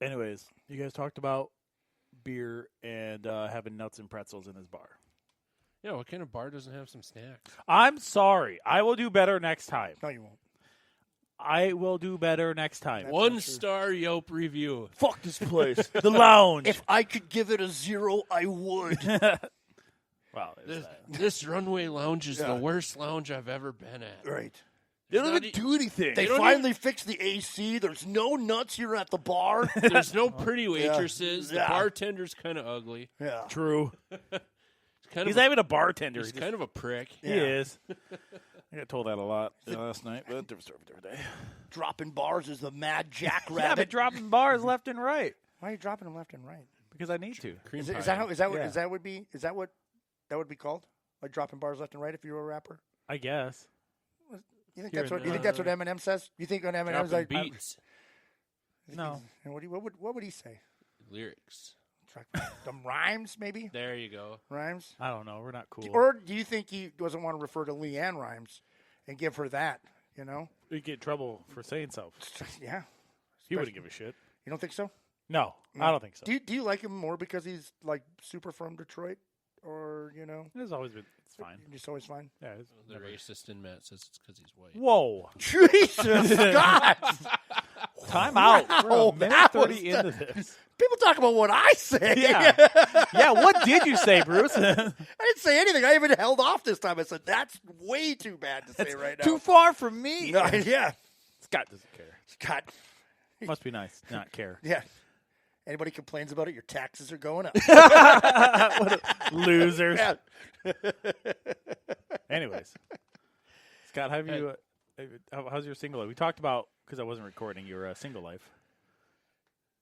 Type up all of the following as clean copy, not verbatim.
Anyways, you guys talked about beer and having nuts and pretzels in his bar. Yeah, what kind of bar doesn't have some snacks? I'm sorry. I will do better next time. No, you won't. I will do better next time. 1-star Yelp review. Fuck this place. The lounge. If I could give it a 0, I would. Well, This Runway Lounge is the worst lounge I've ever been at. Right. they don't even do anything. They finally fixed the AC. There's no nuts here at the bar. There's no pretty waitresses. Yeah. The bartender's kind of ugly. Yeah. True. He's He's not even a bartender. He's kind of a prick. He is. I got told that a lot last night, but different day. Dropping bars is the mad Yeah, jackrabbit. but dropping bars left and right Why are you dropping them left and right? because I need to. Cream Is pie. that what that would be called? Like dropping bars left and right if you were a rapper? I guess. You think Here that's what and you think there. that's what Eminem says? You think on Eminem's Dropping like beats. No. And what would he say? Lyrics. Some rhymes, maybe? There you go. Rhymes? I don't know. We're not cool. Or do you think he doesn't want to refer to Leanne Rhymes and give her that, you know? We get in trouble for saying so. Yeah. He wouldn't give a shit. You don't think so? No, I don't think so. Do you like him more because he's like super from Detroit? Or, you know? It's always been. It's fine. Just always fine. Yeah. It's The racist in Matt says it's because he's white. Whoa. Jesus God! Time out. We're a minute that 30 was- into this. People talk about what I say. Yeah. Yeah. What did you say, Bruce? I didn't say anything. I even held off this time. I said, that's way too bad to say right now. Too far from me. No, yeah. Scott doesn't care. Scott. Must be nice to not care. Yeah. Anybody complains about it, your taxes are going up. Losers. Yeah. Anyways, Scott, have you? How's your single life? We talked about because I wasn't recording your single life.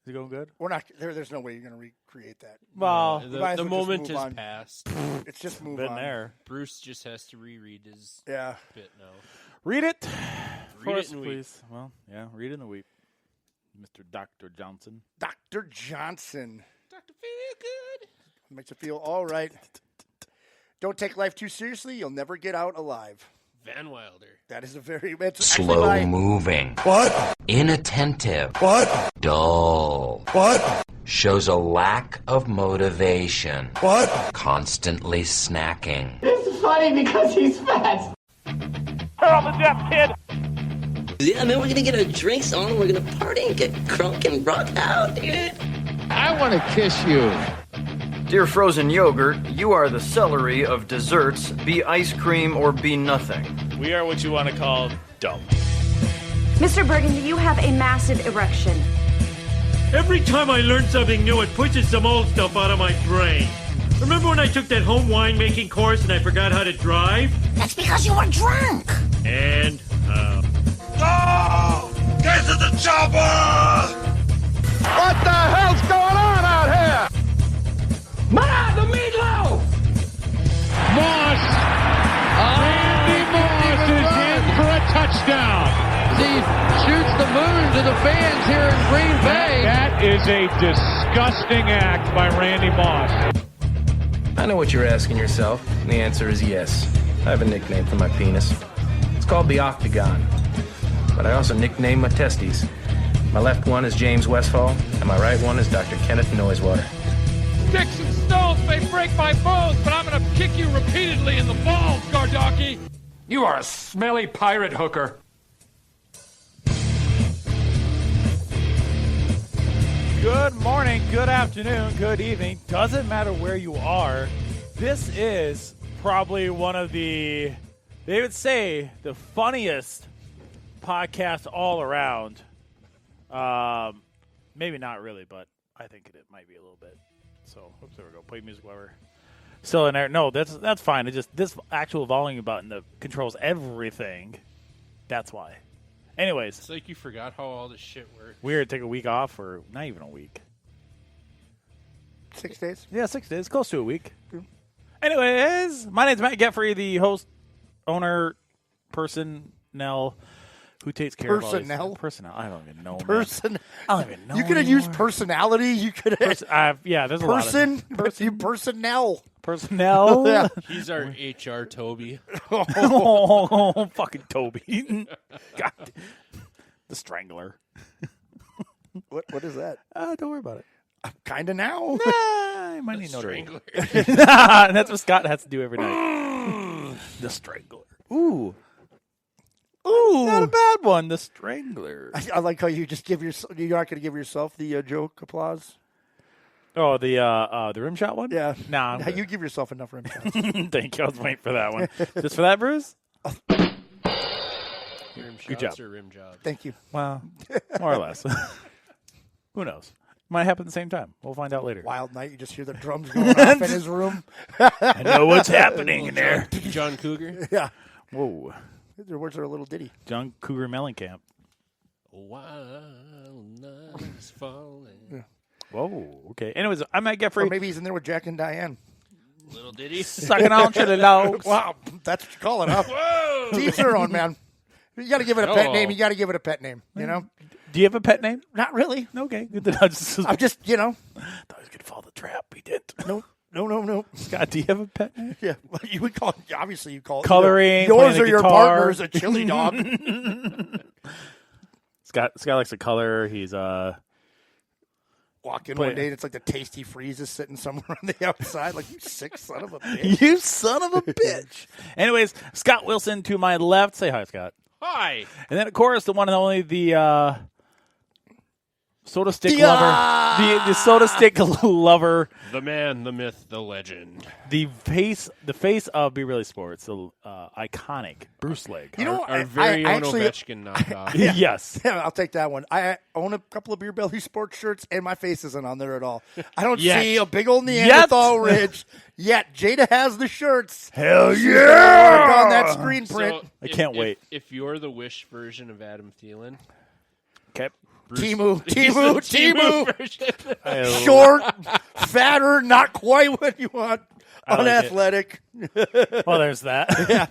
Is it going good? We're not. There's no way you're going to recreate that. Well, You might as The well just moment move has on. passed. It's just move been on. there. Bruce just has to reread his Yeah. bit now. Read it. Read For it us, in a week. please. Well, yeah, read it in the week. Mr. Dr. Johnson. Dr. Johnson. Dr. Feelgood. Makes it feel all right. Don't take life too seriously. You'll never get out alive. Van Wilder. That is a very... It's Slow moving. What? Inattentive. What? Dull. What? Shows a lack of motivation. What? Constantly snacking. It's funny because he's fat. Yeah, man, we're gonna get our drinks on, we're gonna party and get crunk and rock out, dude. I want to kiss you. Dear frozen yogurt, you are the celery of desserts, be ice cream or be nothing. We are what you want to call dumb. Mr. Burgundy, you have a massive erection. Every time I learn something new, it pushes some old stuff out of my brain. Remember when I took that home winemaking course and I forgot how to drive? That's because you were drunk. And, No! Get to the chopper! What the hell's going on out here? Ma, the meatloaf! Moss! Randy Moss is in for a touchdown. He shoots the moon to the fans here in Green Bay. That is a disgusting act by Randy Moss. I know what you're asking yourself, and the answer is yes. I have a nickname for my penis. It's called the Octagon. But I also nickname my testes. My left one is James Westfall, and my right one is Dr. Kenneth Noisewater. Sticks and stones may break my bones, but I'm going to kick you repeatedly in the balls, Gardaki. You are a smelly pirate hooker. Good morning, good afternoon, good evening. Doesn't matter where you are. This is probably one of they would say, the funniest podcast all around. Maybe not really, but I think it might be a little bit. So, oops, there we go. Play music while we're still in there. No, that's fine. It's just this actual volume button that controls everything. That's why. Anyways. It's like you forgot how all this shit works. Weird, take a week off, or not even a week. 6 days? Yeah, 6 days. Close to a week. Anyways, my name's Matt Getfrey, the host, owner, personnel, who takes care of all these. Personnel? I don't even know. I don't even know. You could have used personality. You could have. Yeah, there's a lot of you personnel. Personnel. Yeah. He's our HR Toby. Oh, fucking Toby. God. The Strangler. What is that? Don't worry about it. Kind of now. I might need Strangler. And that's what Scott has to do every night. The Strangler. Ooh. Not a bad one. The Strangler. I like how you just give yourself. You're not going to give yourself the joke applause. Oh, the rim shot one? Yeah. Nah. You give yourself enough rim shots. Thank you. I was waiting for that one. Just for that, Bruce? Rim Good shots job. or rim job? Thank you. Well, more or less. Who knows? Might happen at the same time. We'll find out later. Wild night. You just hear the drums going off in his room. I know what's happening in there. John Cougar. Yeah. Whoa. Their words are a little ditty. John Cougar Mellencamp. Wild nights falling. Yeah. Whoa. Okay. Anyways, I might get free. Or maybe he's in there with Jack and Diane. Little ditty. Sucking on to the lows. Wow. That's what you call it, huh? Whoa. To each their own, man. You got to give it a pet name. You got to give it a pet name, you know? Do you have a pet name? Not really. Okay. Good to know. I'm just, thought he was going to fall the trap. He didn't. No. Scott, do you have a pet name? Yeah. Well, you would call it, obviously you call it. Coloring. Yours or the your guitar. partner's a chili dog. Scott likes to color. He's Walk in one day and it's like the Tasty Freeze is sitting somewhere on the outside. Like, you sick son of a bitch. You son of a bitch. Anyways, Scott Wilson to my left. Say hi, Scott. Hi. And then, of course, the one and only, the soda stick lover. The soda stick lover. The man, the myth, the legend. The face of Be Really Sports. The iconic Bruce Leg. You know, Our very own actually, Ovechkin knockoff. Yes. Yeah, I'll take that one. I own a couple of Beer Belly sports shirts, and my face isn't on there at all. I don't Yet. see a big old Neanderthal ridge yet. Jada has the shirts. Hell Work yeah! on that screen print. So I can't wait. If you're the Wish version of Adam Thielen, Okay. Timu. version. Short, fatter, not quite what you want. I like Unathletic. Well, there's that. Yeah.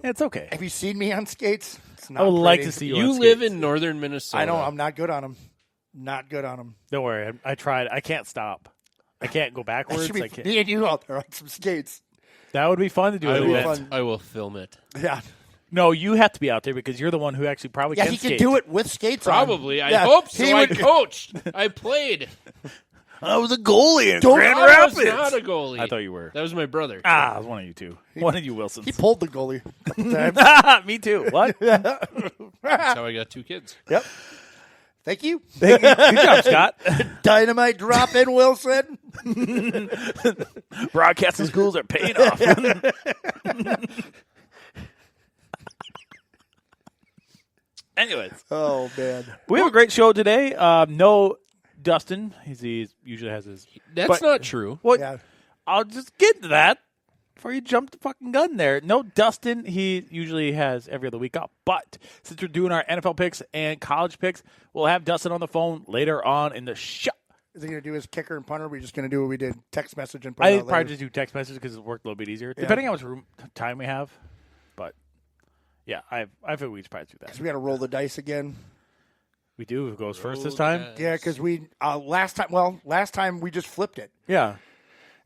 It's okay. Have you seen me on skates? It's not I would like pretty. to see you. You on live skates. in northern Minnesota. I know. I'm not good on them. Not good on them. Don't worry. I tried. I can't stop. I can't go backwards. Should be I can't. me and you out there on some skates. That would be fun to do. I at will, events. fun. I will film it. Yeah. No, you have to be out there because you're the one who actually probably Yeah, can he skate. can do it with skates on. Probably. I Yeah, hope so. he I would- coached. I played. I was a goalie in Don't- Grand I Rapids. was not a goalie. I thought you were. That was my brother. Ah, it was one of you two. One of you Wilsons. He pulled the goalie a couple times. Me too. What? That's how I got 2 kids. Yep. Thank you. Good job, Scott. Dynamite drop in, Wilson. Broadcasting schools are paying off. Anyways, Oh, man. we have a great show today. No Dustin. He usually has his. That's but- not true. What? Yeah. I'll just get to that before you jump the fucking gun there. No Dustin. He usually has every other week off. But since we're doing our NFL picks and college picks, we'll have Dustin on the phone later on in the show. Is he going to do his kicker and punter? Or are we just going to do what we did? Text message and put I it out think probably later? just do text messages because it worked a little bit easier, depending on how much time we have. But yeah, I feel we should probably do that. Because we got to roll the dice again. We do. Who goes first this time? Yeah, because we last time we just flipped it. Yeah.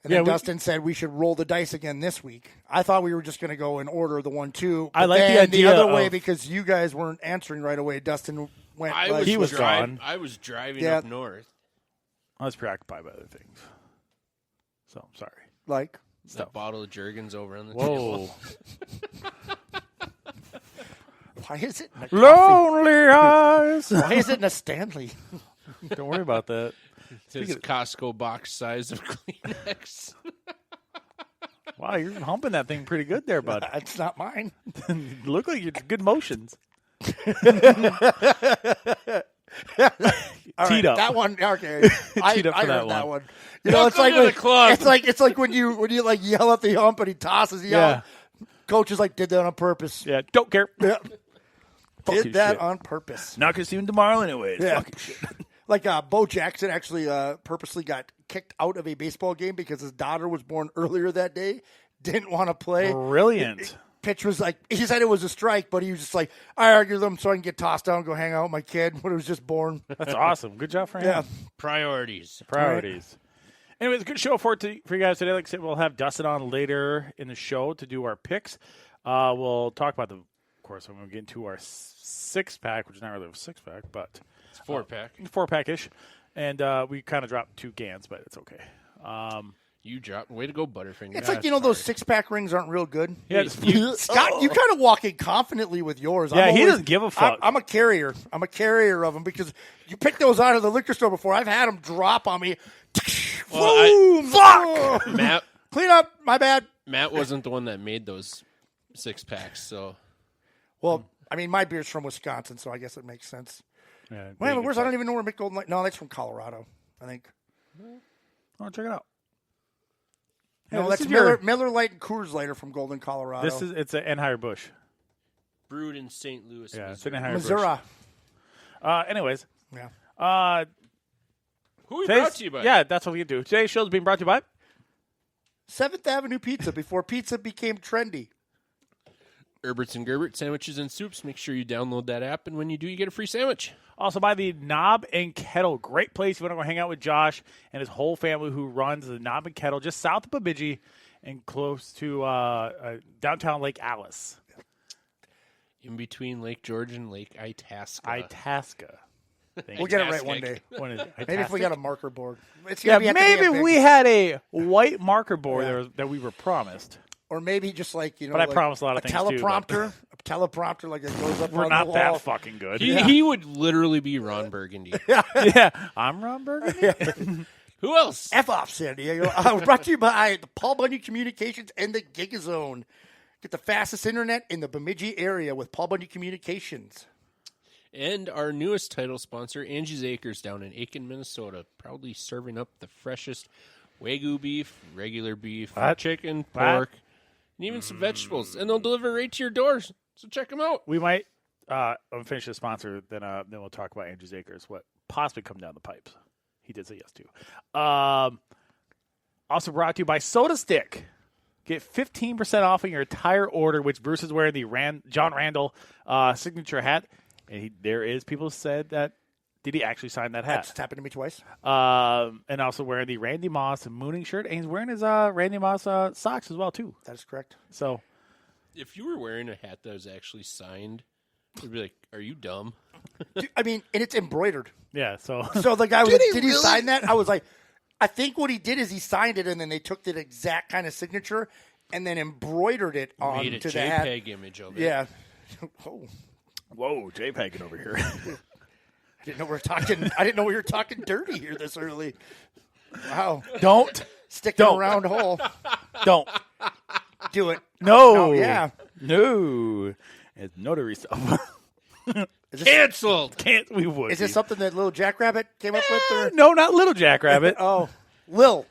And then Dustin said we should roll the dice again this week. I thought we were just going to go in order, the 1-2. I like the then idea the other way of- because you guys weren't answering right away. Dustin went. He was gone. I was driving Yeah. up north. I was preoccupied by other things. So I'm sorry. like. That bottle of Jergens over on the Whoa. table. Why is it in a coffee? Lonely eyes. Why is it in a Stanley? Don't worry about that. It's Costco box size of Kleenex. Wow, you're humping that thing pretty good there, bud. It's not mine. You look like you're good motions. All Teed right, up. that one. Okay, I Teed up for heard that that one. one. You know, it's like Welcome to the club. It's like when you like yell at the ump and he tosses you out. Coach is like, did that on purpose. Yeah, don't care. Yeah. Fucking Did that shit. on purpose. Not going to see him tomorrow anyways. Yeah. Fucking shit. Like Bo Jackson actually purposely got kicked out of a baseball game because his daughter was born earlier that day. Didn't want to play. Brilliant. Pitch was like, he said it was a strike, but he was just like, I argued with him so I can get tossed out and go hang out with my kid when it was just born. That's awesome. Good job for him. Yeah. Priorities. Priorities. Anyways, good show for you guys today. Like I said, we'll have Dustin on later in the show to do our picks. We'll talk about, of course, when we get into our 6-pack, which is not really a 6-pack, but It's 4-pack. 4-pack-ish. And we kind of dropped 2 Gans, but it's okay. You dropped. Way to go, Butterfinger. It's like, those 6-pack rings aren't real good. Yeah, Scott, you kind of walk in confidently with yours. Yeah, he doesn't give a fuck. I'm a carrier. I'm a carrier of them because you picked those out of the liquor store before. I've had them drop on me. Boom! Fuck! Matt, Clean up. My bad. Matt wasn't the one that made those 6-packs, so. Well, I mean, my beer's from Wisconsin, so I guess it makes sense. Yeah, Well, where's I don't even know where Mick Golden Light. No, that's from Colorado, I think. Oh, check it out. No, Yeah, that's Miller Lite and Coors Light are from Golden, Colorado. It's an Anheuser-Busch. Brewed in St. Louis, Yeah, it's Missouri. an Anheuser-Busch. Missouri. Anyways. Yeah. Who we brought to you by? Yeah, that's what we can do. Today's show is being brought to you by 7th Avenue Pizza before pizza became trendy. Herberts and Gerbert Sandwiches and Soups. Make sure you download that app, and when you do, you get a free sandwich. Also by the Knob and Kettle. Great place. You want to go hang out with Josh and his whole family who runs the Knob and Kettle just south of Bemidji and close to downtown Lake Alice. In between Lake George and Lake Itasca. Itasca. We'll get it right one day. What is it? Maybe if we got a marker board. It's Yeah, gonna maybe have to be a we big- had a white marker board that we were promised. Or maybe just like, But I promised a lot of things, too, teleprompter. A teleprompter like it goes up We're on not the that wall. fucking good. He would literally be Ron Burgundy. Yeah, I'm Ron Burgundy. Who else? F off, San Diego. Brought to you by the Paul Bunyan Communications and the Gigazone. Get the fastest internet in the Bemidji area with Paul Bunyan Communications. And our newest title sponsor, Angie's Acres, down in Aiken, Minnesota, proudly serving up the freshest Wagyu beef, regular beef, chicken, pork, and even some vegetables. And they'll deliver right to your doors. So check them out. We might finish the sponsor, then we'll talk about Andrew's Acres, what possibly come down the pipes. He did say yes to. Also brought to you by Soda Stick. Get 15% off on your entire order, which Bruce is wearing the John Randall signature hat. And there is people said that, did he actually sign that hat? That's happened to me twice. And also wearing the Randy Moss mooning shirt. And he's wearing his Randy Moss socks as well, too. That is correct. So, if you were wearing a hat that was actually signed, it'd be like, are you dumb? Dude, I mean, and it's embroidered. Yeah, so. So the guy was like, did he sign that? I was like, I think what he did is he signed it, and then they took that exact kind of signature and then embroidered it onto Made a the hat. JPEG image of it. Yeah. Oh. Whoa, JPEGing over here. I didn't know we were talking dirty here this early. Wow. Don't. Stick in a round hole. Don't. Do it. No. Yeah. No. It's notary stuff. Canceled. We would. Is this something that little Jackrabbit came up with? Or? No, not Little Jackrabbit. Oh. Lil.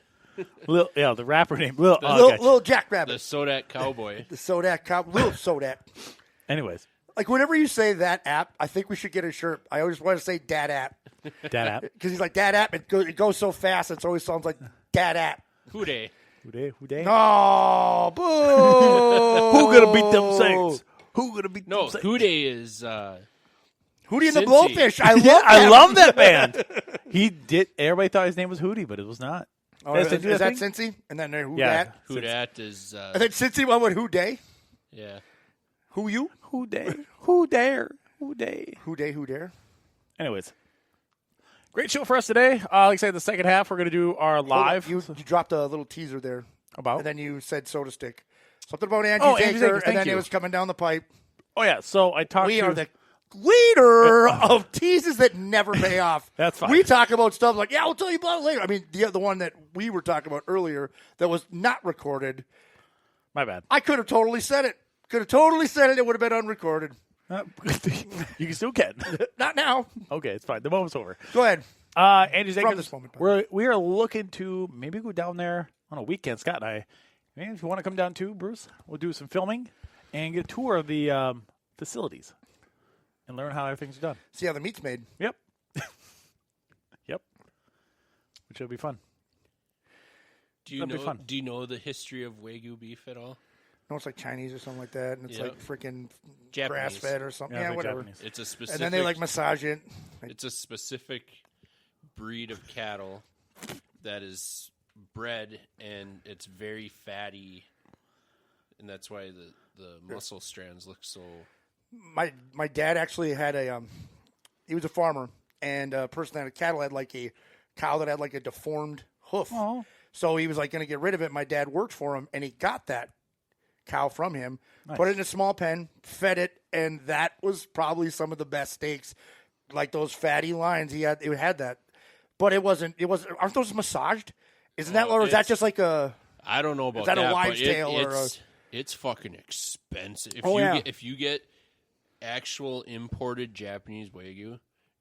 Yeah, the rapper name. Lil Jackrabbit. The Sodak Cowboy. The Sodak Cowboy. Lil Sodak. Anyways. Like, whenever you say that app, I think we should get a shirt. I always want to say Dad app. Dad app? Because he's like, Dad app. It goes so fast, it always sounds like Dad app. Who day? Who day? No, boo! Who gonna beat them Saints? Who gonna beat them Saints? Who day is Hootie and the Cincy. Blowfish. I love that band. He did. Everybody thought his name was Hootie, but it was not. Oh, is that Cincy? And then Who Dat? Who dat is And then Cincy went with Who Day? yeah. Who you? Who day? Who dare? Who day? Who Day? Who Dare? Anyways. Great show for us today. Like I said, the second half, we're going to do our live. You dropped a little teaser there. About? And then you said Soda Stick. Something about Angie's Angie Acre, Acres, and then you. it was coming down the pipe. Oh, yeah. So I talked We to... are the leader of teases that never pay off. That's fine. We talk about stuff like, yeah, I'll tell you about it later. I mean, the one that we were talking about earlier that was not recorded. My bad. I could have totally said it. Could have totally said it. It would have been unrecorded. You still can. Not now. Okay, it's fine. The moment's over. Go ahead. Andrew's From Acres, this moment, we are looking to maybe go down there on a weekend. Scott and I, maybe if you want to come down too, Bruce, we'll do some filming and get a tour of the facilities and learn how everything's done. See how the meat's made. Yep. Yep. Which will be fun. Do you know the history of Wagyu beef at all? No, it's like Chinese or something like that, and it's Yep. like freaking Japanese. grass-fed or something. Yeah, like whatever. Japanese. It's a specific. And then they like massage it. It's a specific breed of cattle that is bred, and it's very fatty, and that's why the muscle strands look so My dad actually had he was a farmer, and a person that had cattle had like a cow that had like a deformed hoof. Oh. So he was like going to get rid of it. My dad worked for him, and he got that cow from him, Nice. put it in a small pen, fed it, and that was probably some of the best steaks. Like those fatty lines, it had that. But it wasn't. Aren't those massaged? Isn't that, or is that just like a? I don't know about is that. A wives' tale or it's fucking expensive. If you get actual imported Japanese Wagyu,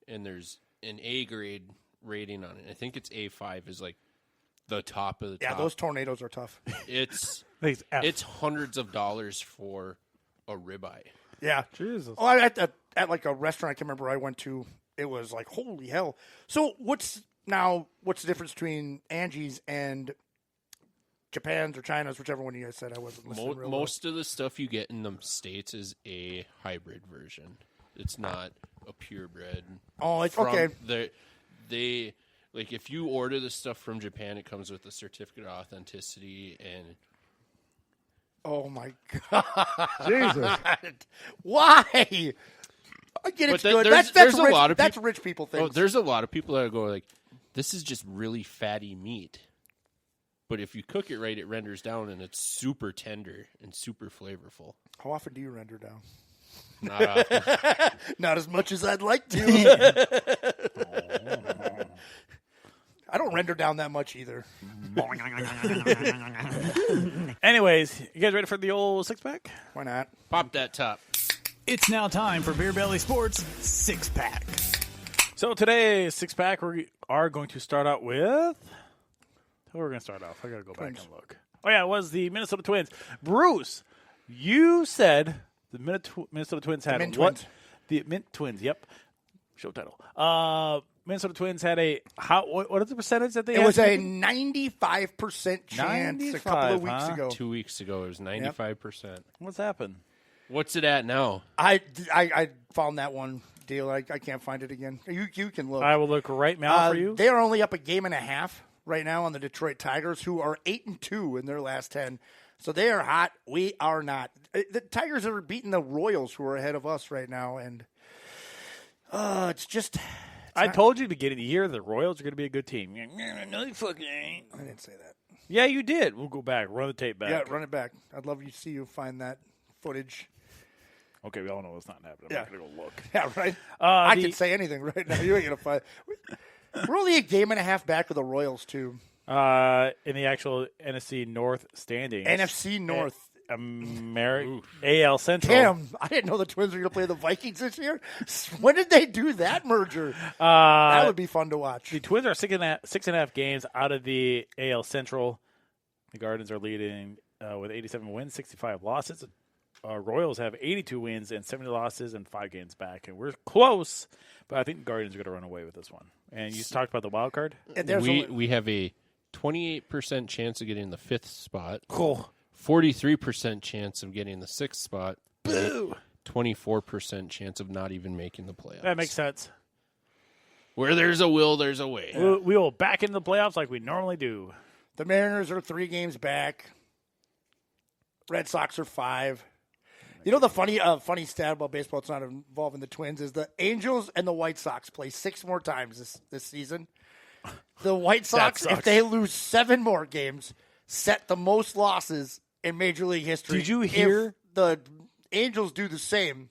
and there's an A grade rating on it, I think it's A5 is like the top of the top. Yeah, those tornadoes are tough. It's hundreds of dollars for a ribeye. Yeah, Jesus. Oh, at like a restaurant I can remember I went to, it was like holy hell. So what's the difference between Angie's and Japan's or China's, whichever one you guys said? I wasn't listening. Most of the stuff you get in the States is a hybrid version. It's not a purebred. Oh, it's okay. They like if you order the stuff from Japan, it comes with a certificate of authenticity and. Oh my God, Jesus! Why? I get it's good. That's rich, a lot of that's rich people things. Oh, there's a lot of people that go like, "This is just really fatty meat," but if you cook it right, it renders down and it's super tender and super flavorful. How often do you render down? Not often. Not as much as I'd like to. I don't render down that much either. Anyways, you guys ready for the old six-pack? Why not? Pop that top. It's now time for Beer Belly Sports Six-Pack. So today's six-pack, we are going to start out with... How are we going to start off? I got to go back and look. Oh, yeah, it was the Minnesota Twins. Bruce, you said the Minnesota Twins had... The Mint Twins, yep. Show title. Minnesota Twins had what is the percentage that they had? It was a 95% chance a couple of weeks ago. 2 weeks ago, it was 95%. Yep. What's happened? What's it at now? I found that one deal. I can't find it again. You can look. I will look right now for you. They are only up a game and a half right now on the Detroit Tigers, who are 8-2 in their last 10. So they are hot. We are not. The Tigers are beating the Royals, who are ahead of us right now, and it's just. I told you at the beginning of the year the Royals are going to be a good team. No, they fucking ain't. I didn't say that. Yeah, you did. We'll go back. Run the tape back. Yeah, run it back. I'd love to see you find that footage. Okay, we all know it's not happening. I'm not going to go look. Yeah, right. I can say anything right now. You ain't going to find. We're only a game and a half back with the Royals, too. In the actual NFC North standings. NFC North. AL Central. Damn, I didn't know the Twins were going to play the Vikings this year. When did they do that merger? That would be fun to watch. The Twins are 6.5 games out of the AL Central. The Guardians are leading with 87 wins, 65 losses. Royals have 82 wins and 70 losses and 5 games back. And we're close, but I think the Guardians are going to run away with this one. And you talked about the wild card? We have a 28% chance of getting the 5th spot. Cool. 43% chance of getting the 6th spot. Boo! 24% chance of not even making the playoffs. That makes sense. Where there's a will, there's a way. We will back into the playoffs like we normally do. The Mariners are 3 games back. Red Sox are 5. You know the funny stat about baseball, it's not involving the Twins, is the Angels and the White Sox play 6 more times this season. The White Sox, if they lose 7 more games, set the most losses in Major League history. Did you hear? If the Angels do the same,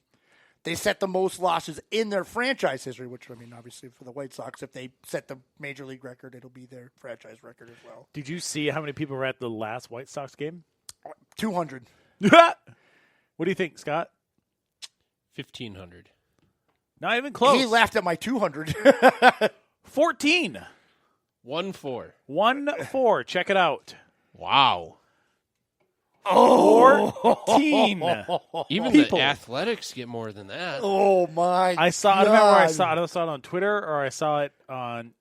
they set the most losses in their franchise history, which, I mean, obviously for the White Sox, if they set the Major League record, it'll be their franchise record as well. Did you see how many people were at the last White Sox game? 200. What do you think, Scott? 1,500. Not even close. He laughed at my 200. 14. 1-4. 1-4. Check it out. Wow. 14. Even people. The Athletics get more than that. Oh, my I saw. God. I don't remember where I saw it. I saw it on Twitter or I saw it on.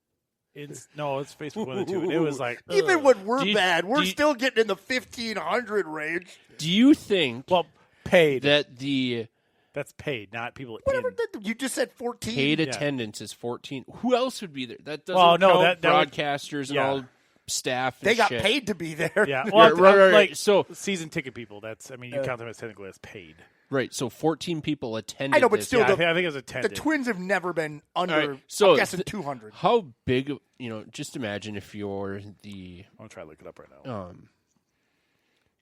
No, it's Facebook. One of the two. It was like even when we're bad, we're still getting in the 1,500 range. Do you think? Well, paid. That's paid, not people. Whatever. You just said 14. Paid attendance is 14. Who else would be there? That doesn't count broadcasters and all staff. They got shit. paid to be there. Yeah, well, right. like So season ticket people. You count them as technically as paid. Right, so 14 people attended. I know, but this. still, I think it was attended. the Twins have never been under. All right, so I'm guessing 200. How big? Just imagine if you're the. I'm gonna try to look it up right now.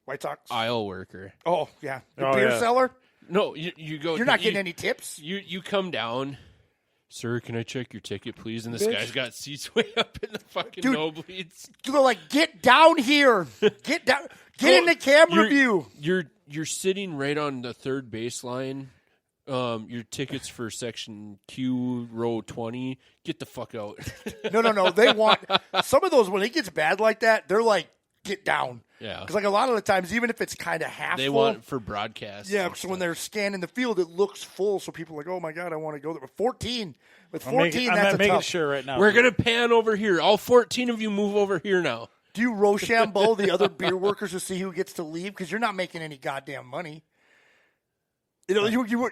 White Sox aisle worker. Oh yeah, the beer seller. No, you go. You're not getting any tips. You come down. Sir, can I check your ticket, please? And this guy's got seats way up in the fucking nosebleeds. They're like, get down here. Get down. Get in the camera view. You're sitting right on the third baseline. Your tickets for section Q, row 20. Get the fuck out. No. They want some of those when it gets bad like that. They're like, get down. Yeah. Because like a lot of the times, even if it's kind of half they full, want it for broadcast. Yeah, so when they're scanning the field, it looks full. So people are like, oh my God, I want to go there. With 14, that's making tough. sure right now. We're going to pan over here. All 14 of you move over here now. Do you Rochambeau the other beer workers to see who gets to leave? Because you're not making any goddamn money. You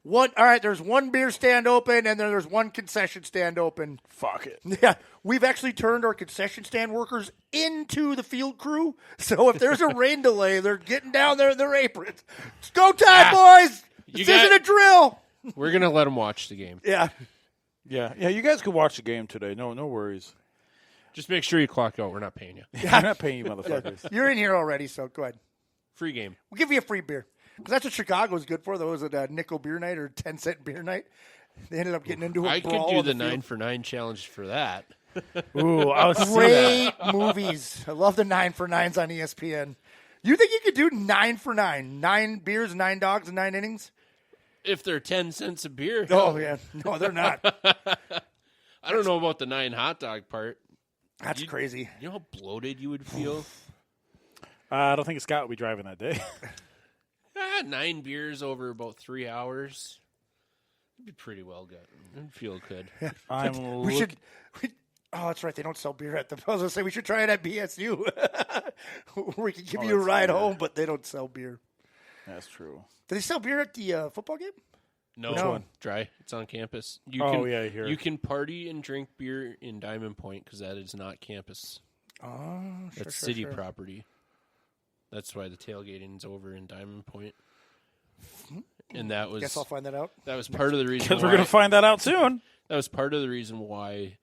one. All right, there's one beer stand open, and then there's one concession stand open. Fuck it. Yeah, we've actually turned our concession stand workers into the field crew. So if there's a rain delay, they're getting down there in their aprons. It's go time, boys. This isn't a drill. We're gonna let them watch the game. Yeah. You guys could watch the game today. No worries. Just make sure you clock out. We're not paying you. I'm not paying you, motherfuckers. You're in here already, so go ahead. Free game. We'll give you a free beer. Because that's what Chicago's good for. That was a nickel beer night or 10-cent beer night. They ended up getting into a I brawl. could do on the field. 9 for 9 challenge for that. Ooh, I was great movies. I love the 9 for 9s on ESPN. You think you could do 9 for 9? 9 beers, 9 dogs, and 9 innings? If they're 10 cents a beer. Oh, yeah. No, they're not. I don't know about the 9 hot dog part. That's crazy. You know how bloated you would feel? I don't think Scott will be driving that day. 9 beers over about 3 hours. It'd be pretty well good. It'd feel good. Oh, that's right. They don't sell beer at the. I was going to say we should try it at BSU. We can give you a ride home, but they don't sell beer. That's true. Do they sell beer at the football game? No, dry. It's on campus. Here. You can party and drink beer in Diamond Point because that is not campus. Oh, That's city property. That's why the tailgating's over in Diamond Point. And that was. Guess I'll find that out. That was part of the reason. Because we're going to find that out soon. That was part of the reason why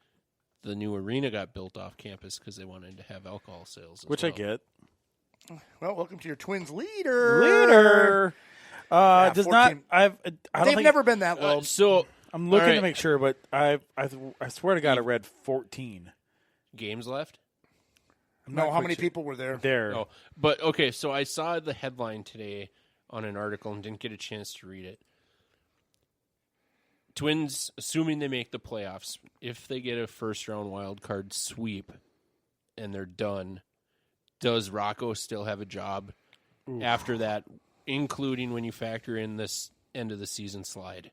the new arena got built off campus because they wanted to have alcohol sales. Which I get. Well, welcome to your Twins leader. Does 14. not. I don't They've think, never been that low. So I'm looking to make sure, but I swear to God, I read 14 games left. No, how many people were there? Oh, but okay. So I saw the headline today on an article and didn't get a chance to read it. Twins, assuming they make the playoffs, if they get a first-round wild card sweep and they're done, does Rocco still have a job after that, including when you factor in this end of the season slide?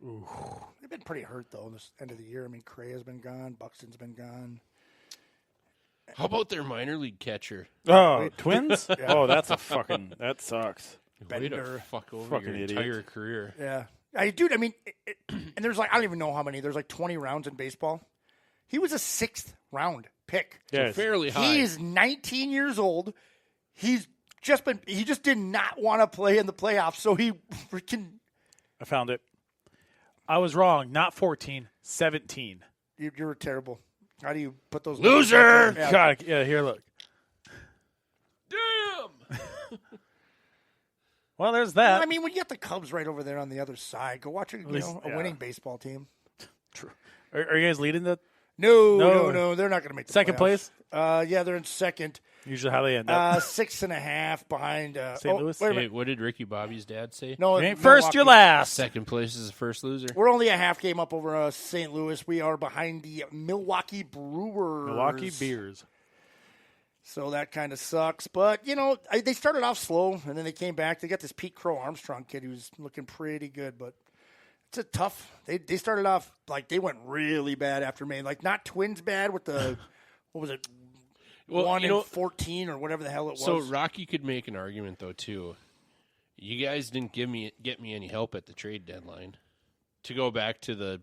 They've been pretty hurt, though, this end of the year. I mean, Correa's been gone. Buxton's been gone. How about their minor league catcher? Oh, Twins? Yeah. Oh, that sucks. Way to fuck over fucking your idiot. entire career. Yeah. Dude, I mean, and there's I don't even know how many. There's 20 rounds in baseball. He was a 6th round pick. Yeah, so fairly high. He is 19 years old. He just did not want to play in the playoffs, so he freaking. I found it. I was wrong. Not 14, 17. You're terrible. How do you put those loser? Yeah. God, yeah, here, look. Damn. Well, there's that. Well, I mean, when you got the Cubs right over there on the other side, go watch a winning baseball team. True. Are you guys leading the? No, they're not going to make the second playoffs. place. Yeah, they're in second. Usually, how they end up? 6.5 behind St. Louis. Hey, what did Ricky Bobby's dad say? No, you ain't first, you're last. Second place is the first loser. We're only a half game up over St. Louis. We are behind the Milwaukee Brewers. Milwaukee Beers. So that kind of sucks. But, they started off slow, and then they came back. They got this Pete Crow-Armstrong kid who's looking pretty good. But it's a tough – they started off like they went really bad after May. Like not Twins bad with the – what was it? 1-14 or whatever the hell it was. So Rocky could make an argument, though, too. You guys didn't get me any help at the trade deadline. To go back to the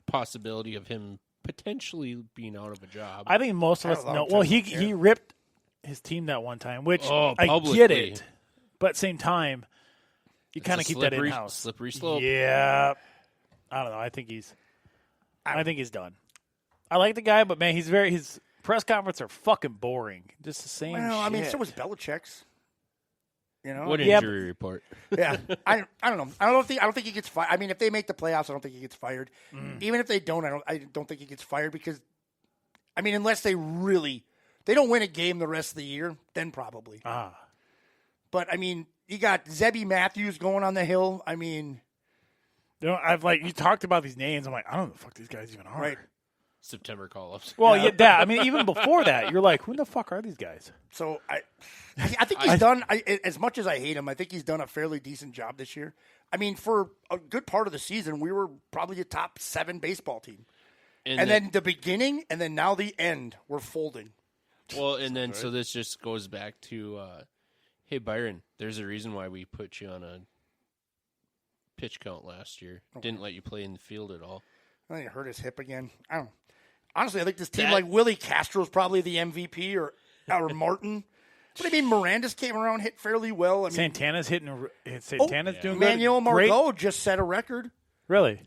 possibility of him potentially being out of a job. I think most of us know. Well, he ripped his team that one time, which I get it. But at the same time, You kind of keep that in house. Slippery slope. Yeah. I don't know. I think he's done. I like the guy, but man, his press conferences are fucking boring. Just the same. Well, I mean, shit. so was Belichick's. You know What injury report? Yeah, I don't know. I don't think he gets fired. I mean, if they make the playoffs, I don't think he gets fired. Even if they don't, I don't think he gets fired because, I mean, unless they don't win a game the rest of the year, then probably. But I mean, you got Zebby Matthews going on the hill. I mean, you talked about these names. I'm like, I don't know who the fuck these guys even are. Right. September call-ups. Well, yeah, I mean, even before that, you're like, who the fuck are these guys? So I think he's done. As much as I hate him, I think he's done a fairly decent job this year. I mean, for a good part of the season, we were probably a top 7 baseball team, and then the beginning, and then now the end, we're folding. Well, and then so this just goes back to, hey Byron, there's a reason why we put you on a pitch count last year. Didn't let you play in the field at all. I think he hurt his hip again. I don't know. Honestly, I think this team, like Willie Castro's probably the MVP or Martin. What do you mean? Miranda's came around, hit fairly well. I mean, Santana's doing good. Manuel Margot just set a record. Really?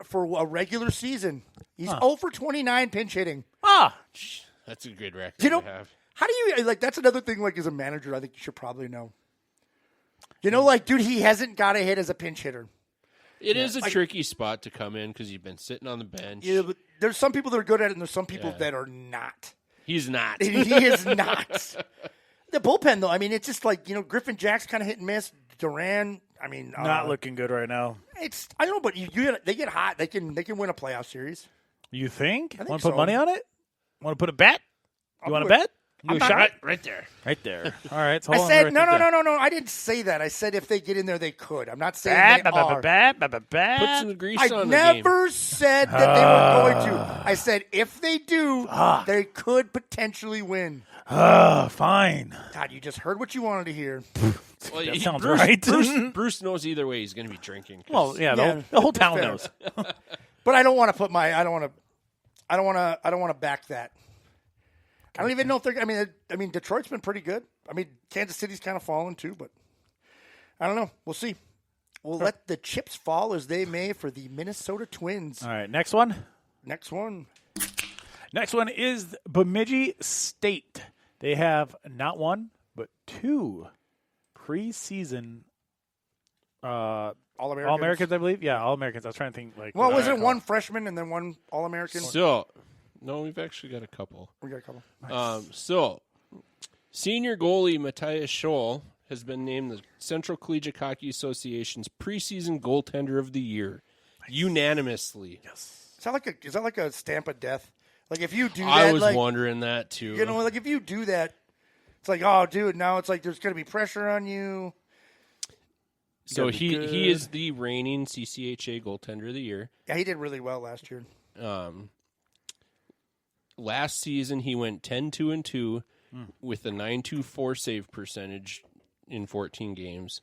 For a regular season. He's 0 for 29 pinch hitting. That's a good record to have. How do you, like, that's another thing, like, as a manager, I think you should probably know. You know, like, dude, he hasn't got a hit as a pinch hitter. It is a tricky spot to come in because you've been sitting on the bench. Yeah, but there's some people that are good at it, and there's some people that are not. He's not. He is not. The bullpen, though, I mean, it's just like, Griffin Jack's kind of hit and miss. Duran, I mean, not looking good right now. I don't know, but they get hot. They can win a playoff series. You think? I think Want to put so. money on it? Want to put a bet? You want to bet? Do a shot right there. Right there. All right. So I said no. I didn't say that. I said if they get in there, they could. I'm not saying they are. Put some grease on the game. I never said that they were going to. I said if they do, they could potentially win. Fine. God, you just heard what you wanted to hear. Well, that sounds right. Bruce knows either way he's going to be drinking. Well, yeah, the whole town knows. But I don't want to put my. I don't want to back that. I don't even know if they're. I mean, Detroit's been pretty good. I mean, Kansas City's kind of fallen too, but I don't know. We'll see. We'll let the chips fall as they may for the Minnesota Twins. All right, next one. Next one is Bemidji State. They have not one but 2 preseason All-Americans, I believe. Yeah, All-Americans. I was trying to think. Well, was it one freshman and then one All-American? So, no, we've actually got a couple. We got a couple. Nice. So, senior goalie Matthias Scholl has been named the Central Collegiate Hockey Association's preseason goaltender of the year, unanimously. Yes. Is that like a stamp of death? Like if you do that, I was wondering that too. You know, like if you do that, it's like, oh, dude, now it's like there's going to be pressure on you. So he is the reigning CCHA goaltender of the year. Yeah, he did really well last year. Last season he went 10-2-2 with a .924 save percentage in 14 games.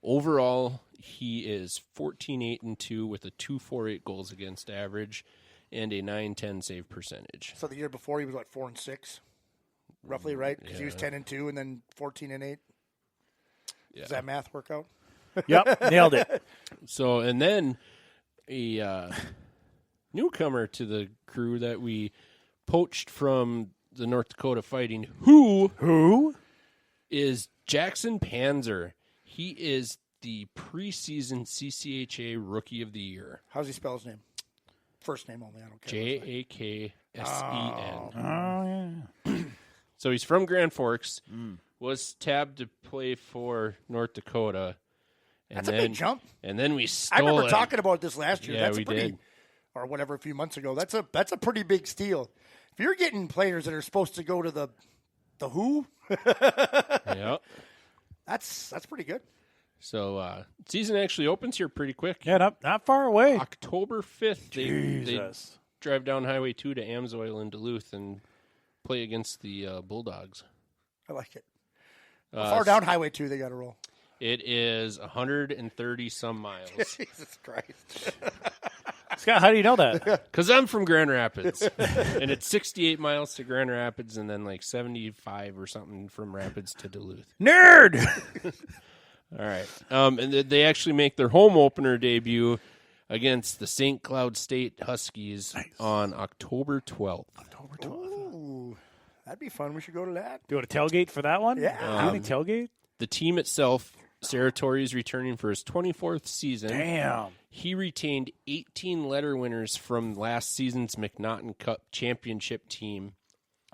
Overall, he is 14-8-2 with a .248 goals against average and a .910 save percentage. So the year before he was like 4-6, roughly, right? Because he was 10-2 and then 14-8. Yeah. Does that math work out? Yep, nailed it. So, and then a newcomer to the crew that we poached from the North Dakota Fighting, who is Jackson Panzer. He is the preseason CCHA Rookie of the Year. How's he spell his name? First name only. I don't care. Jacksen. Oh, yeah. So he's from Grand Forks. Was tabbed to play for North Dakota. And That's a big jump. And then we I stole remember talking about this last year. Yeah, That's we pretty, did. Or whatever, a few months ago. That's a pretty big steal. If you're getting players that are supposed to go to the who, Yep. that's pretty good. So season actually opens here pretty quick. Yeah, not far away. October 5th, they drive down Highway 2 to Amsoil in Duluth and play against the Bulldogs. I like it. How far down Highway 2 they got to roll? It is 130-some miles. Jesus Christ. Scott, how do you know that? Because I'm from Grand Rapids. And it's 68 miles to Grand Rapids and then like 75 or something from Rapids to Duluth. Nerd! All right. And they actually make their home opener debut against the St. Cloud State Huskies on October 12th. Ooh, that'd be fun. We should go to that. Do you want a tailgate for that one? Yeah. Any tailgate? The team itself, Sartori is returning for his 24th season. Damn. He retained 18 letter winners from last season's McNaughton Cup championship team,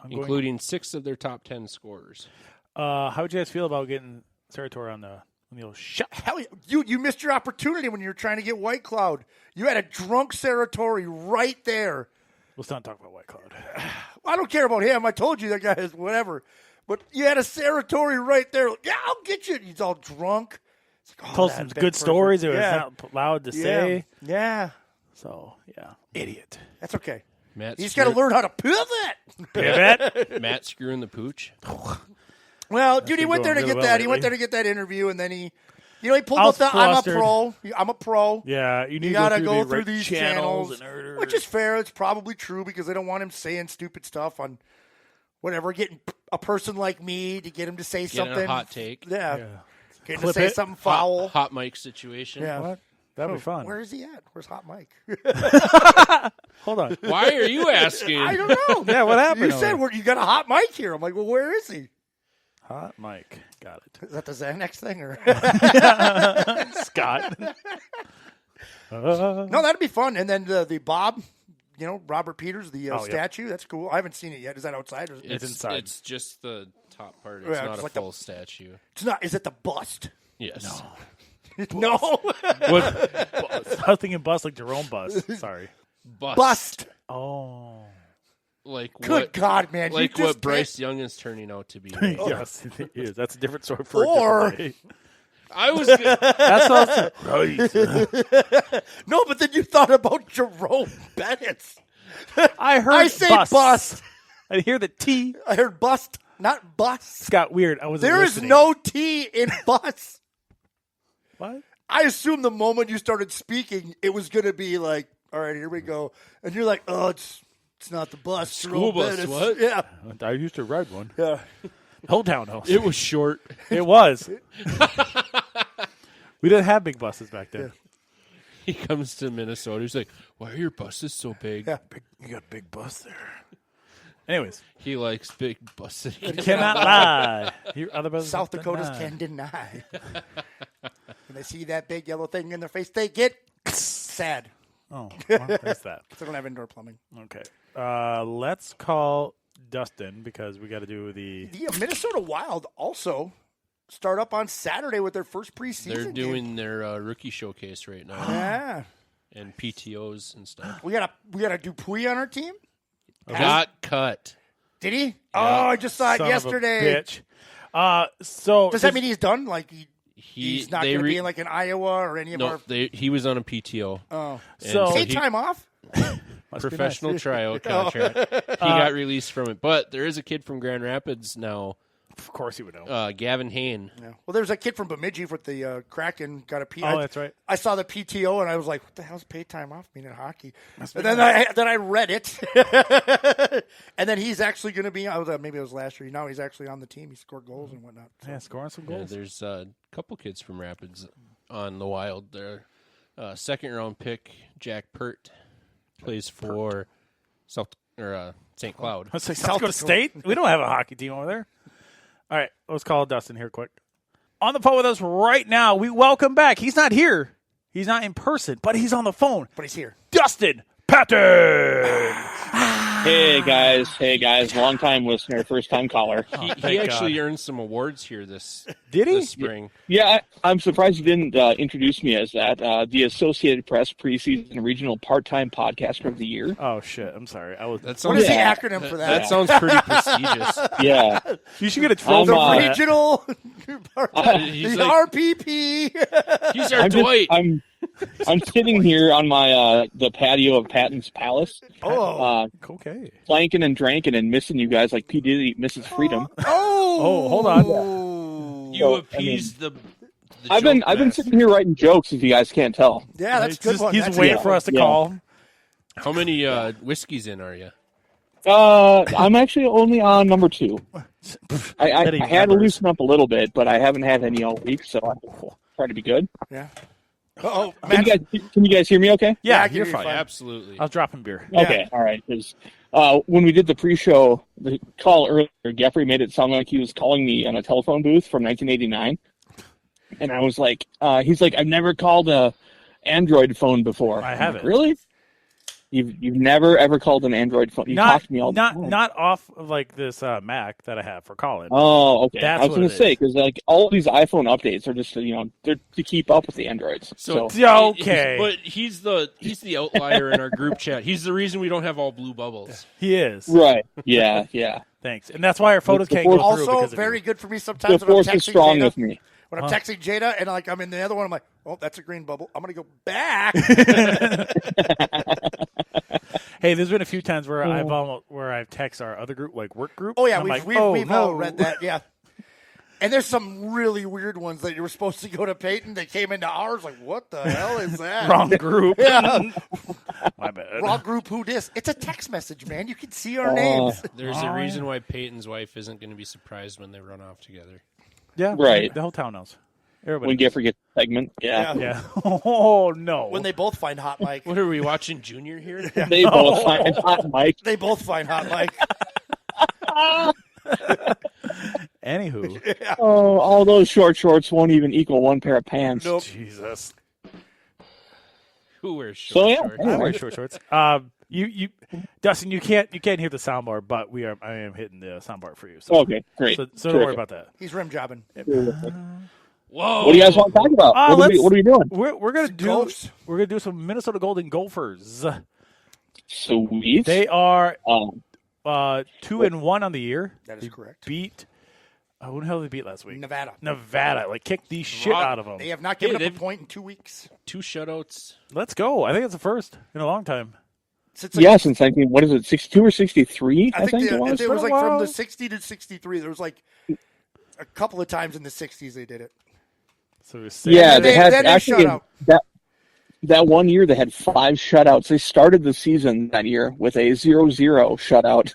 including 6 of their top 10 scorers. How would you guys feel about getting Sartori on the old shot? Hell, you missed your opportunity when you were trying to get White Cloud. You had a drunk Sartori right there. Let's not talk about White Cloud. I don't care about him. I told you that guy is whatever. But you had a Sartori right there. Yeah, I'll get you. He's all drunk. Like, Told some good stories it was not allowed to say. Yeah. So, yeah. Idiot. That's okay. Matt He's got to learn how to pivot. Pivot? Matt screwing the pooch. Well, dude, he went there to get that. He went there to get that interview, and then he pulled up the I'm a pro. I'm a pro. Yeah, you got to go through these channels, and which is fair. It's probably true because they don't want him saying stupid stuff on whatever, getting a person like me to get him to say something. A hot take. Yeah. Getting to say something foul. Hot mic situation. Yeah. What? That'd be fun. Where is he at? Where's Hot Mike? Hold on. Why are you asking? I don't know. Yeah, what happened? You said you got a Hot Mike here. I'm like, well, where is he? Hot Mike. Got it. Is that the Xanax thing or Scott? No, that'd be fun. And then the Bob, Robert Peters, the statue. That's cool. I haven't seen it yet. Is that outside? Or It's inside. It's just the top part. It's not a full statue. It's not. Is it the bust? Yes. No. What? I was thinking bust like Jerome Bust. Sorry. Bust. Oh. Like Good God, man! Like you what Bryce Young is turning out to be. Yes, it is. That's a different story for Or- a different day. I was. That's also right. No, but then you thought about Jerome Bennett. I heard. I say bust. I hear the T. I heard bust, not bust. It's got weird. I was. There is no T in bust. What? I assumed the moment you started speaking, it was going to be like, all right, here we go. And you're like, oh, it's not the bus. School bus, Bennett. what? Yeah. I used to ride one. Yeah. Whole townhouse. It was short. It was. We didn't have big buses back then. He comes to Minnesota. He's like, why are your buses so big? Yeah. You got a big bus there. Anyways. He likes big buses. You cannot lie. Other buses South don't Dakotas deny. can deny. When they see that big yellow thing in their face, they get sad. Oh, well, there's that. They don't have indoor plumbing. Okay. Let's call Dustin because we got to do the Minnesota Wild also start up on Saturday with their first preseason. They're doing game. their rookie showcase right now. Yeah. And PTOs and stuff. We got a Dupuis on our team. Got cut. Did he? Oh, I just saw it son yesterday. of a bitch. So Does that mean he's done? Like he's not they going to be in like an Iowa or any of our. he was on a PTO. Oh, So paid time off. Professional tryout contract. He got released from it, but there is a kid from Grand Rapids now. Of course he would know. Gavin Hain. Yeah. Well, there's a kid from Bemidji with the Kraken got a PTO. Oh, that's right. I saw the PTO and I was like, "What the hell's paid time off mean in hockey?" And then I read it, and then he's actually going to be. Maybe it was last year. Now he's actually on the team. He scored goals and whatnot. So. Yeah, scoring some Yeah, goals. there's a couple kids from Rapids on the Wild. Their second round pick, Jack Pert, plays for St. Cloud. Let's say South Dakota State. We don't have a hockey team over there. All right, let's call Dustin here quick. On the phone with us right now, we welcome back. He's not here. He's not in person, but he's on the phone. But he's here. Dustin Patton. Hey guys, long time listener, first time caller. He actually earned some awards here this spring. Yeah, I'm surprised you didn't introduce me as that. The Associated Press preseason regional part-time podcaster of the year. Oh shit! I'm sorry. What is the acronym for that? That sounds pretty prestigious. Yeah, you should get a trophy. The regional, he's the like, RPP. He's our Dwight. I'm sitting here on my the patio of Patton's Palace. Okay. Flanking and dranking and missing you guys like P. Diddy misses freedom. Hold on. You appeased the I've been sitting here writing jokes, if you guys can't tell. Yeah, that's good. He's waiting for us to call him. How many whiskeys in are you? I'm actually only on number 2. I had to loosen up a little bit, but I haven't had any all week, so try to be good. Yeah. Uh-oh. Can you guys hear me okay? Yeah, you're fine. Absolutely. I was dropping beer. Okay, all right. Because when we did the pre-show, the call earlier, Geoffrey made it sound like he was calling me on a telephone booth from 1989. And I was like, he's like, I've never called a Android phone before. I haven't. Really? You've never ever called an Android phone? You talk to me all the time. Not off of like this Mac that I have for calling. Oh, okay. That's I was what going to it say is. because like all these iPhone updates are just they're to keep up with the Androids. So Okay. But he's the outlier in our group chat. He's the reason we don't have all blue bubbles. He is. right, yeah, yeah. Thanks. And that's why our photos The can't go through. Also, because of very you. good for me sometimes The when I'm force texting is strong Jada. with me. When I'm texting Jada and like I'm in the other one, I'm like, oh, that's a green bubble. I'm going to go back. Hey, there's been a few times where I've texted our other group, like work group. Oh, yeah, and I'm we've like, all read that, yeah. And there's some really weird ones that you were supposed to go to Peyton. They came into ours. Like, what the hell is that? Wrong group. Yeah. My bad. Wrong group. Who dis? It's a text message, man. You can see our names. There's a reason why Peyton's wife isn't going to be surprised when they run off together. Yeah, Right. The whole town knows. Everybody. When Geoffrey gets the segment, yeah. Yeah. Oh no. When they both find Hot Mike. What are we watching, Junior here? They both find Hot Mike. They both find Hot Mike. Anywho. Yeah. Oh, all those short shorts won't even equal one pair of pants. Nope. Jesus. Who wears short So yeah, shorts? I wear short shorts. You Dustin, you can't hear the soundbar, but I am hitting the soundbar for you. So, Okay, great. So don't worry about that. He's rim jobbing. Whoa! What do you guys want to talk about? What are we doing? We're gonna do some Minnesota Golden Gophers. Sweet. They are 2-1 on the year. That is correct. Beat. Who the hell did they beat last week? Nevada. Like kicked the shit out of them. They have not given up a point in 2 weeks. 2 shutouts. Let's go. I think it's the first in a long time. Since Since what is it, 62 or 63? I think it was. it was like from the 60 to 63. There was like a couple of times in the 60s they did it. So they had then actually shutout. that one year they had 5 shutouts. They started the season that year with a 0-0 shutout.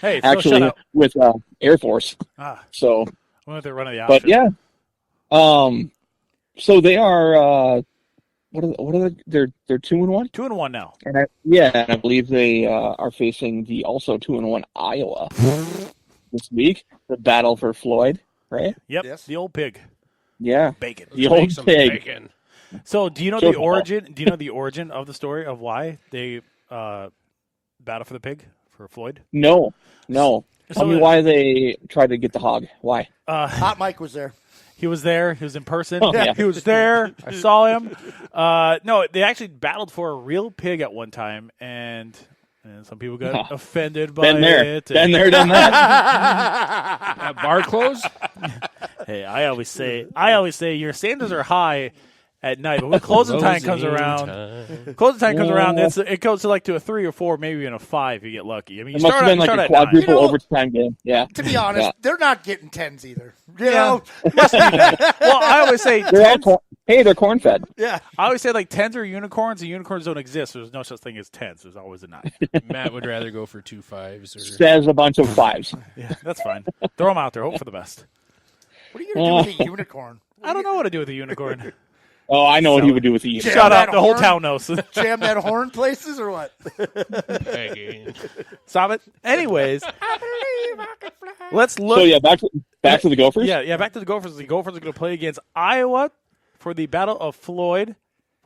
Hey, actually with Air Force. So I wonder if they're running the option. But yeah, so they are. What are they? They're 2-1. 2-1 now. And I believe they are facing the also 2-1 Iowa this week. The battle for Floyd, right? Yep. Yes. The old pig. Yeah. Bacon. The old pig. Bacon. So do you know the origin? Do you know the origin of the story of why they battle for the pig for Floyd? No. Tell me why they tried to get the hog. Why? Hot Mike was there. He was there. He was in person. Oh, yeah. He was there. I saw him. No, they actually battled for a real pig at one time, and some people got offended by it. Been there, done that. Bar close? Hey, I always say your standards are high at night, but when closing time comes around, it goes to a 3 or 4, maybe even a 5 if you get lucky. I mean, It must have been like a quadruple overtime game. Yeah. To be honest, they're not getting 10s either. You Yeah. know? Well, I always say they're corn fed. Yeah. I always say 10s are unicorns, and unicorns don't exist. There's no such thing as 10s. There's always a 9. Matt would rather go for 2 5s. Or... Says a bunch of 5s. Yeah, that's fine. Throw them out there. Hope for the best. What are you going to do with a unicorn? I don't know what to do with a unicorn. Oh, I know what he would do with the unicorn. Shut up. The whole town knows. Jam that horn places or what? Stop it. Anyways, let's look. So, yeah, back to the Gophers? Yeah, back to the Gophers. The Gophers are going to play against Iowa for the Battle of Floyd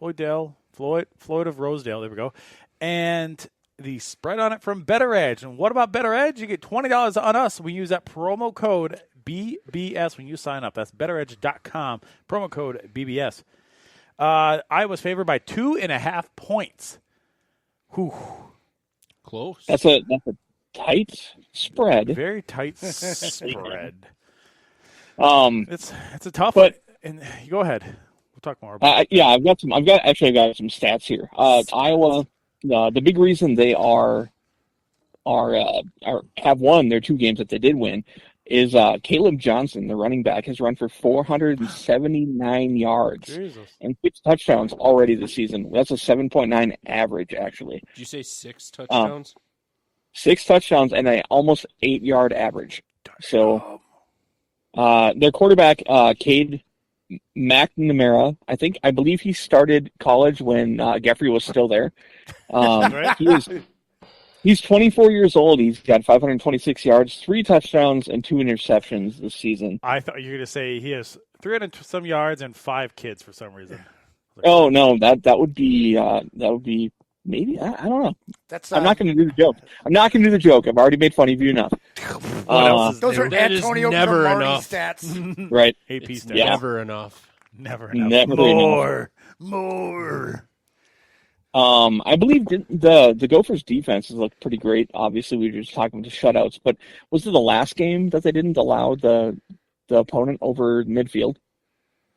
of Rosedale. There we go. And the spread on it from Better Edge. And what about Better Edge? You get $20 on us. We use that promo code BBS when you sign up. That's betteredge.com. Promo code BBS. Iowa's favored by 2.5 points. Whew. Close. That's a tight spread. Very tight spread. It's a tough one. And go ahead. We'll talk more about it. Yeah, I've got some stats here. Iowa, the big reason they have won their 2 games that they did win is Caleb Johnson, the running back, has run for 479 yards and 6 touchdowns already this season. That's a 7.9 average, actually. Did you say 6 touchdowns? 6 touchdowns and a almost 8-yard average. So their quarterback, Cade McNamara. I believe he started college when Geoffrey was still there. He's 24 years old. He's got 526 yards, 3 touchdowns, and 2 interceptions this season. I thought you were going to say he has 300 some yards and 5 kids for some reason. Oh no, that would be maybe I don't know. I'm not going to do the joke. I've already made fun of you enough. Those are Antonio Cromartie stats, right? AP stats. Yeah. Never enough. Never enough. More. I believe the Gophers' defense has looked pretty great. Obviously, we were just talking about the shutouts, but was it the last game that they didn't allow the opponent over midfield?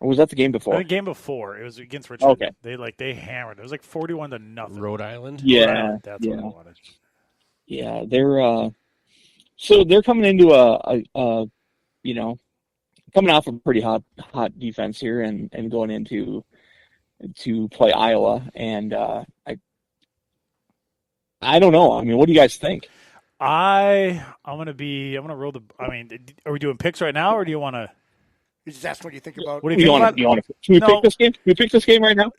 Or was that the game before? The game before. It was against Richmond. Okay. They hammered. It was like 41-0. Rhode Island? Yeah. That's what I wanted. Yeah, they're coming into coming off a pretty hot defense here and going into to play Iowa, and I don't know. I mean, what do you guys think? I'm gonna roll the. I mean, are we doing picks right now, or do you want to? You just ask what you think about. What do you think about? Can we pick this game? Can we pick this game right now?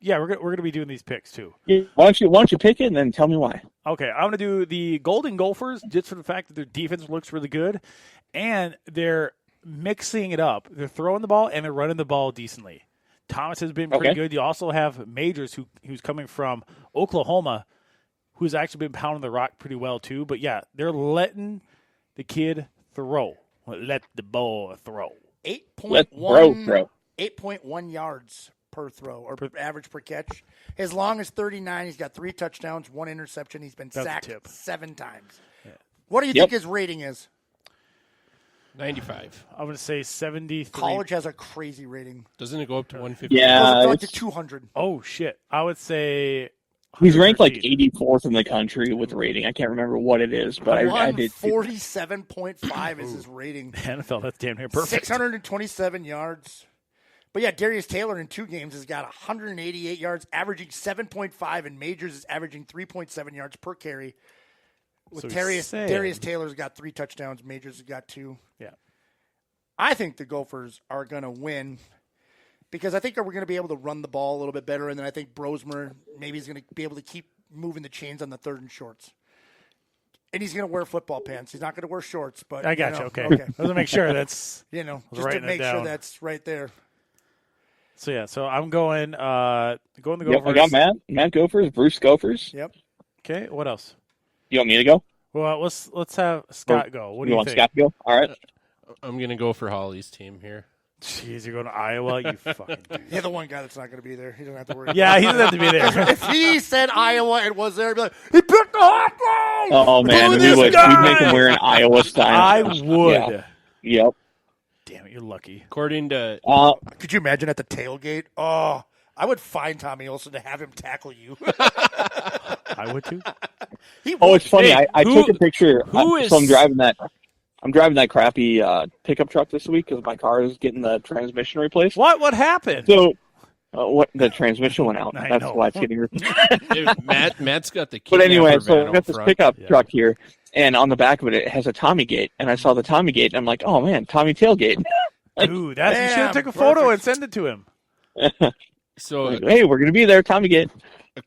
Yeah, we're gonna be doing these picks too. Yeah. Why don't you pick it and then tell me why? Okay, I'm gonna do the Golden Gophers just for the fact that their defense looks really good, and they're mixing it up. They're throwing the ball and they're running the ball decently. Thomas has been pretty good. You also have Majors, who's coming from Oklahoma, who's actually been pounding the rock pretty well too. But yeah, they're letting the kid throw. Let the ball throw. 8.1 yards per throw, or average per catch. As long as 39, he's got 3 touchdowns, 1 interception. He's been sacked 7 times. Yeah. What do you think his rating is? 95. I'm going to say 73. College has a crazy rating. Doesn't it go up to 150? Yeah. It goes up to 200. Oh, shit. I would say... He's ranked like 84th in the country with rating. I can't remember what it is, but I did. 47.5 is his rating. NFL, that's damn near perfect. 627 yards. But yeah, Darius Taylor in 2 games has got 188 yards, averaging 7.5, and Majors is averaging 3.7 yards per carry. With Darius Taylor's got 3 touchdowns, Majors has got 2. Yeah. I think the Gophers are going to win because I think we're going to be able to run the ball a little bit better, and then I think Brosmer maybe is going to be able to keep moving the chains on the 3rd and shorts. And he's going to wear football pants. He's not going to wear shorts, but I got you. Okay. Let's make sure that's just to make sure that's right there. So so I'm going the Gophers. Yep, I got Matt Gophers, Bruce Gophers. Yep. Okay, what else? You want me to go? Well, let's have Scott go. What do you want think? Scott to go? All right. I'm going to go for Holly's team here. Jeez, you're going to Iowa? You fucking dude. You're the one guy that's not going to be there. He doesn't have to worry. Yeah, he doesn't have to be there. If he said Iowa and was there, he'd be like, he picked the hot dog! Oh, man. We'd make him wear an Iowa style. I would. Yeah. Yep. Damn it, you're lucky. According to... could you imagine at the tailgate? Oh, I would find Tommy Olsen to have him tackle you. I would too. It's funny. I took a picture. So I'm driving that crappy pickup truck this week because my car is getting the transmission replaced. What happened? So, the transmission went out. That's why it's getting replaced. Matt's got the key. But anyway, so I've got this pickup truck here, and on the back of it has a Tommy gate, and I saw the Tommy gate, and I'm like, oh man, Tommy tailgate. Dude, you should have took a photo and send it to him. So hey, we're gonna be there, Tommy gate. It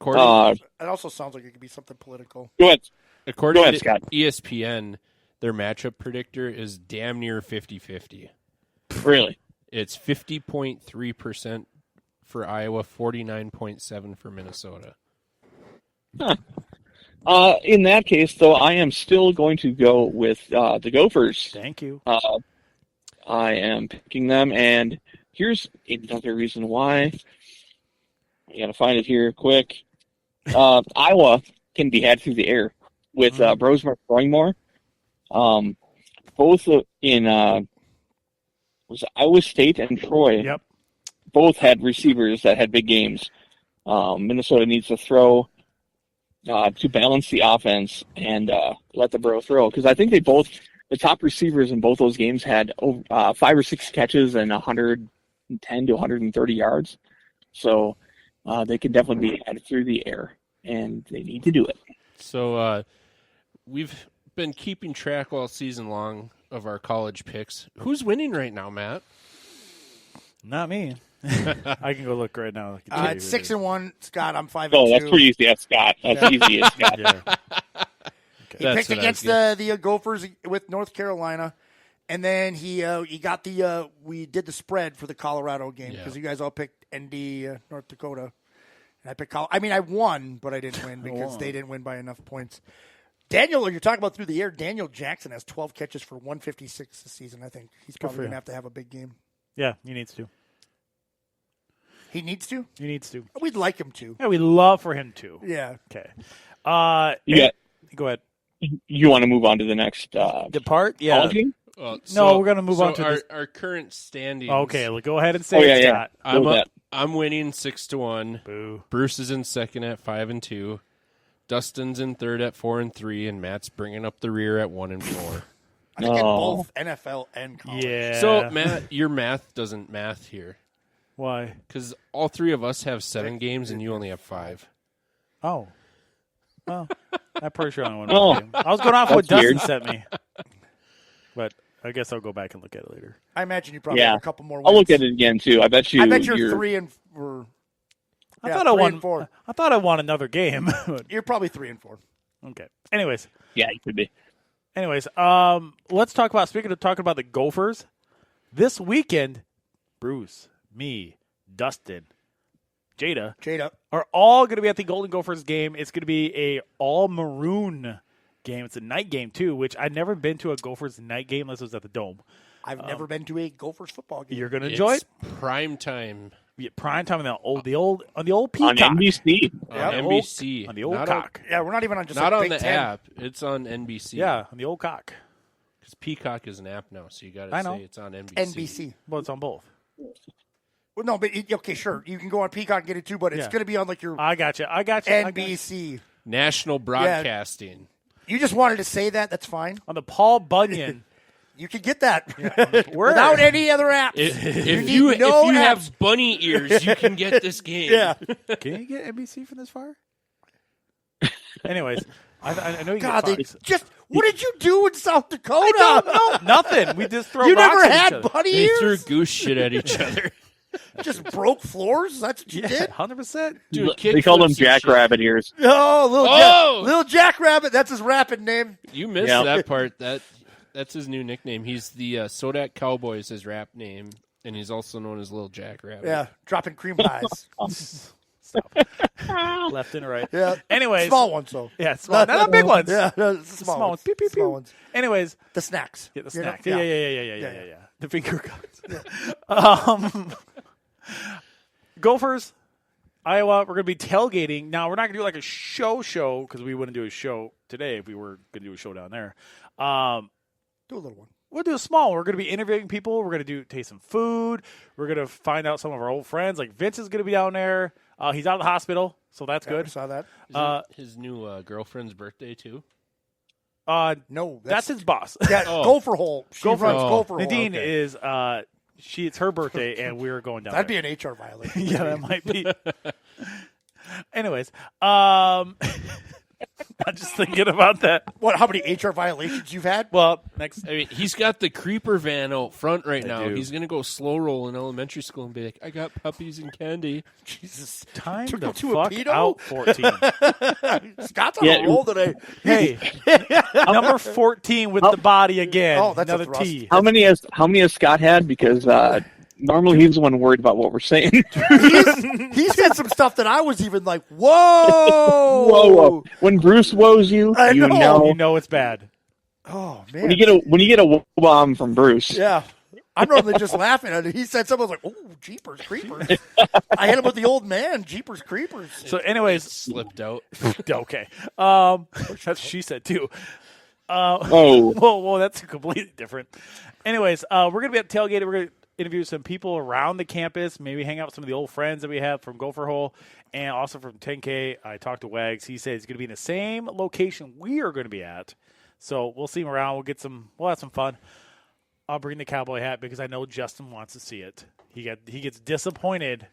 also sounds like it could be something political. Go ahead. According to Scott. ESPN, their matchup predictor is damn near 50-50. Really? It's 50.3% for Iowa, 49.7% for Minnesota. Huh. In that case, though, I am still going to go with the Gophers. Thank you. I am picking them, and here's another reason why. I got to find it here quick. Iowa can be had through the air with Brosmer throwing more. Both in was Iowa State and Troy. Yep. Both had receivers that had big games. Minnesota needs to throw to balance the offense and let the Bro throw, because I think the top receivers in both those games had 5 or 6 catches and 110 to 130 yards. So they can definitely be had through the air, and they need to do it. So we've been keeping track all season long of our college picks. Who's winning right now, Matt? Not me. I can go look right now. It's 6-1. Scott, I'm 5-2. Oh, that's pretty easy. That's Scott. That's easy. Scott. Yeah. He picked against the Gophers with North Carolina, and then he got we did the spread for the Colorado game because you guys all picked ND North Dakota, and I picked I won, but I didn't win because they didn't win by enough points. Daniel, you're talking about through the air. Daniel Jackson has 12 catches for 156 this season. I think he's probably going to have a big game. Yeah, he needs to. He needs to? He needs to. We'd like him to. Yeah, we'd love for him to. Yeah. Okay. Go ahead. You want to move on to the next part? Yeah. Game? No, we're going to move on to our current standings. Okay, go ahead and say it, Scott. I'm winning 6-1. Boo. Bruce is in second at 5-2. Dustin's in third at 4-3, and Matt's bringing up the rear at 1-4. I think in both NFL and college. Yeah. So Matt, your math doesn't math here. Why? Because all three of us have 7 games, and you only have 5. Oh. Well, I'm pretty sure I only won one game. I was going off what Dustin sent me. But I guess I'll go back and look at it later. I imagine you probably have a couple more wins. I'll look at it again, too. I bet you're 3-4. I thought I won 4. I thought I won another game. You're probably 3-4. Okay. Anyways. Yeah, you could be. Anyways, let's talk about, speaking of talking about the Gophers, this weekend, Bruce, me, Dustin, Jada are all going to be at the Golden Gophers game. It's going to be a all-maroon game. It's a night game, too, which I've never been to a Gophers night game unless it was at the Dome. I've never been to a Gophers football game. You're going to enjoy it? Prime time. Yeah, prime time on the old Peacock. On NBC. On NBC. On the old cock. Yeah, we're not even on just not on Big the Ten. app. It's on NBC. Yeah, on the old cock. Because Peacock is an app now, so you got to say it's on NBC. NBC. Well, it's on both. Well, no, but okay, sure. You can go on Peacock and get it too, but it's going to be on like your I got you. NBC. National Broadcasting. You just wanted to say that. That's fine. On the Paul Bunyan. You can get that without any other apps. If you have bunny ears, you can get this game. Yeah. Can you get NBC from this far? Anyways, I know you God, get Fox. What did you do in South Dakota? I don't know. Nothing. We just throw You rocks never at each had other. bunny They ears? threw goose shit at each other. Just broke floors? That's what you did? 100%. Dude, They call them jackrabbit ears. Oh, little Jackrabbit. That's his rapid name. You missed that part. That's his new nickname. He's the Sodak Cowboy is his rap name, and he's also known as Little Jackrabbit. Yeah, dropping cream pies. Left and right. Yeah. Anyways. Small ones, though. Yeah, small. Not big ones. Yeah, small ones. Pew, pew, pew. Small ones. Anyways. The snacks. Yeah, the snacks. Yeah. Yeah. The finger guns. Gophers, Iowa, we're going to be tailgating. Now, we're not going to do like a show because we wouldn't do a show today if we were going to do a show down there. Do a little one. We'll do a small. We're going to be interviewing people. We're going to taste some food. We're going to find out some of our old friends. Like Vince is going to be down there. He's out of the hospital, so that's good. I saw that. His new girlfriend's birthday, too? No. That's his boss. Yeah, Gopher Hole. She runs Gopher Hole. Nadine is, it's her birthday, and we're going down That'd there. be an HR violation. Yeah, that might be. Anyways, I'm just thinking about that. What? How many HR violations you've had? Well, next. I mean, he's got the creeper van out front right now. do. He's going to go slow roll in elementary school and be like, I got puppies and candy. Jesus. Time Took to him to a fuck pedo? out 14. Scott's on a roll today. Hey, number 14 with the body again. Oh, that's a another thrust. T. How many has Scott had? Because normally he's the one worried about what we're saying. He said some stuff that I was even like, whoa. Whoa. When Bruce woes you, I you know. know. You know it's bad. Oh, man. When you get a whoa bomb from Bruce. Yeah. I'm normally just laughing at it. He said something like, oh, Jeepers Creepers. I hit him with the old man, Jeepers Creepers. So, anyways. Slipped out. Okay. That's what she said, too. Oh. Whoa, that's completely different. Anyways, we're going to be at tailgate. We're going to interview some people around the campus, maybe hang out with some of the old friends that we have from Gopher Hole and also from 10K. I talked to Wags. He said he's going to be in the same location we are going to be at. So we'll see him around. We'll have some fun. I'll bring the cowboy hat because I know Justin wants to see it. He gets disappointed.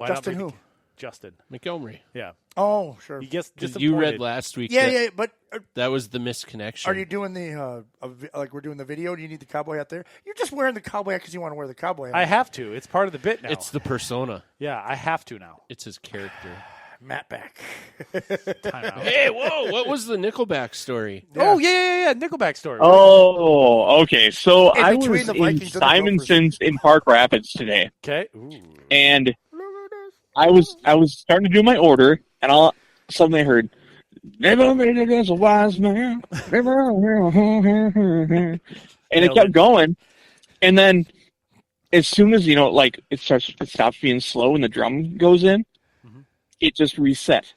Justin who? Justin Montgomery. Yeah. Oh, sure. He gets disappointed. You read last week. Yeah, but that was the misconnection. Are you doing the like we're doing the video? Do you need the cowboy hat there? You're just wearing the cowboy hat because you want to wear the cowboy hat. I have to. It's part of the bit now. It's the persona. Yeah, I have to now. It's his character. Matt back. Hey, whoa! What was the Nickelback story? Yeah. Oh yeah, Nickelback story. Oh, okay. So I was between the in Vikings and the Simonson's in Park Rapids today, Okay. and I was starting to do my order, and suddenly I heard, "Never made it as a wise man." And it kept going, and then as soon as it stops being slow and the drum goes in, it just reset.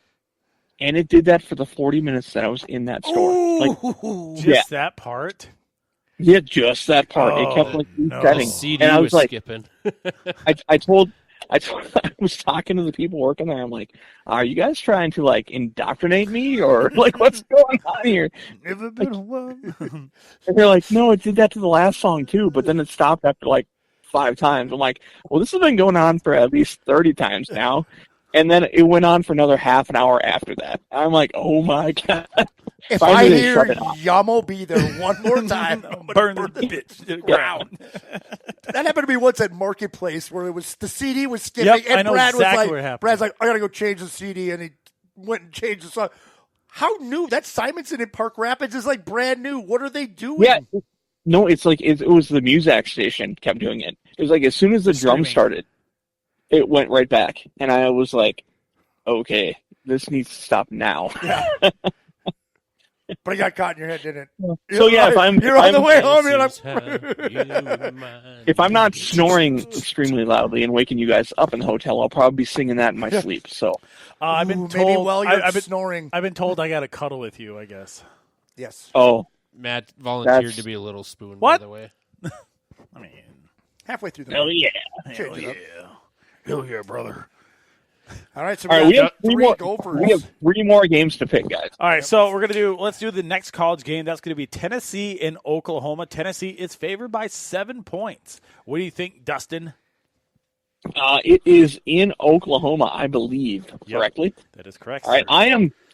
And it did that for the 40 minutes that I was in that store. That part? Yeah, just that part. It kept resetting. CD and I was like, skipping. I was talking to the people working there. I'm like, are you guys trying to indoctrinate me or what's going on here? Never been a woman. And they're like, no, it did that to the last song too, but then it stopped after 5 times. I'm like, well, this has been going on for at least 30 times now. And then it went on for another half an hour after that. I'm like, oh my God. If I hear Yamo be there one more time, I'm burn the bitch to the ground. That happened to me once at Marketplace where the CD was skipping. Yep, and I know Brad exactly was what like, happened. Brad's like, I got to go change the CD. And he went and changed the song. How new? That Simonson in Park Rapids is brand new. What are they doing? Yeah. No, it's it was the Muzak station kept doing it. It was as soon as the drum started, it went right back. And I was like, okay, this needs to stop now. Yeah. But it got caught in your head, didn't it? So yeah, you're on the way home. You're like, if I'm not snoring extremely loudly and waking you guys up in the hotel, I'll probably be singing that in my sleep. So I've been maybe told. while you're I've been snoring. I've been told I got to cuddle with you. I guess. Yes. Oh, Matt volunteered to be a little spoon. What? By the way. I mean, halfway through the hell yeah, hell yeah, brother. All right, so we have three more. Gophers. We have 3 more games to pick, guys. All right, so let's do the next college game. That's going to be Tennessee and Oklahoma. Tennessee is favored by 7 points. What do you think, Dustin? It is in Oklahoma, I believe, correctly. That is correct. All right,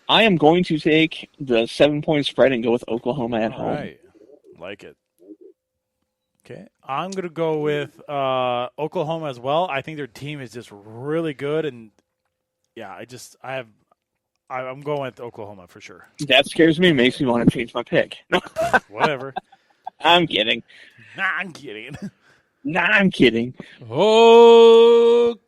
I am going to take the 7-point spread and go with Oklahoma at home. All right, like it. Okay, I'm going to go with Oklahoma as well. I think their team is just really good, and I'm going with Oklahoma for sure. That scares me. It makes me want to change my pick. Whatever. I'm kidding. Nah, I'm kidding. Nah, I'm kidding. Oklahoma,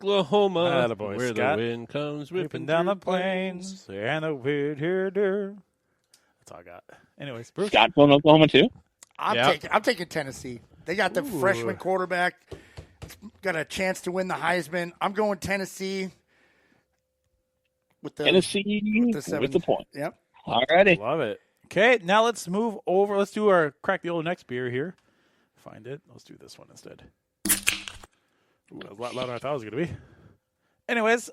Attaboy, where Scott. the wind comes Whipping down the plains and the weird here. That's all I got. Anyways, Bruce. Scott going Oklahoma too? I'm taking Tennessee. They got the freshman quarterback. Got a chance to win the Heisman. I'm going Tennessee. With the point. Yep. All righty. Love it. Okay, now let's move over. Let's do our crack the old next beer here. Find it. Let's do this one instead. Ooh, that was a lot louder than I thought it was going to be. Anyways,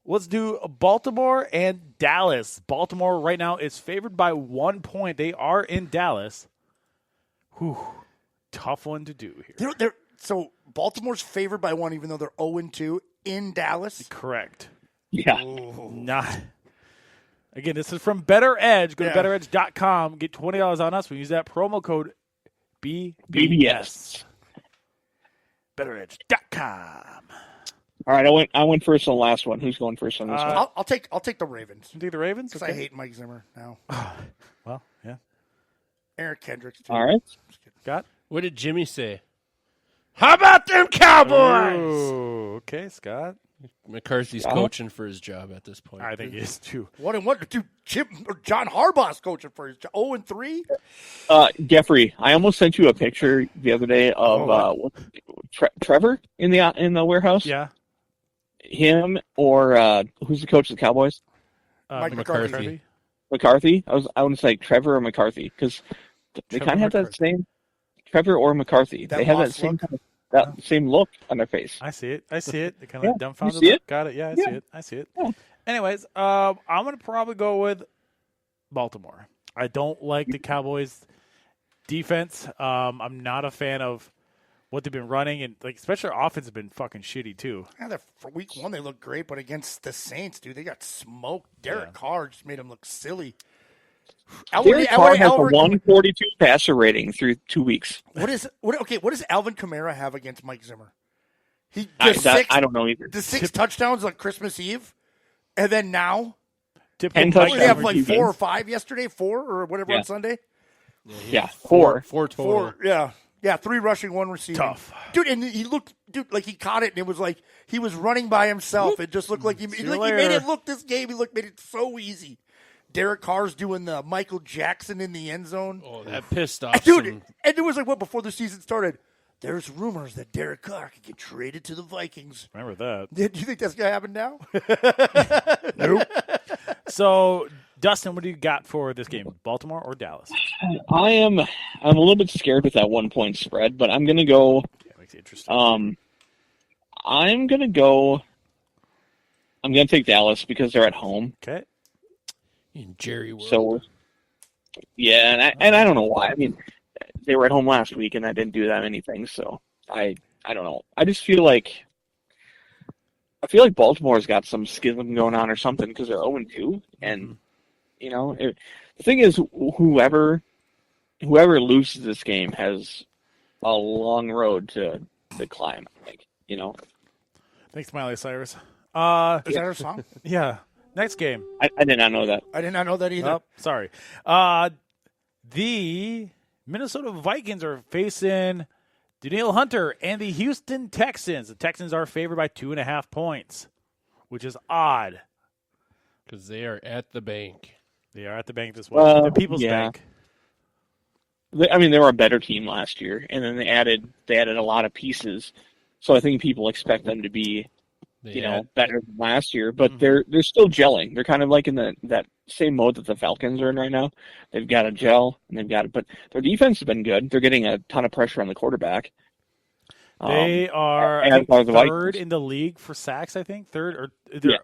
let's do Baltimore and Dallas. Baltimore right now is favored by 1 point. They are in Dallas. Whew. Tough one to do here. So Baltimore's favored by 1, even though they're 0-2 in Dallas? Correct. Yeah. Not. Again, this is from Better Edge. Go to betteredge.com. Get $20 on us. We use that promo code BBS. betteredge.com. All right, I went first on the last one. Who's going first on this one? I'll take the Ravens. You take the Ravens? Because I hate Mike Zimmer now. Well, yeah. Eric Kendricks, too. All right. Scott? What did Jimmy say? How about them Cowboys? Oh, okay, Scott. McCarthy's coaching for his job at this point. I think he is too. What dude? John Harbaugh's coaching for his job. 0-3. Jeffrey, I almost sent you a picture the other day of Trevor in the warehouse. Yeah. Him or who's the coach of the Cowboys? Mike McCarthy. McCarthy. I want to say Trevor or McCarthy because they kind of have that same. Trevor or McCarthy. They have that same kind of. That same look on their face. I see it. They kind of dumbfounded. You see it? Got it. Yeah, I see it. Yeah. Anyways, I'm going to probably go with Baltimore. I don't like the Cowboys' defense. I'm not a fan of what they've been running, and like especially our offense has been fucking shitty too. Yeah, for week 1 they looked great, but against the Saints, dude, they got smoked. Derek Carr just made them look silly. Derek Carr has a 142 passer rating through 2 weeks. What does Alvin Kamara have against Mike Zimmer? I don't know either. The 6 touchdowns on Christmas Eve, and then now 10 touchdowns. They have like 4 or 5 yesterday, 4 or whatever on Sunday. Yeah, 4. 4 total. 4, yeah, 3 rushing, 1 receiving. Tough, dude. And he looked, like he caught it, and it was like he was running by himself. It just looked like he made it look this game. Made it so easy. Derek Carr's doing the Michael Jackson in the end zone. Oh, that pissed off, dude. And it was like before the season started. There's rumors that Derek Carr could get traded to the Vikings. Remember that? Do you think that's gonna happen now? Nope. So, Dustin, what do you got for this game? Baltimore or Dallas? I'm a little bit scared with that 1 point spread, but I'm gonna go. Yeah, makes it interesting. I'm gonna take Dallas because they're at home. Okay. In Jerry World. So, yeah, and I don't know why. I mean, they were at home last week, and I didn't do that many things. So I don't know. I just feel like Baltimore's got some schism going on or something because they're 0-2, and the thing is, whoever loses this game has a long road to climb. Thanks, Miley Cyrus. Is that her song? Yeah. Next game. I did not know that. I did not know that either. Oh, sorry. The Minnesota Vikings are facing Danielle Hunter and the Houston Texans. The Texans are favored by 2.5 points, which is odd. Because they are at the bank. They are at the bank this week. The People's Bank. They were a better team last year, and then they added a lot of pieces. So I think people expect them to be better than last year, but they're still gelling. They're kind of like in that same mode that the Falcons are in right now. They've got to gel, and but their defense has been good. They're getting a ton of pressure on the quarterback. They are third in the league for sacks, I think. Third or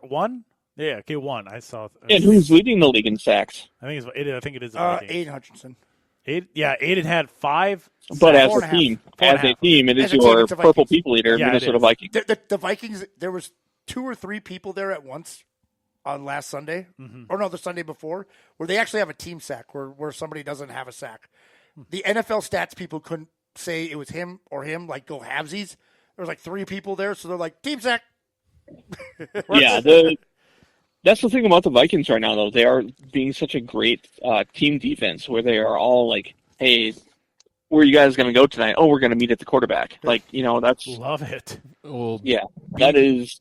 one? Yeah, okay, one. I saw. And who's leading the league in sacks? I think it is. Aiden Hutchinson. Aiden had 5. But as a team, it is your purple people eater, Minnesota Vikings. The Vikings, there was 2 or 3 people there at once on last Sunday, or no, the Sunday before, where they actually have a team sack where somebody doesn't have a sack. The NFL stats people couldn't say it was him or him, like go halvesies. There was like 3 people there, so they're like, team sack. Yeah, that's the thing about the Vikings right now, though. They are being such a great team defense where they are all like, hey, where are you guys going to go tonight? Oh, we're going to meet at the quarterback. Like, that's... Love it. Well, yeah, that is...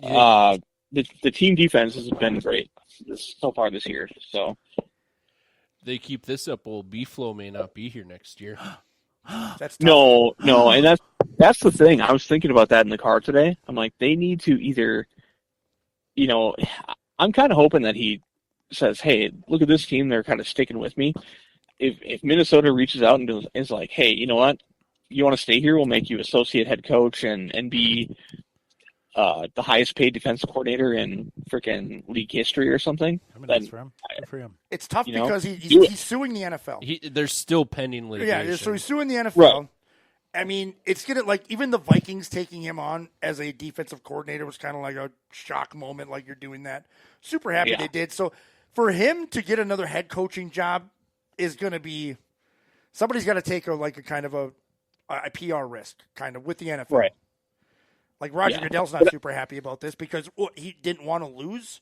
The team defense has been great so far this year. So they keep this up, old B-Flow may not be here next year. That's no, and that's the thing. I was thinking about that in the car today. I'm like, they need to either... I'm kind of hoping that he says, hey, look at this team. They're kind of sticking with me. If Minnesota reaches out and is like, hey, you know what? You want to stay here? We'll make you associate head coach and be the highest paid defensive coordinator in freaking league history or something. That's for him. Good for him. It's tough because he's suing the NFL. They're still pending litigation. Yeah, so he's suing the NFL. Right. I mean, it's gonna even the Vikings taking him on as a defensive coordinator was kind of like a shock moment. Like you're doing that. Super happy they did. So for him to get another head coaching job is going to be somebody's got to take a kind of a PR risk kind of with the NFL. Right. Like Roger Goodell's not super happy about this because he didn't want to lose.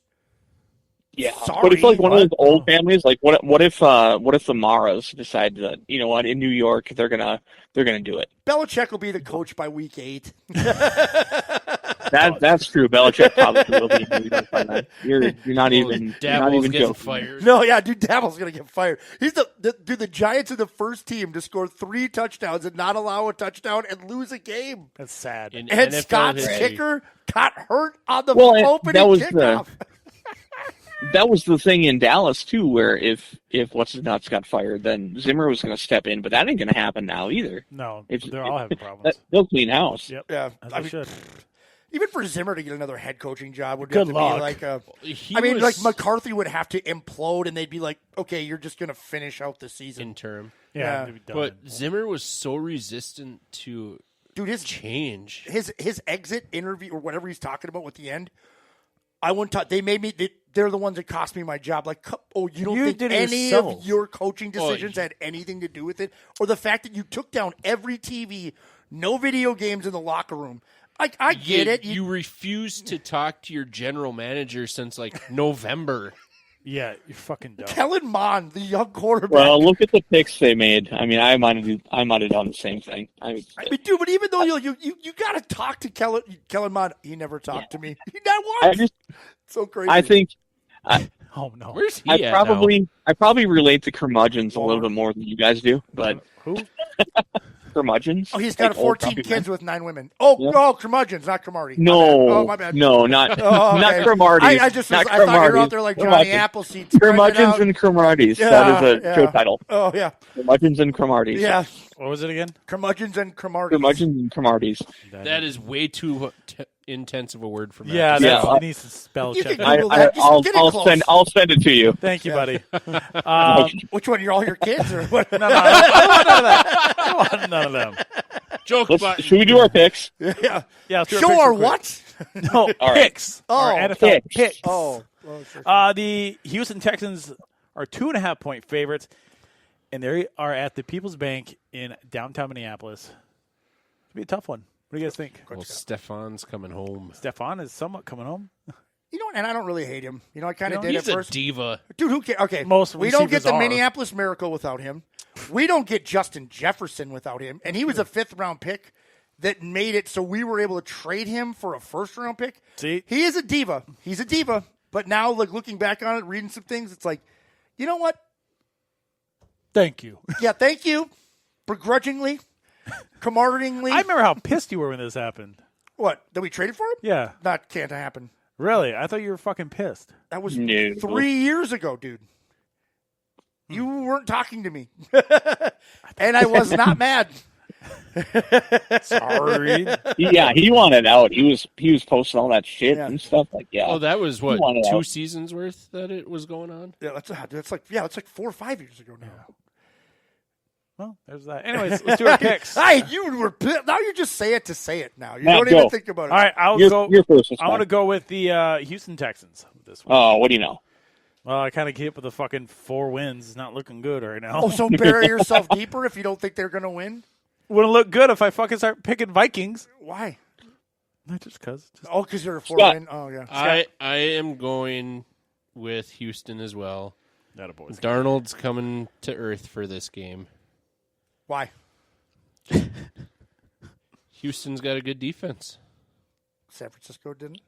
Yeah, sorry, but it's like one of those old families. Like, what if the Maras decide that in New York they're gonna do it? Belichick will be the coach by week 8. That's true. Belichick probably will be in New York by then. You're not even getting fired. No, yeah, dude, Dabble's gonna get fired. He's the Giants are the first team to score 3 touchdowns and not allow a touchdown and lose a game. That's sad. And Scott's kicker got hurt on the opening kickoff. That was the thing in Dallas too, where if what's his nuts got fired, then Zimmer was going to step in, but that ain't going to happen now either. No, they're all having problems. They'll clean house. Yep. Yeah, I should. Even for Zimmer to get another head coaching job would Good have to luck. be like He like McCarthy would have to implode, and they'd be like, okay, you're just going to finish out the season. interim. Yeah. they'd be done. But Zimmer was so resistant to Dude, change. His exit interview or whatever he's talking about with the end, I wouldn't talk. They made me. They're the ones that cost me my job. Like, you don't think did it any yourself. of your coaching decisions had anything to do with it, or the fact that you took down every TV, no video games in the locker room. I get it. You refused to talk to your general manager since like November. Yeah, you're fucking dumb. Kellen Mond, the young quarterback. Well, look at the picks they made. I mean, I might have done the same thing. I mean, dude, but even though you got to talk to Kellen Mond, he never talked to me. Not I once. So crazy. I think Oh no, Where's he I at probably relate to curmudgeons a little bit more than you guys do, but who? curmudgeons. Oh, he's got like 14 old kids grumpy with 9 women. Oh, Yeah. oh, curmudgeons, not Cromartie. No, my bad. no, not Oh, not okay. Cromarties. I thought you were out there like Johnny Appleseed. Curmudgeons and Cromarties. That is a show title. Oh, yeah. Curmudgeons and Cromarties. Yeah. What was it again? Curmudgeons and Cromarties. Curmudgeons and Cromarties. That is way too intense of a word for me. Yeah, Yeah. it needs to spell You check. can Google that. Just get it close. I'll send it to you. Thank you, buddy. Which one? You're all your kids? Or what? No, I want none of that. I want none of them. Joke button. Should we do our picks? Yeah. Yeah, let's do a Show picture our quick. what? No, All right. picks. Oh, Our NFL picks. Oh. Sure. The Houston Texans are 2.5-point favorites, and they are at the People's Bank in downtown Minneapolis. It'll be a tough one. What do you guys think? Well, Stefan's coming home. Stefan is somewhat coming home. You know what? And I don't really hate him. You know, I kind of You know, did He's at a first. diva. Dude, who cares? Okay, Most we don't get receivers the are. Minneapolis Miracle without him. We don't get Justin Jefferson without him. And he was a 5th-round pick that made it so we were able to trade him for a 1st-round pick. See? He is a diva. He's a diva. But now, like, looking back on it, reading some things, it's like, you know what? Thank you. Yeah, thank you. Begrudgingly. Camaraderingly. I remember how pissed you were when this happened. What? That we traded for him? Yeah. That can't happen. Really? I thought you were fucking pissed. That was No. 3 years ago, dude. You weren't talking to me. And I was not mad. Sorry. Yeah, he wanted out. He was posting all that shit and stuff. Like, yeah. Oh, that was what, wanted 2 out. seasons worth that it was going on? Yeah, that's like 4 or 5 years ago now. Well, there's that. Anyways, let's do our picks. Hey, you were now you just say it to say it now. You Matt, don't even go. think about it. All right, I'll You're go. first this I want to time. go with the Houston Texans this week. Oh, what do you know? Well, I kind of keep with the fucking 4 wins. It's not looking good right now. Oh, so bury yourself deeper if you don't think they're going to win? Wouldn't look good if I fucking start picking Vikings. Why? Not just because. Oh, because you're a 4 Scott. win. Oh, yeah. I am going with Houston as well. Not a boys. Darnold's coming to earth for this game. Why? Houston's got a good defense. San Francisco didn't.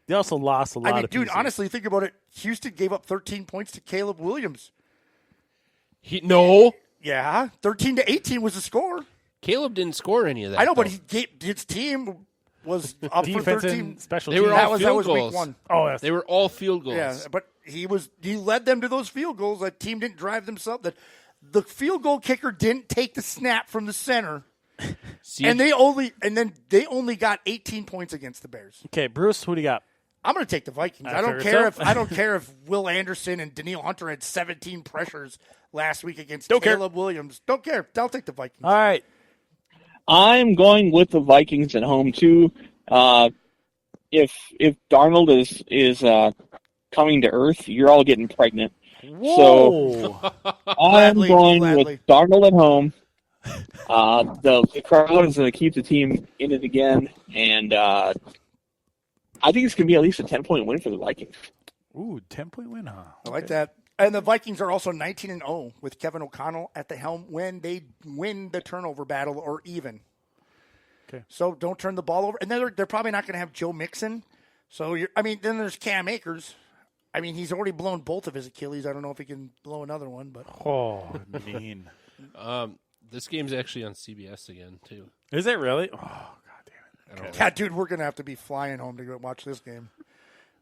They also lost a lot I mean, of dude, pieces. honestly, think about it. Houston gave up 13 points to Caleb Williams. No. Yeah, 13-18 was the score. Caleb didn't score any of that. I know, but though. his team was up for Defense 13. and special They were teams. all that field was goals. week 1. Oh, yes. They were all field goals. Yeah, but he led them to those field goals. That team didn't drive themselves. The field goal kicker didn't take the snap from the center, See, and they only got 18 points against the Bears. Okay, Bruce, who do you got? I'm going to take the Vikings. I I don't figured care if Will Anderson and Daniil Hunter had 17 pressures last week against Don't care. Caleb Williams. Don't care. I'll take the Vikings. All right. I'm going with the Vikings at home too. If Darnold is coming to earth, you're all getting pregnant. Whoa. So I'm going Gladly. with Darnold at home. The crowd is going to keep the team in it again, and I think it's going to be at least a 10-point win for the Vikings. Ooh, 10-point win, huh? I like that. And the Vikings are also 19-0 with Kevin O'Connell at the helm when they win the turnover battle or even. Okay. So don't turn the ball over. And they're probably not going to have Joe Mixon. So then there's Cam Akers. I mean, he's already blown both of his Achilles. I don't know if he can blow another one, but Oh, mean. this game's actually on CBS again, too. Is it really? Oh, God damn it. yeah, dude, we're going to have to be flying home to go watch this game.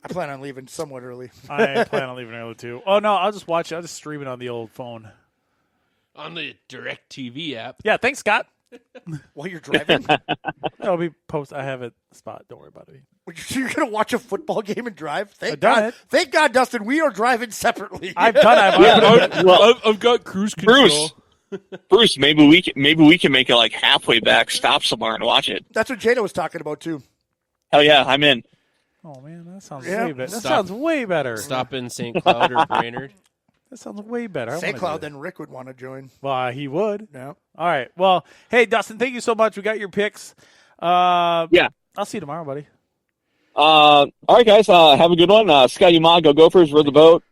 I plan on leaving somewhat early. I plan on leaving early, too. Oh, no, I'll just watch it. I'll just stream it on the old phone. On the DirecTV app. Yeah, thanks, Scott. While you're driving? That'll be post. I have it spot. Don't worry about it. You're going to watch a football game and drive? I've done it. Thank God, Dustin, we are driving separately. I've done it. I've got cruise control. Bruce, maybe we can make it like halfway back, stop somewhere, and watch it. That's what Jada was talking about too. Hell yeah, I'm in. Oh man, that sounds Yeah. way better. That sounds way better. Stop in St. Cloud or Brainerd. That sounds way better. I St. wanna Cloud, do that. then Rick would want to join. Well, he would. Yeah. All right. Well, hey, Dustin, thank you so much. We got your picks. Yeah. I'll see you tomorrow, buddy. All right, guys. Have a good one. Scotty Ma, go Gophers, row the boat.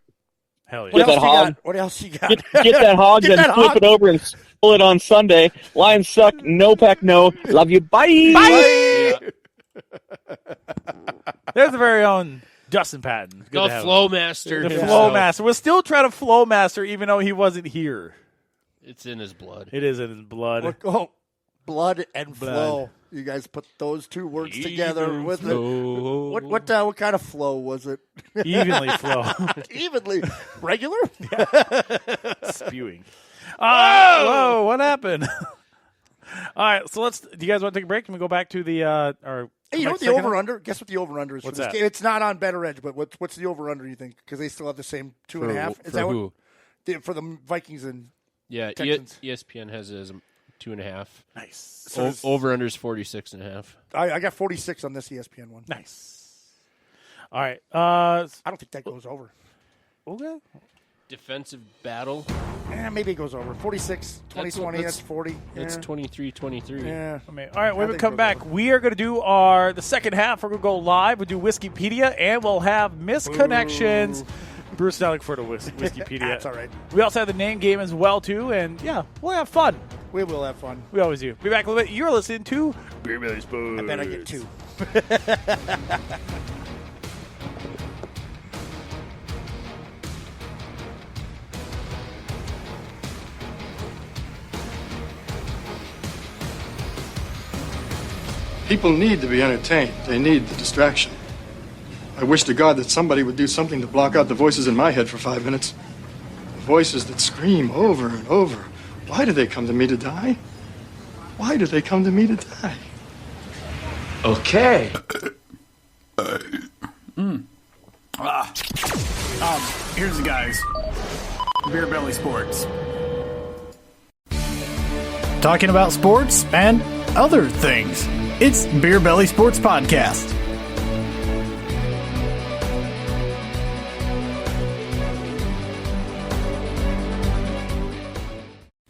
Hell yeah. What Get else that you hog. got? What else you got? Get that hog, Get then that flip hog. it over and spill it on Sunday. Lions suck. No pack, no. Love you. Bye. Bye. There's the very own Dustin Patton. The Flow Master. The himself. Flow Master. We're still trying to Flow Master, even though he wasn't here. It's in his blood. It is in his blood. Oh, blood and Blood. flow. You guys put those two words together Even with flow. it. What kind of flow was it? Evenly flow. Evenly. Regular? Spewing. Whoa, what happened? All right, so do you guys want to take a break? Can we go back to the Hey, you know what the over-under? Guess what the over-under is What's for this that? game? It's not on Better Edge, but what's the over-under, you think? Because they still have the same 2.5. Is that who? what? For the Vikings and Yeah, Texans. ESPN has it as 2.5. Nice. So Over-under is 46.5. I got 46 on this ESPN one. Nice. All right. I don't think that goes over. Okay. Defensive battle. Maybe it goes over. 46, 2020, that's 40. It's Yeah. 23-23. Yeah. All right, when we think come it goes back, over. we are going to do the second half. We're going to go live. We'll do Whiskeypedia, and we'll have misconnections. Bruce, not looking forward to Whiskeypedia. That's all right. We also have the name game as well, too, and yeah, we'll have fun. We will have fun. We always do. Be back in a little bit. You're listening to Beer Belly Sports. I bet I get 2. People need to be entertained. They need the distraction. I wish to God that somebody would do something to block out the voices in my head for 5 minutes. The voices that scream over and over. Why do they come to me to die? Why do they come to me to die? Okay. Here's the guys. Beer Belly Sports. Talking about sports and other things. It's Beer Belly Sports Podcast.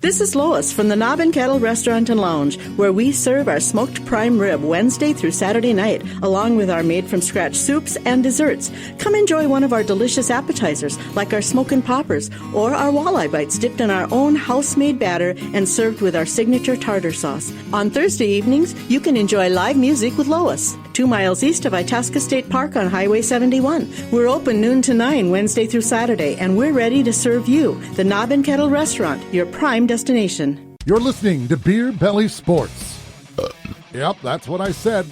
This is Lois from the Knob and Kettle Restaurant and Lounge, where we serve our smoked prime rib Wednesday through Saturday night, along with our made-from-scratch soups and desserts. Come enjoy one of our delicious appetizers, like our smokin' poppers, or our walleye bites dipped in our own house-made batter and served with our signature tartar sauce. On Thursday evenings, you can enjoy live music with Lois, 2 miles east of Itasca State Park on Highway 71. We're open noon to 9 Wednesday through Saturday, and we're ready to serve you. The Knob and Kettle Restaurant, your prime destination. You're listening to Beer Belly Sports. Yep, that's what I said.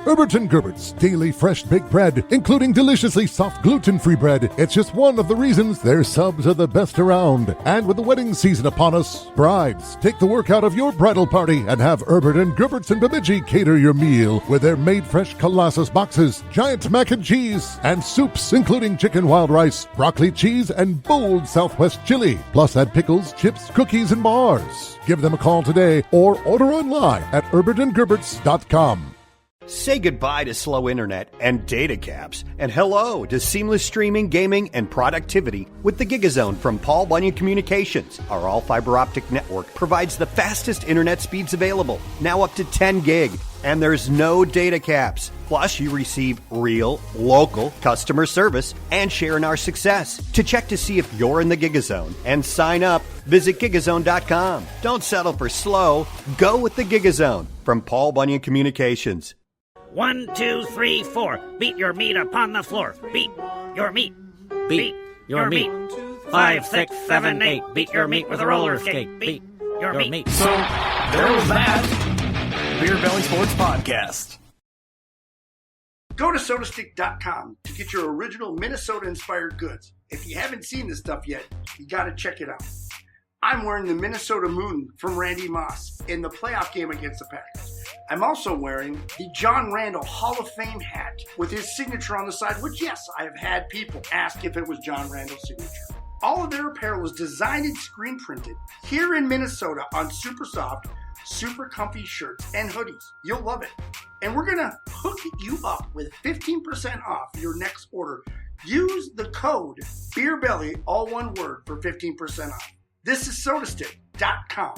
Herbert & Gerbert's daily fresh baked bread, including deliciously soft gluten-free bread. It's just one of the reasons their subs are the best around. And with the wedding season upon us, brides, take the work out of your bridal party and have Herbert & Gerbert's in Bemidji cater your meal with their made fresh Colossus boxes, giant mac and cheese, and soups including chicken wild rice, broccoli cheese, and bold Southwest chili. Plus add pickles, chips, cookies, and bars. Give them a call today or order online at herbertandgerberts.com. Say goodbye to slow internet and data caps, and hello to seamless streaming, gaming, and productivity with the GigaZone from Paul Bunyan Communications. Our all-fiber optic network provides the fastest internet speeds available, now up to 10 gig, and there's no data caps. Plus, you receive real, local customer service and share in our success. To check to see if you're in the GigaZone and sign up, visit gigazone.com. Don't settle for slow. Go with the GigaZone from Paul Bunyan Communications. 1, 2, 3, 4. Beat your meat upon the floor. Beat your meat. Beat your meat. 5, 6, 7, 8. Beat your meat with a roller skate. Beat your meat. So, there was that. Beer Belly Sports Podcast. Go to sodastick.com to get your original Minnesota-inspired goods. If you haven't seen this stuff yet, you got to check it out. I'm wearing the Minnesota Moon from Randy Moss in the playoff game against the Packers. I'm also wearing the John Randall Hall of Fame hat with his signature on the side, which, yes, I have had people ask if it was John Randall's signature. All of their apparel is designed and screen printed here in Minnesota on super soft, super comfy shirts and hoodies. You'll love it. And we're going to hook you up with 15% off your next order. Use the code BeerBelly, all one word, for 15% off. This is SodaStick.com.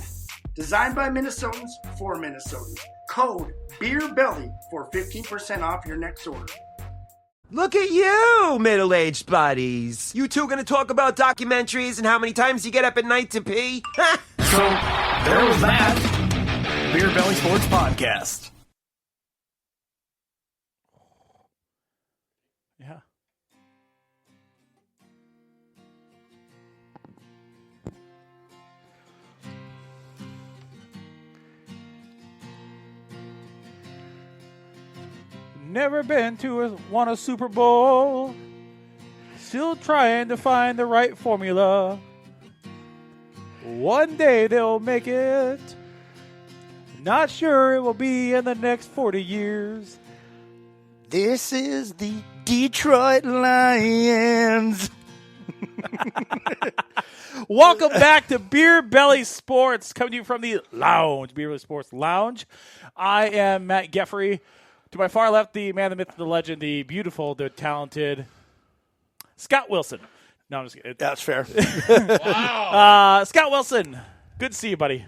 Designed by Minnesotans for Minnesotans. Code BeerBelly for 15% off your next order. Look at you, middle-aged buddies. You two gonna talk about documentaries and how many times you get up at night to pee? So, there was that. Beer Belly Sports Podcast. Yeah. Never been to won a Super Bowl. Still trying to find the right formula. One day they'll make it. Not sure it will be in the next 40 years. This is the Detroit Lions. Welcome back to Beer Belly Sports, coming to you from the lounge, Beer Belly Sports Lounge. I am Matt Geffrey. To my far left, the man, the myth, the legend, the beautiful, the talented Scott Wilson. No, I'm just kidding. That's fair. Wow. Scott Wilson, good to see you, buddy.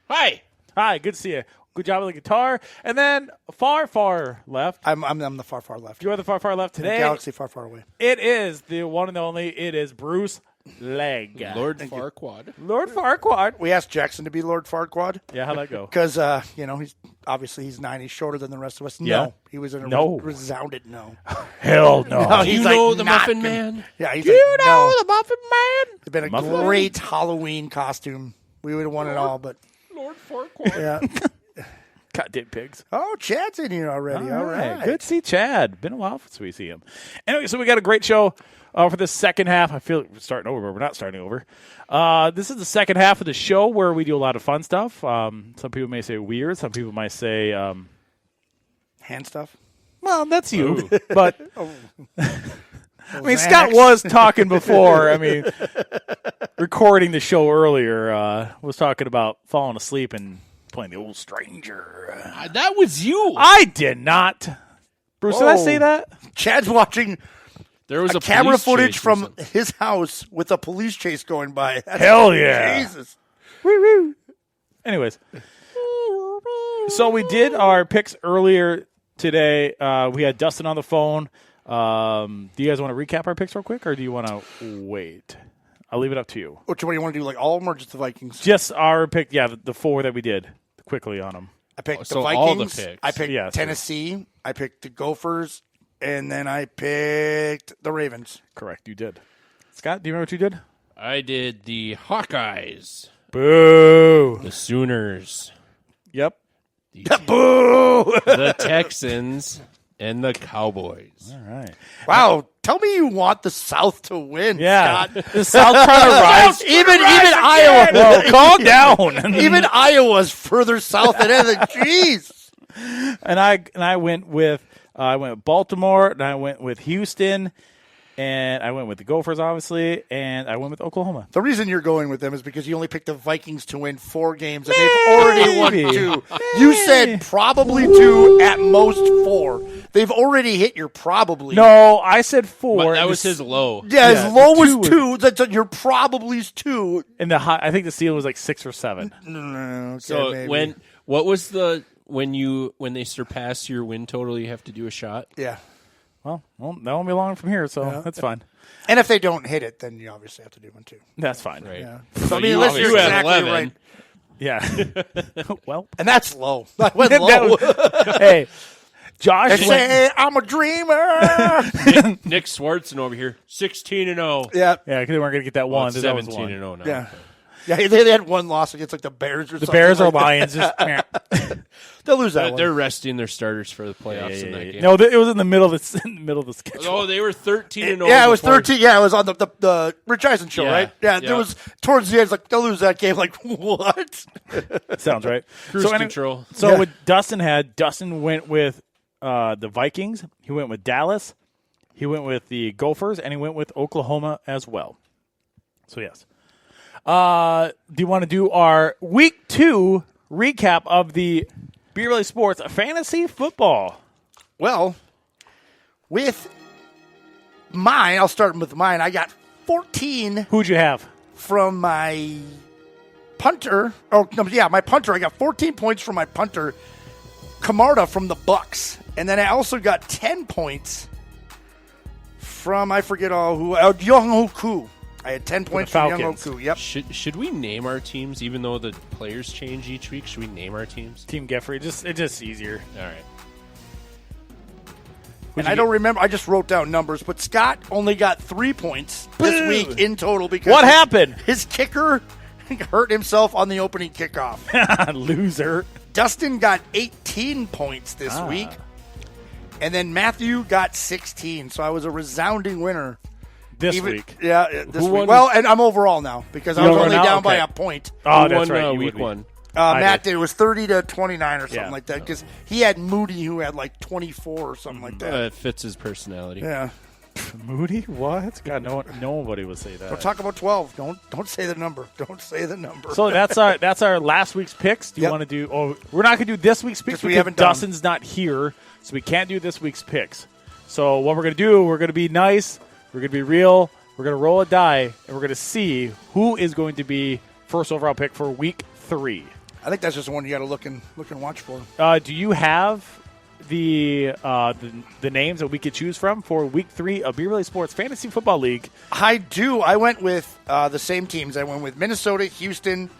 Hi. Hi, good to see you. Good job on the guitar. And then far, far left. I'm the far, far left. You are the far, far left today. The galaxy far, far away. It is the one and only. It is Bruce Legg. Lord Farquaad. Lord Farquaad. We asked Jackson to be Lord Farquaad. Yeah, how'd that go? Because, he's 9. He's shorter than the rest of us. Yeah. No. He was in a No. resounded no. Hell no. No, Do he's you like, know the not Muffin gonna- Man? Yeah, he's Do you like, know no. the Muffin Man? It's been a Muffin great Halloween costume. We would have won it all, but Lord Farquaad. yeah. Goddamn pigs. Oh, Chad's in here already. All right. Good to see Chad. Been a while since we see him. Anyway, so we got a great show for the second half. I feel like we're starting over, but we're not starting over. This is the second half of the show where we do a lot of fun stuff. Some people may say weird. Some people might say hand stuff. Well, that's you. But I mean, Xanax. Scott was talking before. I mean, recording the show earlier, was talking about falling asleep and playing the old stranger. That was you. I did not. Bruce, did I say that? Chad's watching There was a camera police footage chase or from something. his house with a police chase going by. Hell yeah. Jesus. Woo-woo. Anyways. So we did our picks earlier today. We had Dustin on the phone. Do you guys want to recap our picks real quick, or do you want to wait? I'll leave it up to you. Which one do you want to do, like all of them or just the Vikings? Just our pick, yeah, the four that we did quickly on them. I picked so the Vikings. all the picks. I picked Tennessee. I picked the Gophers. And then I picked the Ravens. Correct, you did. Scott, do you remember what you did? I did the Hawkeyes. Boo. The Sooners. Yep. Boo! The Texans. And the Cowboys. All right. Wow, tell me you want the South to win, Yeah. Scott. The South trying to rise. Even Iowa. Whoa, calm down. Even Iowa's further south than anything. Jeez. And I went with Baltimore, and I went with Houston, and I went with the Gophers, obviously, and I went with Oklahoma. The reason you're going with them is because you only picked the Vikings to win 4 games, and they've already won 2. You said probably 2, at most 4. They've already hit your probably. No, I said 4. But that was his low. Yeah, his low was 2. That's your probably's 2. And the high, I think the ceiling was like 6 or 7. Okay, So maybe. what was when they surpass your win total, you have to do a shot? Yeah. Well, that won't be long from here, so that's fine. And if they don't hit it, then you obviously have to do one too. That's fine. Right. Yeah. So I mean, you unless you're have exactly 11. right. Yeah. Well, and that's low. I went low. Hey, Josh. They say I'm a dreamer. Nick Swartzen over here, 16-0. Yeah. Yeah, because they weren't going to get that one. Well, That was 17-0 now. Yeah. Yeah, they had one loss against like the Bears or The something. Bears or like that. Lions. Just, They'll lose that one. They're resting their starters for the playoffs in that game. No, it was in the middle of the schedule. Oh, they were 13-0. Yeah, it was 13. Yeah, it was on the Rich Eisen show, right? Yeah, yeah. there was towards the end. It's like they'll lose that game. Like what? Sounds right. Cruise control. So what Dustin went with the Vikings. He went with Dallas. He went with the Gophers, and he went with Oklahoma as well. So yes. Do you want to do our Week 2 recap of the Beer Belly Sports Fantasy Football? Well, with mine, I'll start with mine. I got 14. Who'd you have? From my punter. Oh, no, yeah, my punter. I got 14 points from my punter, Camarda from the Bucks. And then I also got 10 points from, I forget all who, Young-Hoku. I had 10 points from Young-Hoku. Yep. Should we name our teams even though the players change each week? Should we name our teams? Team Geffrey. It's just easier. All right. And I don't remember. I just wrote down numbers, but Scott only got 3 points this week in total because what happened? His kicker hurt himself on the opening kickoff. Loser. Dustin got 18 points this week, and then Matthew got 16. So I was a resounding winner this week. Yeah, this week. Well, and I'm overall now because I was only down by a point. Oh, that's right. Week 1. Matt did. It was 30-29 or something like that because he had Moody who had like 24 or something like that. It fits his personality. Yeah. Moody? What? God, nobody would say that. Don't talk about 12. Don't say the number. Don't say the number. So that's our last week's picks. Do you want to do? Oh, we're not going to do this week's picks because Dustin's not here, so we can't do this week's picks. So what we're going to do? We're going to be nice. We're going to be real. We're going to roll a die, and we're going to see who is going to be first overall pick for Week 3. I think that's just the one you got to look and watch for. Do you have the names that we could choose from for Week 3 of Beer Belly Sports Fantasy Football League? I do. I went with the same teams. I went with Minnesota, Houston,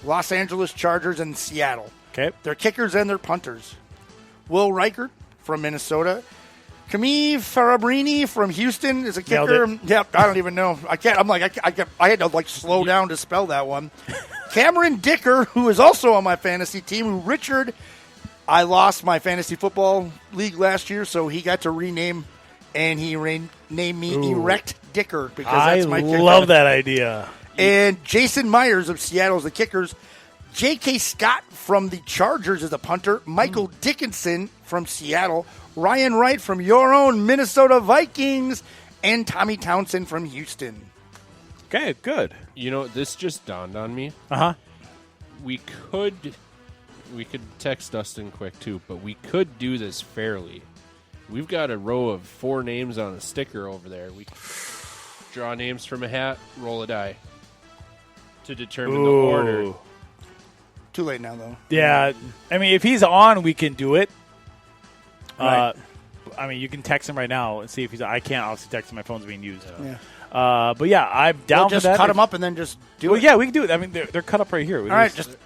Los Angeles Chargers, and Seattle. Okay. Their kickers and their punters. Will Reichert from Minnesota. Camille Farabrini from Houston is a kicker. Yep, I don't even know. I can't. I'm like I had to slow down to spell that one. Cameron Dicker, who is also on my fantasy team. Richard, I lost my fantasy football league last year, so he got to rename, and he named me Erect Dicker because that's my kicker. I love that idea. And Jason Myers of Seattle is the kickers. J.K. Scott from the Chargers is a punter. Michael Dickinson from Seattle. Ryan Wright from your own Minnesota Vikings. And Tommy Townsend from Houston. Okay, good. You know, this just dawned on me. Uh-huh. We could text Dustin quick, too, but we could do this fairly. We've got a row of 4 names on a sticker over there. We draw names from a hat, roll a die to determine the order. Too late now, though. Yeah. I mean, if he's on, we can do it. Right. I mean, you can text him right now and see if he's on. I can't obviously text him. My phone's being used. Yeah. But yeah, I'm down for just that. cut them up and then just do it. Well, yeah, we can do it. I mean, they're cut up right here. All right, just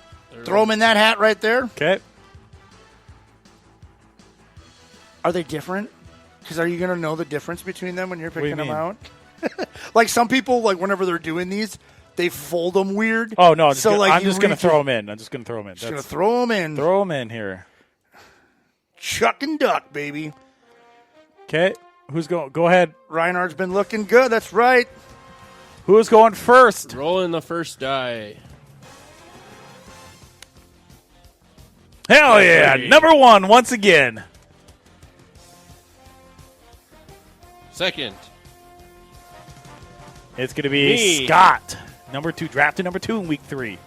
throw them in that hat right there. Okay. Are they different? Because are you going to know the difference between them when you're What do you picking them mean? out? Like some people, like whenever they're doing these, they fold them weird. Oh, no. I'm you just going to reach throw it- them in. I'm just going to throw them in. Just going to throw them in. Throw them in here. Chuck and duck, baby. Okay. Who's going? Go ahead. Reinhardt's been looking good. That's right. Who's going first? Rolling the first die. Hell yeah. Number 1 once again. Second. It's going to be Me. Scott. Drafted number 2 in Week 3.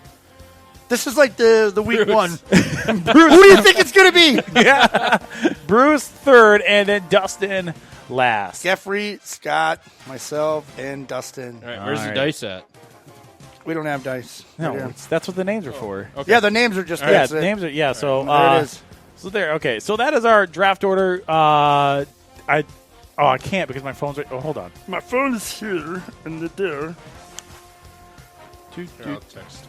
This is like the week Bruce. one. Bruce. Who do you think it's going to be? Yeah. Bruce third, and then Dustin last. Jeffrey, Scott, myself, and Dustin. All right, where's the right. dice at? We don't have dice. No, Right here. that's what the names are for. Okay. Yeah, the names are just Yeah, that's the it. names are So There it is. So there. Okay, so that is our draft order. I can't because my phone's right. Oh, hold on. My phone is here and there. I'll text.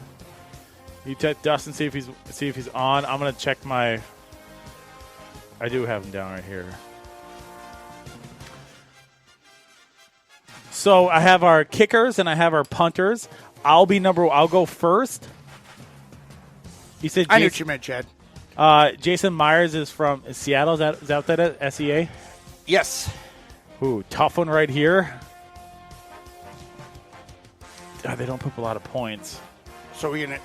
You text Dustin, see if he's on. I'm gonna check my. I do have him down right here. So I have our kickers and I have our punters. I'll go first. You said I knew what you meant, Chad. Jason Myers is from Seattle. Is that what that is? SEA? Yes. Ooh, tough one right here. They don't put a lot of points. So we're gonna.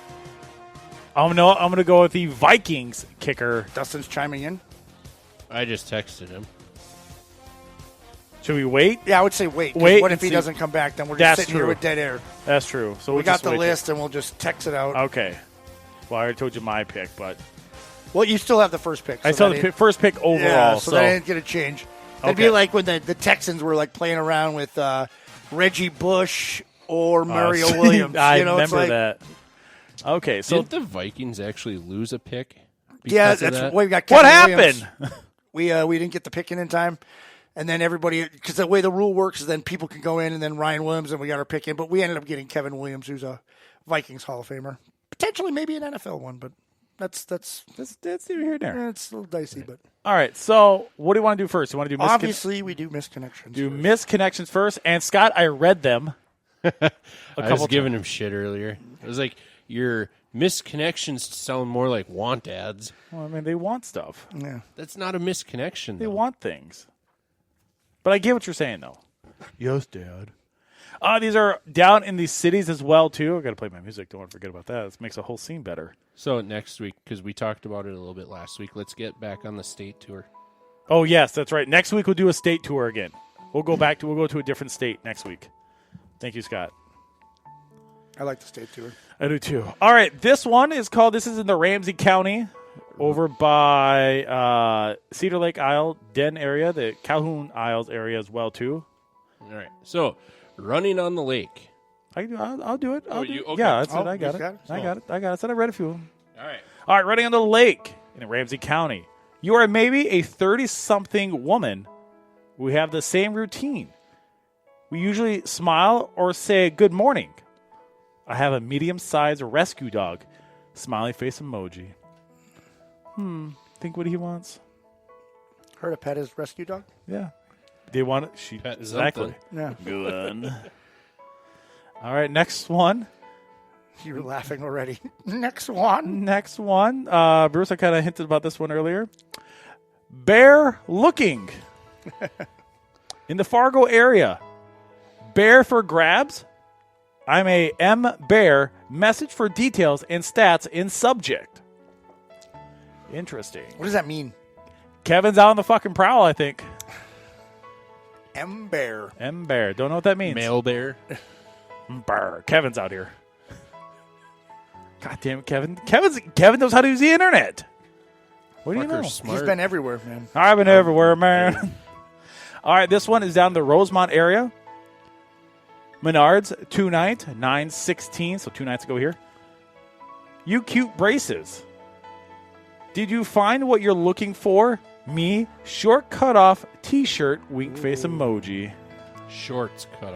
I'm gonna go with the Vikings kicker. Dustin's chiming in. I just texted him. Should we wait? Yeah, I would say wait. What if he doesn't come back? Then we're just sitting here with dead air. That's true. So we got the list, and we'll just text it out. Okay. Well, I already told you my pick, but you still have the first pick. So I still have the first pick overall. Yeah, so that ain't gonna change. It'd be like when the Texans were like playing around with Reggie Bush or Mario Williams. I remember that. Okay, so did the Vikings actually lose a pick? Yeah, that's why we got Kevin what happened. Williams. We didn't get the pick in time. And then everybody, because the way the rule works is then people can go in and then Ryan Williams and we got our pick in. But we ended up getting Kevin Williams, who's a Vikings Hall of Famer. Potentially maybe an NFL one, but that's here and there. It's a little dicey, but. All right, so what do you want to do first? You want to do obviously we do misconnections. Do misconnections first. And Scott, I read them. I was giving him shit earlier. I was like, your misconnections sound more like want ads. Well, I mean, they want stuff. Yeah. That's not a misconnection. They want things. But I get what you're saying, though. Yes, Dad. These are down in the cities as well, too. I got to play my music. Don't want to forget about that. This makes the whole scene better. So next week, because we talked about it a little bit last week, let's get back on the state tour. Oh, yes, that's right. Next week we'll do a state tour again. We'll go to a different state next week. Thank you, Scott. I like the state tour. I do, too. All right, this is in the Ramsey County. Over by Cedar Lake Isle, Den area, the Calhoun Isles area as well, too. All right. So, running on the lake. I'll do it. Okay. Yeah, that's it. I got it. I got it. I said I read a few. All right. All right, running on the lake in Ramsey County. You are maybe a 30-something woman. We have the same routine. We usually smile or say good morning. I have a medium-sized rescue dog. Smiley face emoji. Think what he wants. Her to pet his rescue dog? Yeah. They want it. Pet exactly. Yeah. Good. All right, next one. You were laughing already. Next one. Bruce, I kind of hinted about this one earlier. Bear looking. In the Fargo area. Bear for grabs. I'm a M Bear. Message for details and stats in subject. Interesting. What does that mean? Kevin's out on the fucking prowl, I think. M Bear. M Bear. Don't know what that means. Male bear. Bear. Kevin's out here. God damn it, Kevin. Kevin knows how to use the internet. What do you know? Smart. He's been everywhere, man. I've been everywhere, man. All right, this one is down in the Rosemont area. Menards, 2 nights, 9/16, so 2 nights ago here. You cute braces. Did you find what you're looking for? Me, short cutoff T-shirt, wink face emoji. Shorts cut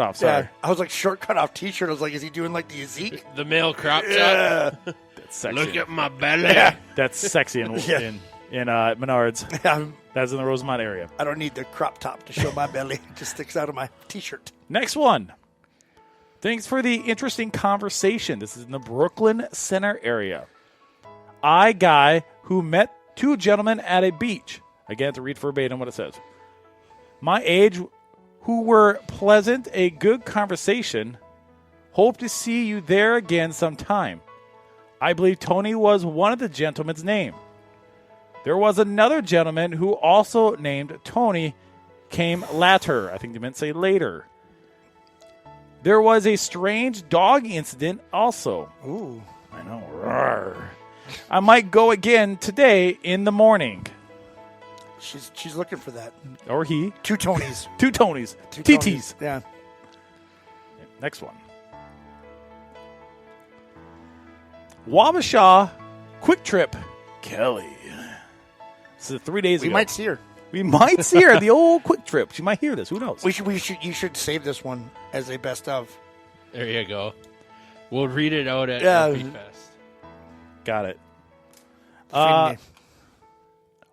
off. Sorry. Yeah, I was like, short cutoff T-shirt. I was like, is he doing like the Zeke? The male crop top. Yeah. That's sexy. Look at my belly. Yeah. That's sexy in Menards. Yeah. That's in the Rosemont area. I don't need the crop top to show my belly. It just sticks out of my T-shirt. Next one. Thanks for the interesting conversation. This is in the Brooklyn Center area. Guy who met 2 gentlemen at a beach. Again, I have to read verbatim what it says. My age, who were pleasant, a good conversation. Hope to see you there again sometime. I believe Tony was one of the gentlemen's name. There was another gentleman who also named Tony, came latter. I think they meant say later. There was a strange dog incident also. Ooh. I know. Rawr. I might go again today in the morning. She's looking for that. Or he. 2 Tonys. 2 Tonys. 2 TTs. Tonys. Yeah. Next one. Wabasha Quick Trip Kelly. This is 3 days ago. We might see her. We might see her. The old Quick Trip. She might hear this. Who knows? You should save this one as a best of. There you go. We'll read it out at RP Fest. Got it.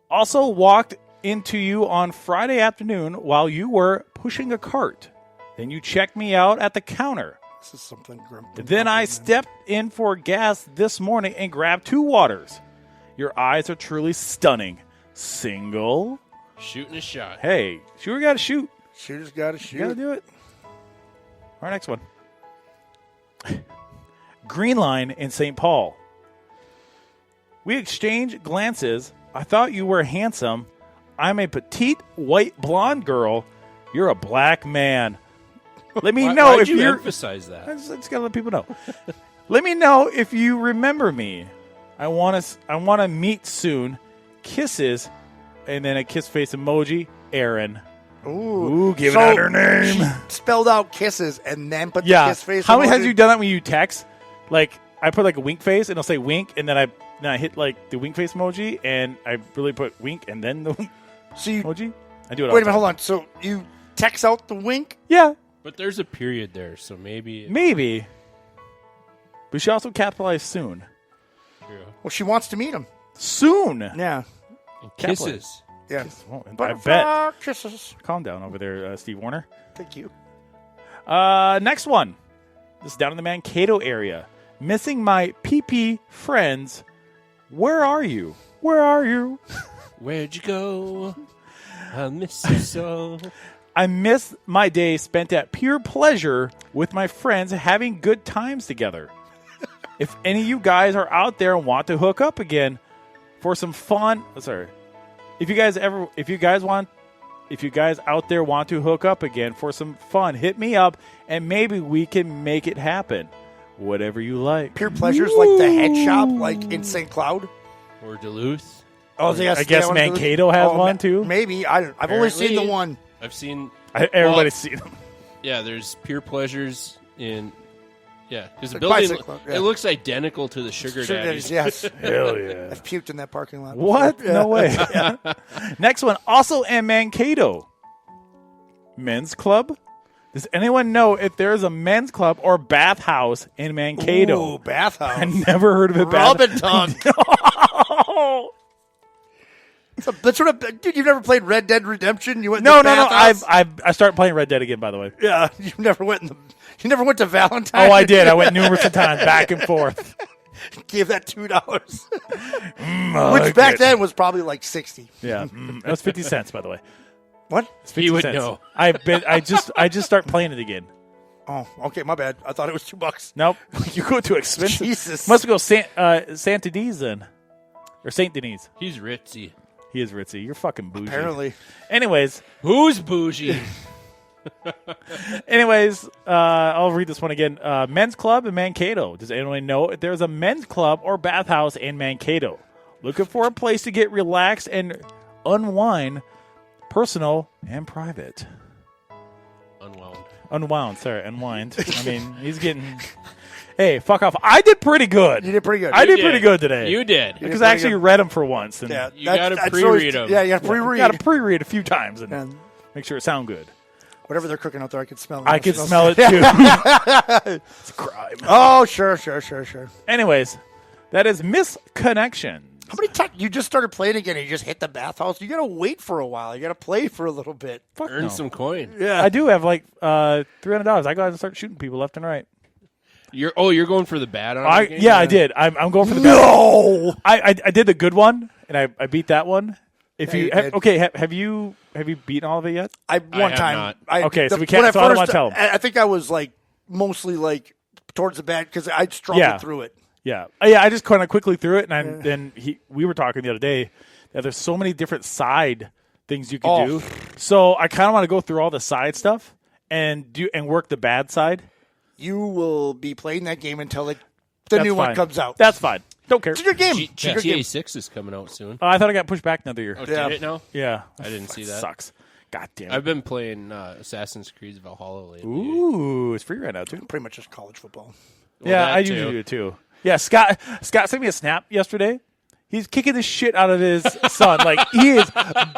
Also walked into you on Friday afternoon while you were pushing a cart. Then you checked me out at the counter. This is something grim. Then I stepped in for gas this morning and grabbed 2 waters. Your eyes are truly stunning. Single. Shooting a shot. Hey, shooter got to shoot. Shooter's got to shoot. You got to do it. Our next one. Green Line in St. Paul. We exchanged glances. I thought you were handsome. I'm a petite, white, blonde girl. You're a black man. Let me know why'd if you you're... emphasize that? I just got to let people know. Let me know if you remember me. I want to meet soon. Kisses. And then a kiss face emoji. Aaron. Ooh, giving out her name. She spelled out kisses and then put the kiss face. How many emoji. times have you done that when you text? Like, I put like a wink face, and I'll say wink, and then I hit like the wink face emoji, and I really put wink, and then the emoji. I do it all Wait a the minute, time. hold on. So you text out the wink? Yeah. But there's a period there, so maybe. Maybe. But she also capitalized soon. True. Well, she wants to meet him. Soon. Yeah. And kisses. Yeah. I bet. Kisses. Calm down over there, Steve Warner. Thank you. Next one. This is down in the Mankato area. Missing my PP friends. Where are you? Where are you? Where'd you go? I miss you so. I miss my day spent at pure pleasure with my friends having good times together. If any of you guys are out there and want to hook up again for some fun, if you guys out there want to hook up again for some fun, hit me up and maybe we can make it happen. Whatever you like. Pure Pleasure's like the head shop, like in St. Cloud. Or Duluth. Oh, yes, I guess Mankato has one too. Maybe. I've only seen the one. I've seen. Everybody's seen them. Yeah, there's Pure Pleasures in. Yeah, because the Like building bicycle, yeah. it looks identical to the Sugar Daddies. Yes. Hell yeah. I've puked in that parking lot. What? before. No way. Next one, also in Mankato. Men's club. Does anyone know if there is a men's club or bathhouse in Mankato? Ooh, bathhouse. I never heard of it. Rub and tongue. No. That's sort of, dude, you've never played Red Dead Redemption? You went No. to bathhouse? I started playing Red Dead again, by the way. Yeah, you never went to Valentine. Oh, I did. I went numerous times, back and forth. Gave that $2, which back then was probably like 60. Yeah, that was 50 cents, by the way. What? It's 50 He would cents. know. I just start playing it again. Oh, okay, my bad. I thought it was $2. Nope, you go too expensive. Jesus. Must go Santa D's then, or Saint Denis. He's ritzy. He is ritzy. You're fucking bougie. Apparently. Anyways, Who's bougie? I'll read this one again. Men's club in Mankato. Does anyone know if there's a men's club or bathhouse in Mankato? Looking for a place to get relaxed and unwind, personal and private. Unwind. I mean, he's getting. Hey, fuck off. I did pretty good. You did pretty good. I did pretty good today. You did. Because I actually read them for once. And Yeah, You got to that's pre-read always- them. Yeah, you got to pre-read. got to pre-read a few times and Yeah. make sure it sound good. Whatever they're cooking out there, I can smell it. I can smell it too. It's a crime. Oh, sure. Anyways, that is Misconnection. How many times you just started playing again and you just hit the bathhouse? You got to wait for a while. You got to play for a little bit. Earn some coin. Yeah. I do have like $300. I go out and start shooting people left and right. You're going for the bad on the game? I did. I'm going for the No. I did the good one and I beat that one. If Yeah, you you have, did. okay, have you beaten all of it yet? One have time. not. Okay, so we when can't. So I don't want to tell them. I think I was like mostly like towards the bad because I struggled Yeah. through it. Yeah, I just kind of quickly through it, and then we were talking the other day that there's so many different side things you can do. So I kind of want to go through all the side stuff and work the bad side. You will be playing that game until the That's new one fine. comes out. That's fine. Don't care. It's your game. GTA 6 is coming out soon. I thought I got pushed back another year. Oh, Yeah. did it now? Yeah, I didn't see that. Sucks. God damn it. I've been playing Assassin's Creed Valhalla lately. Ooh, it's free right now too. Pretty much just college football. Well, Yeah, that I too. usually do it too. Yeah, Scott sent me a snap yesterday. He's kicking the shit out of his son. Like, he is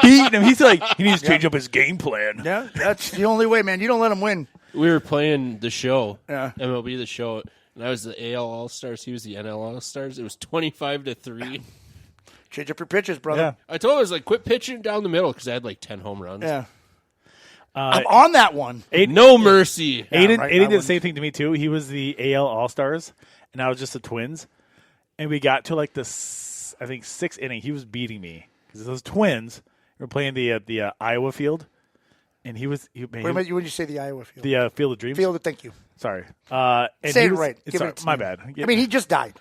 beating him. He's like, he needs to change up his game plan. Yeah, that's the only way, man. You don't let him win. We were playing the show, Yeah. MLB the show, and I was the AL All-Stars. He was the NL All-Stars. It was 25-3. Change up your pitches, brother. Yeah. I told him, I was like, quit pitching down the middle because I had like 10 home runs. Yeah. I'm on that one. No mercy. Aiden, right, Aiden I did the same thing to me, too. He was the AL All-Stars, and I was just the Twins. And we got to, like, the, I think, 6th inning. He was beating me. Because those Twins were playing the Iowa field. And he was... Wait a minute, when you say the Iowa field? The Field of Dreams? Thank you. Sorry. Say it right. Give it my bad. I mean, he just died.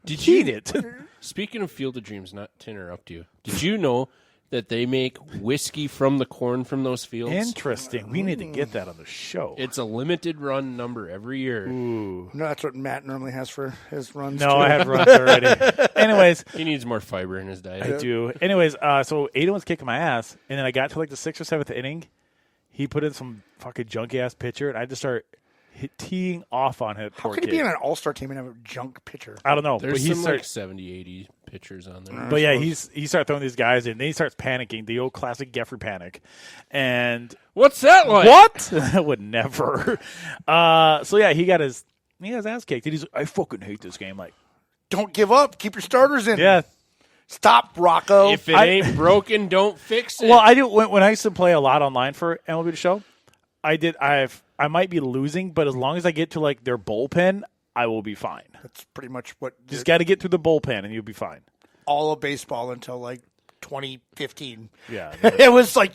Did you you eat it? Speaking of Field of Dreams, not to interrupt you, did you know that they make whiskey from the corn from those fields? Interesting. We need to get that on the show. It's a limited run number every year. Ooh. No, that's what Matt normally has for his runs. No, too. I have runs already. Anyways. He needs more fiber in his diet. I do. Anyways, so Aiden was kicking my ass, and then I got to like the 6th or 7th inning. He put in some fucking junky-ass pitcher, and I just start teeing off on it. How could he be on an all-star team and have a junk pitcher? I don't know. There's but he some starts, like 70, 80 pitchers on there. But yeah, he starts throwing these guys in. Then he starts panicking, the old classic Jeffrey panic. And what's that like? What? I would never. So yeah, he got his ass kicked. And he's like, I fucking hate this game. Like, don't give up. Keep your starters in. Yeah. Stop, Rocco. If it ain't broken, don't fix it. Well, I do. When I used to play a lot online for MLB The Show, I might be losing, but as long as I get to like their bullpen, I will be fine. That's pretty much what. Just got to get through the bullpen, and you'll be fine. All of baseball until like 2015. Yeah, it was like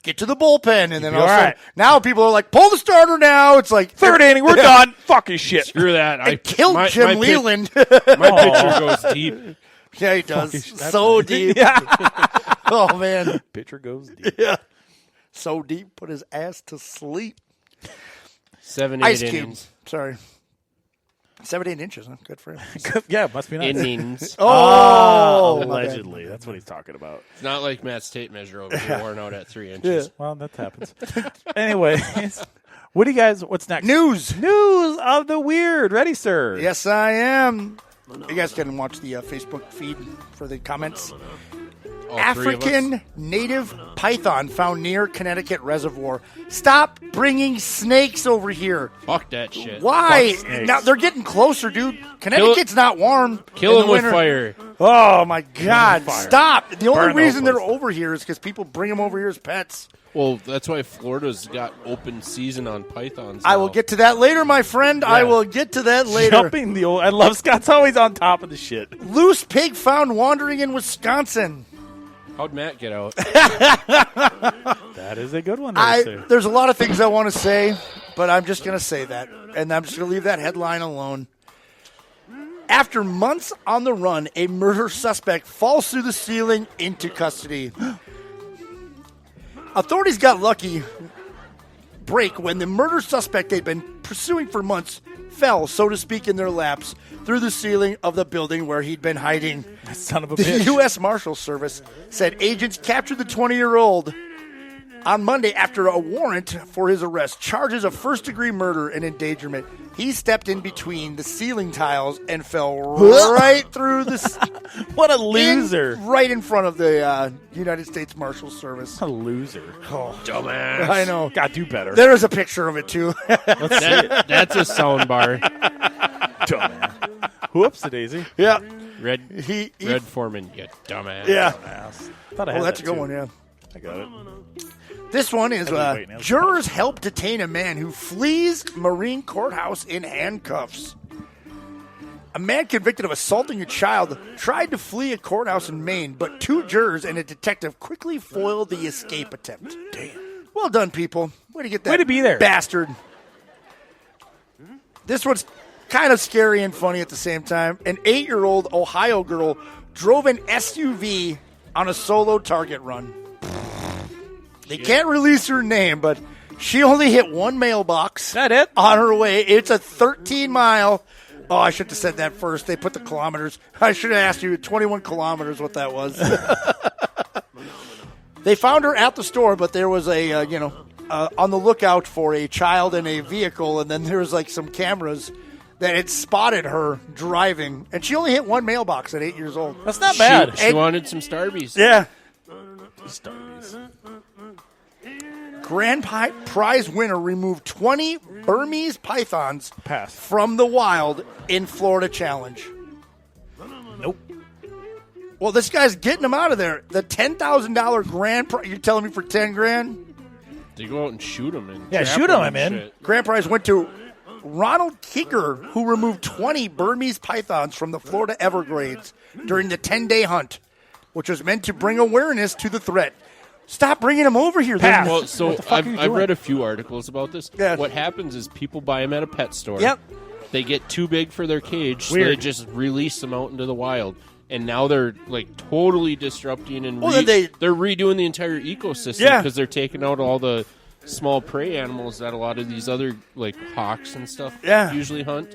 get to the bullpen, and then all right. Now people are like, pull the starter now. It's like 3rd inning, we're done. Fucking shit. Screw that. I killed Jim Leland. My pitcher goes deep. Yeah, he does. So deep. Yeah. Oh man, pitcher goes deep. Yeah, so deep, put his ass to sleep. 7, 8 Ice innings. Cube. Sorry. 7, 8 inches. Huh? Good for him. Yeah, must be nice. Innings. Allegedly. That's what he's talking about. It's not like Matt's tape measure over here worn out at 3 inches. Yeah. Well, that happens. Anyways, what's next? News of the weird. Ready, sir? Yes, I am. You guys can watch the Facebook feed for the comments. African native python found near Connecticut reservoir. Stop bringing snakes over here. Fuck that shit. Why? Now they're getting closer, dude. Connecticut's not warm. Kill them with winter. fire. Oh my God! Stop. The only Burn reason those they're over here is because people bring them over here as pets. Well, that's why Florida's got open season on pythons. I will get to that later, my friend. Yeah. I will get to that later. Jumping the old. I love Scott's always on top of the shit. Loose pig found wandering in Wisconsin. How'd Matt get out? That is a good one. There's a lot of things I want to say, but I'm just going to say that. And I'm just going to leave that headline alone. After months on the run, a murder suspect falls through the ceiling into custody. Authorities got lucky break when the murder suspect they'd been pursuing for months fell, so to speak, in their laps through the ceiling of the building where he'd been hiding. Son of a bitch. bitch. The U.S. Marshals Service said agents captured the 20-year-old on Monday after a warrant for his arrest. Charges of first-degree murder and endangerment. He stepped in between the ceiling tiles and fell right through the... What a loser. Right in front of the United States Marshals Service. A loser. Oh, dumbass. I know. Gotta do better. There is a picture of it, too. That's a sound bar. Dumbass. Whoops, Daisy. Yeah. Red Foreman, you dumbass. Yeah. Dumbass. That's a good one, yeah. I got it. This one is jurors help detain a man who flees Marine courthouse in handcuffs. A man convicted of assaulting a child tried to flee a courthouse in Maine, but 2 jurors and a detective quickly foiled the escape attempt. Damn. Well done, people. Way to get that Way to be there. bastard. This one's kind of scary and funny at the same time. An 8-year-old Ohio girl drove an SUV on a solo target run. They can't release her name, but she only hit one mailbox. That it? On her way. It's a 13-mile. Oh, I should have said that first. They put the kilometers. I should have asked you 21 kilometers what that was. They found her at the store, but there was on the lookout for a child in a vehicle, and then there was like some cameras that had spotted her driving, and she only hit one mailbox at 8 years old. That's not bad. She wanted some Starbies. Yeah. Starbies. Grand prize winner removed 20 Burmese pythons Pass. from the wild in Florida challenge. Nope. Well, this guy's getting them out of there. The $10,000 grand prize. You're telling me for $10,000? They go out and shoot them. And Yeah, shoot them, I'm in. shit. Grand prize went to Ronald Kicker, who removed 20 Burmese pythons from the Florida Everglades during the 10-day hunt, which was meant to bring awareness to the threat. Stop bringing them over here. Pass. Well, so What the fuck are you I've doing? read a few articles about this. Yeah. What happens is people buy them at a pet store. Yep. They get too big for their cage, so Weird. they just release them out into the wild. And now they're like totally disrupting and Well, then they're redoing the entire ecosystem Yeah. because they're taking out all the small prey animals that a lot of these other like hawks and stuff usually hunt.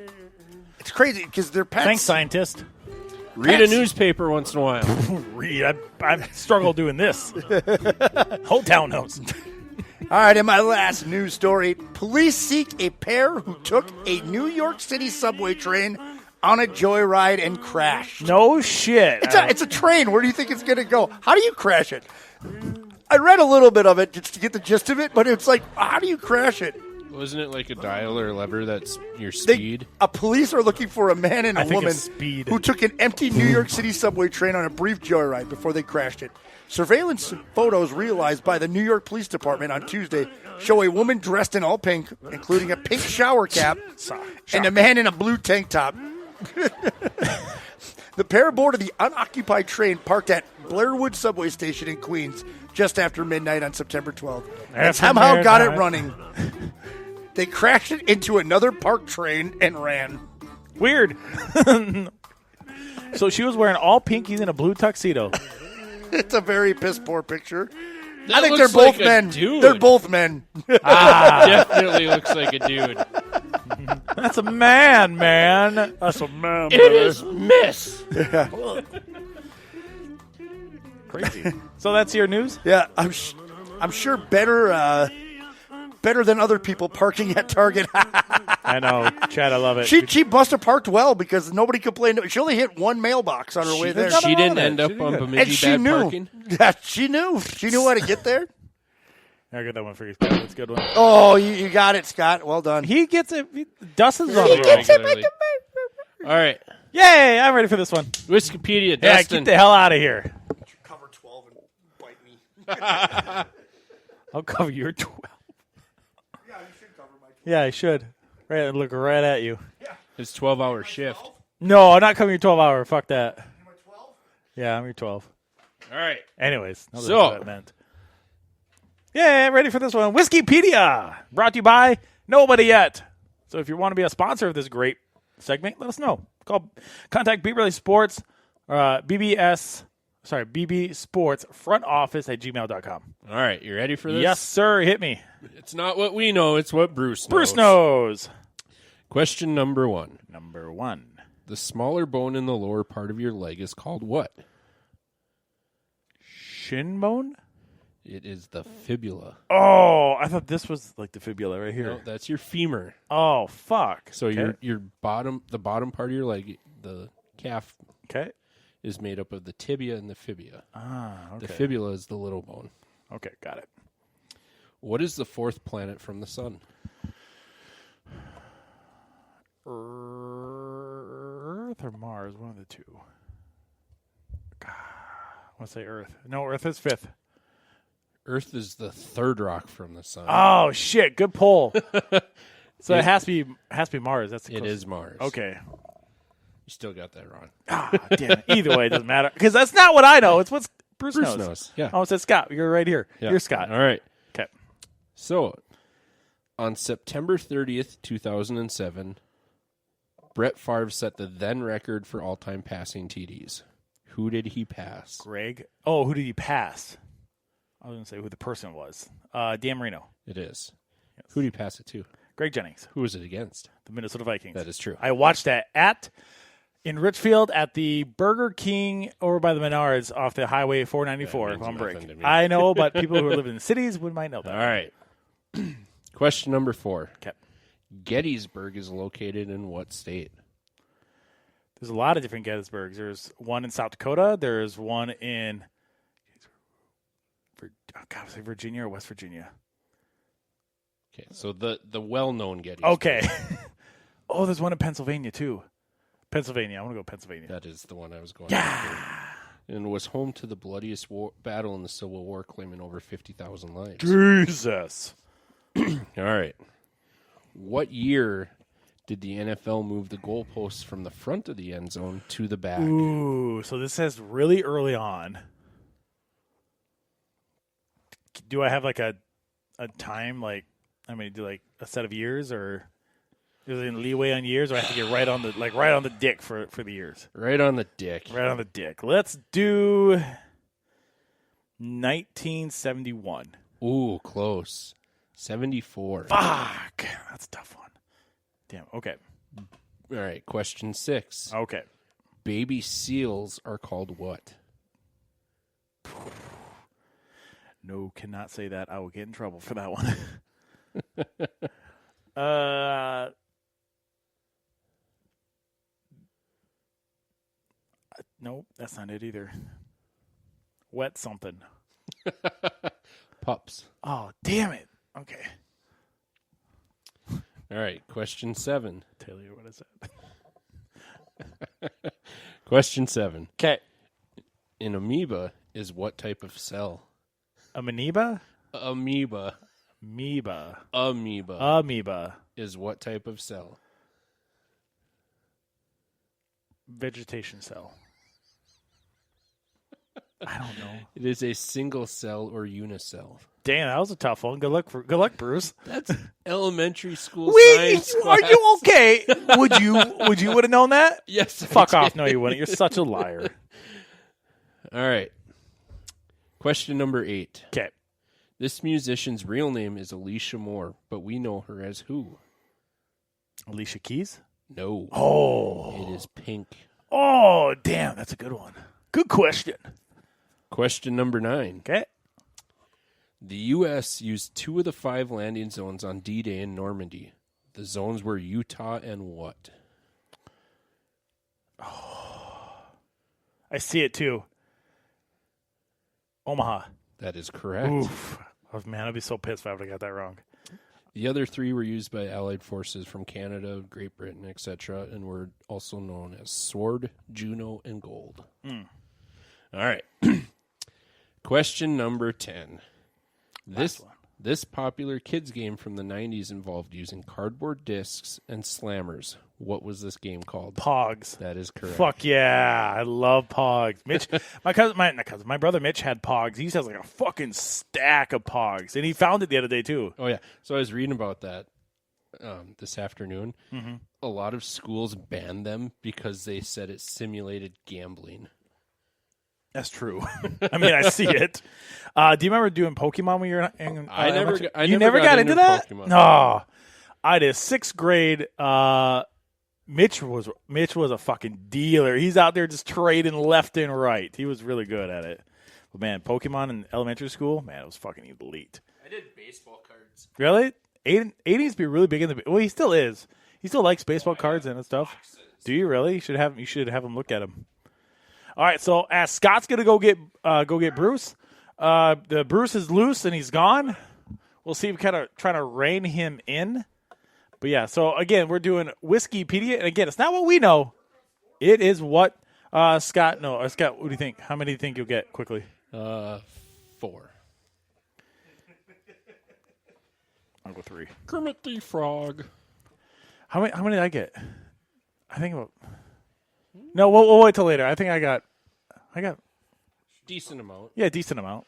It's crazy because they're pets. Thanks, scientist. Read Pets. a newspaper once in a while. Read. I struggle doing this. Whole town knows. All right, in my last news story, police seek a pair who took a New York City subway train on a joyride and crashed. No shit. It's a train. Where do you think it's going to go? How do you crash it? I read a little bit of it just to get the gist of it, but it's like, how do you crash it? Wasn't it like a dial or a lever that's your speed? Police are looking for a man and a think woman it's speed. who took an empty New York City subway train on a brief joyride before they crashed it. Surveillance photos realized by the New York Police Department on Tuesday show a woman dressed in all pink, including a pink shower cap, and a man in a blue tank top. The pair boarded the unoccupied train parked at Blairwood subway station in Queens just after midnight on September 12th and somehow got it running. They crashed it into another parked train and ran. Weird. So she was wearing all pinkies and a blue tuxedo. It's a very piss poor picture. That I think they're looks both like a men. dude. They're both men. Definitely looks like a dude. That's a man. That's a man. It is Miss. Crazy. So that's your news? Yeah, I'm sure better than other people parking at Target. I know, Chad. I love it. She must have parked well because nobody complained. She only hit one mailbox on her way there. She didn't end up on and Bemidji she bad knew. parking. Yeah, she knew. She knew how to get there. I got that one for you, Scott. That's a good one. Oh, you got it, Scott. Well done. He gets it. Dustin's on He the gets roll. it. All right. Yay! I'm ready for this one. Whiskeypedia, Yeah, Dustin. get the hell out of here. Cover 12 and bite me. I'll cover your 12. Yeah, you should cover my 12. Yeah, I should. Right, I'd look right at you. His 12-hour shift. No, I'm not covering your 12-hour. Fuck that. Am I 12? Yeah, I'm your 12. All right. Anyways, that's So- what that meant. Yeah, ready for this one. Whiskeypedia, brought to you by Nobody Yet. So if you want to be a sponsor of this great segment, let us know. Contact BB Sports, BB Sports front office at gmail.com. All right, you ready for this? Yes, sir. Hit me. It's not what we know, it's what Bruce knows. Bruce knows. Question number 1. Number 1. The smaller bone in the lower part of your leg is called what? Shin bone? It is the fibula. Oh, I thought this was like the fibula right here. No, that's your femur. Oh, fuck. So Okay. your the bottom part of your leg, the calf, Okay. is made up of the tibia and the fibula. Ah, okay. The fibula is the little bone. Okay, got it. What is the fourth planet from the sun? Earth or Mars? One of the two. God, I want to say Earth. No, Earth is fifth. Earth is the third rock from the sun. Oh shit! Good pull. So it has to be Mars. That's the It closest. is Mars. Okay. You still got that wrong. Ah, damn it. Either way, it doesn't matter because that's not what I know. It's what Bruce knows. Yeah. Oh, it says Scott. You're right here. Yeah. You're Scott. All right. Okay. So, on September 30th, 2007, Brett Favre set the then record for all-time passing TDs. Who did he pass? Greg. Oh, who did he pass? I was going to say who the person was. Dan Marino. It is. Yes. Who did he pass it to? Greg Jennings. Who was it against? The Minnesota Vikings. That is true. I watched that in Richfield at the Burger King over by the Menards off the Highway 494 on break. I know, but people who live in the cities might know that. All right. Question number 4. Okay. Gettysburg is located in what state? There's a lot of different Gettysburgs. There's one in South Dakota. There's one in Virginia or West Virginia. Okay, so the well-known Gettysburg. Okay. There's one in Pennsylvania, too. Pennsylvania. I want to go Pennsylvania. That is the one I was going Yeah. and was home to the bloodiest battle in the Civil War, claiming over 50,000 lives. Jesus. All right. What year did the NFL move the goalposts from the front of the end zone to the back? Ooh, so this says really early on. Do I have like a time, like, I mean, do like a set of years, or is it in leeway on years, or I have to get right on the dick for the years? Right on the dick. Right on the dick. Let's do 1971. Ooh, close. 74. Fuck. That's a tough one. Damn. Okay. All right. Question 6. Okay. Baby seals are called what? No, cannot say that. I will get in trouble for that one. Nope, that's not it either. Wet something. Pups. Oh, damn it. Okay. All right. Question 7. Taylor, what is that? Question 7. Okay. An amoeba is what type of cell? Amoeba? Amoeba. Amoeba. Amoeba. Amoeba. Is what type of cell? Vegetation cell. I don't know. It is a single cell or unicell. Damn, that was a tough one. Good luck, Bruce. That's elementary school Wait, science are class. you okay? Would you have known that? Yes. Fuck off. No, you wouldn't. You're such a liar. All right. Question number 8. Okay. This musician's real name is Alicia Moore, but we know her as who? Alicia Keys? No. Oh. It is Pink. Oh, damn. That's a good one. Good question. Question number 9. Okay. The U.S. used 2 of the 5 landing zones on D-Day in Normandy. The zones were Utah and what? Oh. I see it too. Omaha. That is correct. Oof. Oh, man, I'd be so pissed if I would have got that wrong. The other 3 were used by Allied forces from Canada, Great Britain, etc., and were also known as Sword, Juno, and Gold. Mm. All right. Question number 10. This popular kids game from the 90s involved using cardboard discs and slammers. What was this game called? Pogs. That is correct. Fuck yeah. I love Pogs. Mitch, my brother Mitch had Pogs. He has like a fucking stack of Pogs. And he found it the other day too. Oh, yeah. So I was reading about that this afternoon. Mm-hmm. A lot of schools banned them because they said it simulated gambling. That's true. I mean, I see it. Do you remember doing Pokemon when you were in I never got into that? Pokemon. No. I did 6th grade. Mitch was a fucking dealer. He's out there just trading left and right. He was really good at it. But man, Pokemon in elementary school, man, it was fucking elite. I did baseball cards. Really? Aiden used to be really big in the. Well, he still is. He still likes baseball cards and stuff. Boxes. Do you really? You should have him look at them. All right, so as Scott's gonna go get Bruce. The Bruce is loose and he's gone. We'll see if we kind of trying to rein him in. But yeah, so again, we're doing Whiskeypedia, and again, it's not what we know. It is what Scott. No, Scott. What do you think? How many do you think you'll get quickly? 4. I'll go 3. Kermit the Frog. How many did I get? I think about. No, we'll wait till later. I think I got. Decent amount. Yeah, decent amount.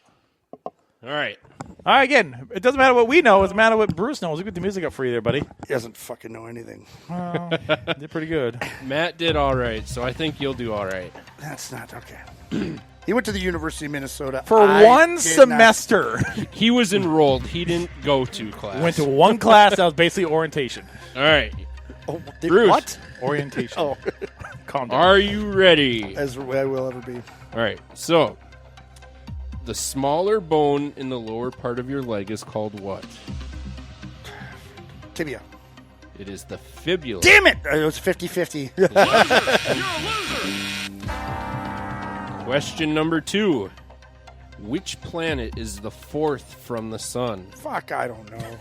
All right. All right, again, it doesn't matter what we know. It matters what Bruce knows. We get the music up for you there, buddy. He doesn't fucking know anything. Well, did pretty good. Matt did all right, so I think you'll do all right. That's not okay. He went to the University of Minnesota. For one semester. He was enrolled. He didn't go to class. Went to one class that was basically orientation. All right. Oh, Bruce. What? Orientation. Oh. Calm down. Are you ready? As I will ever be. All right. So, the smaller bone in the lower part of your leg is called what? Tibia. It is the fibula. Damn it! It was 50-50. Question number 2. Which planet is the 4th from the sun? Fuck, I don't know.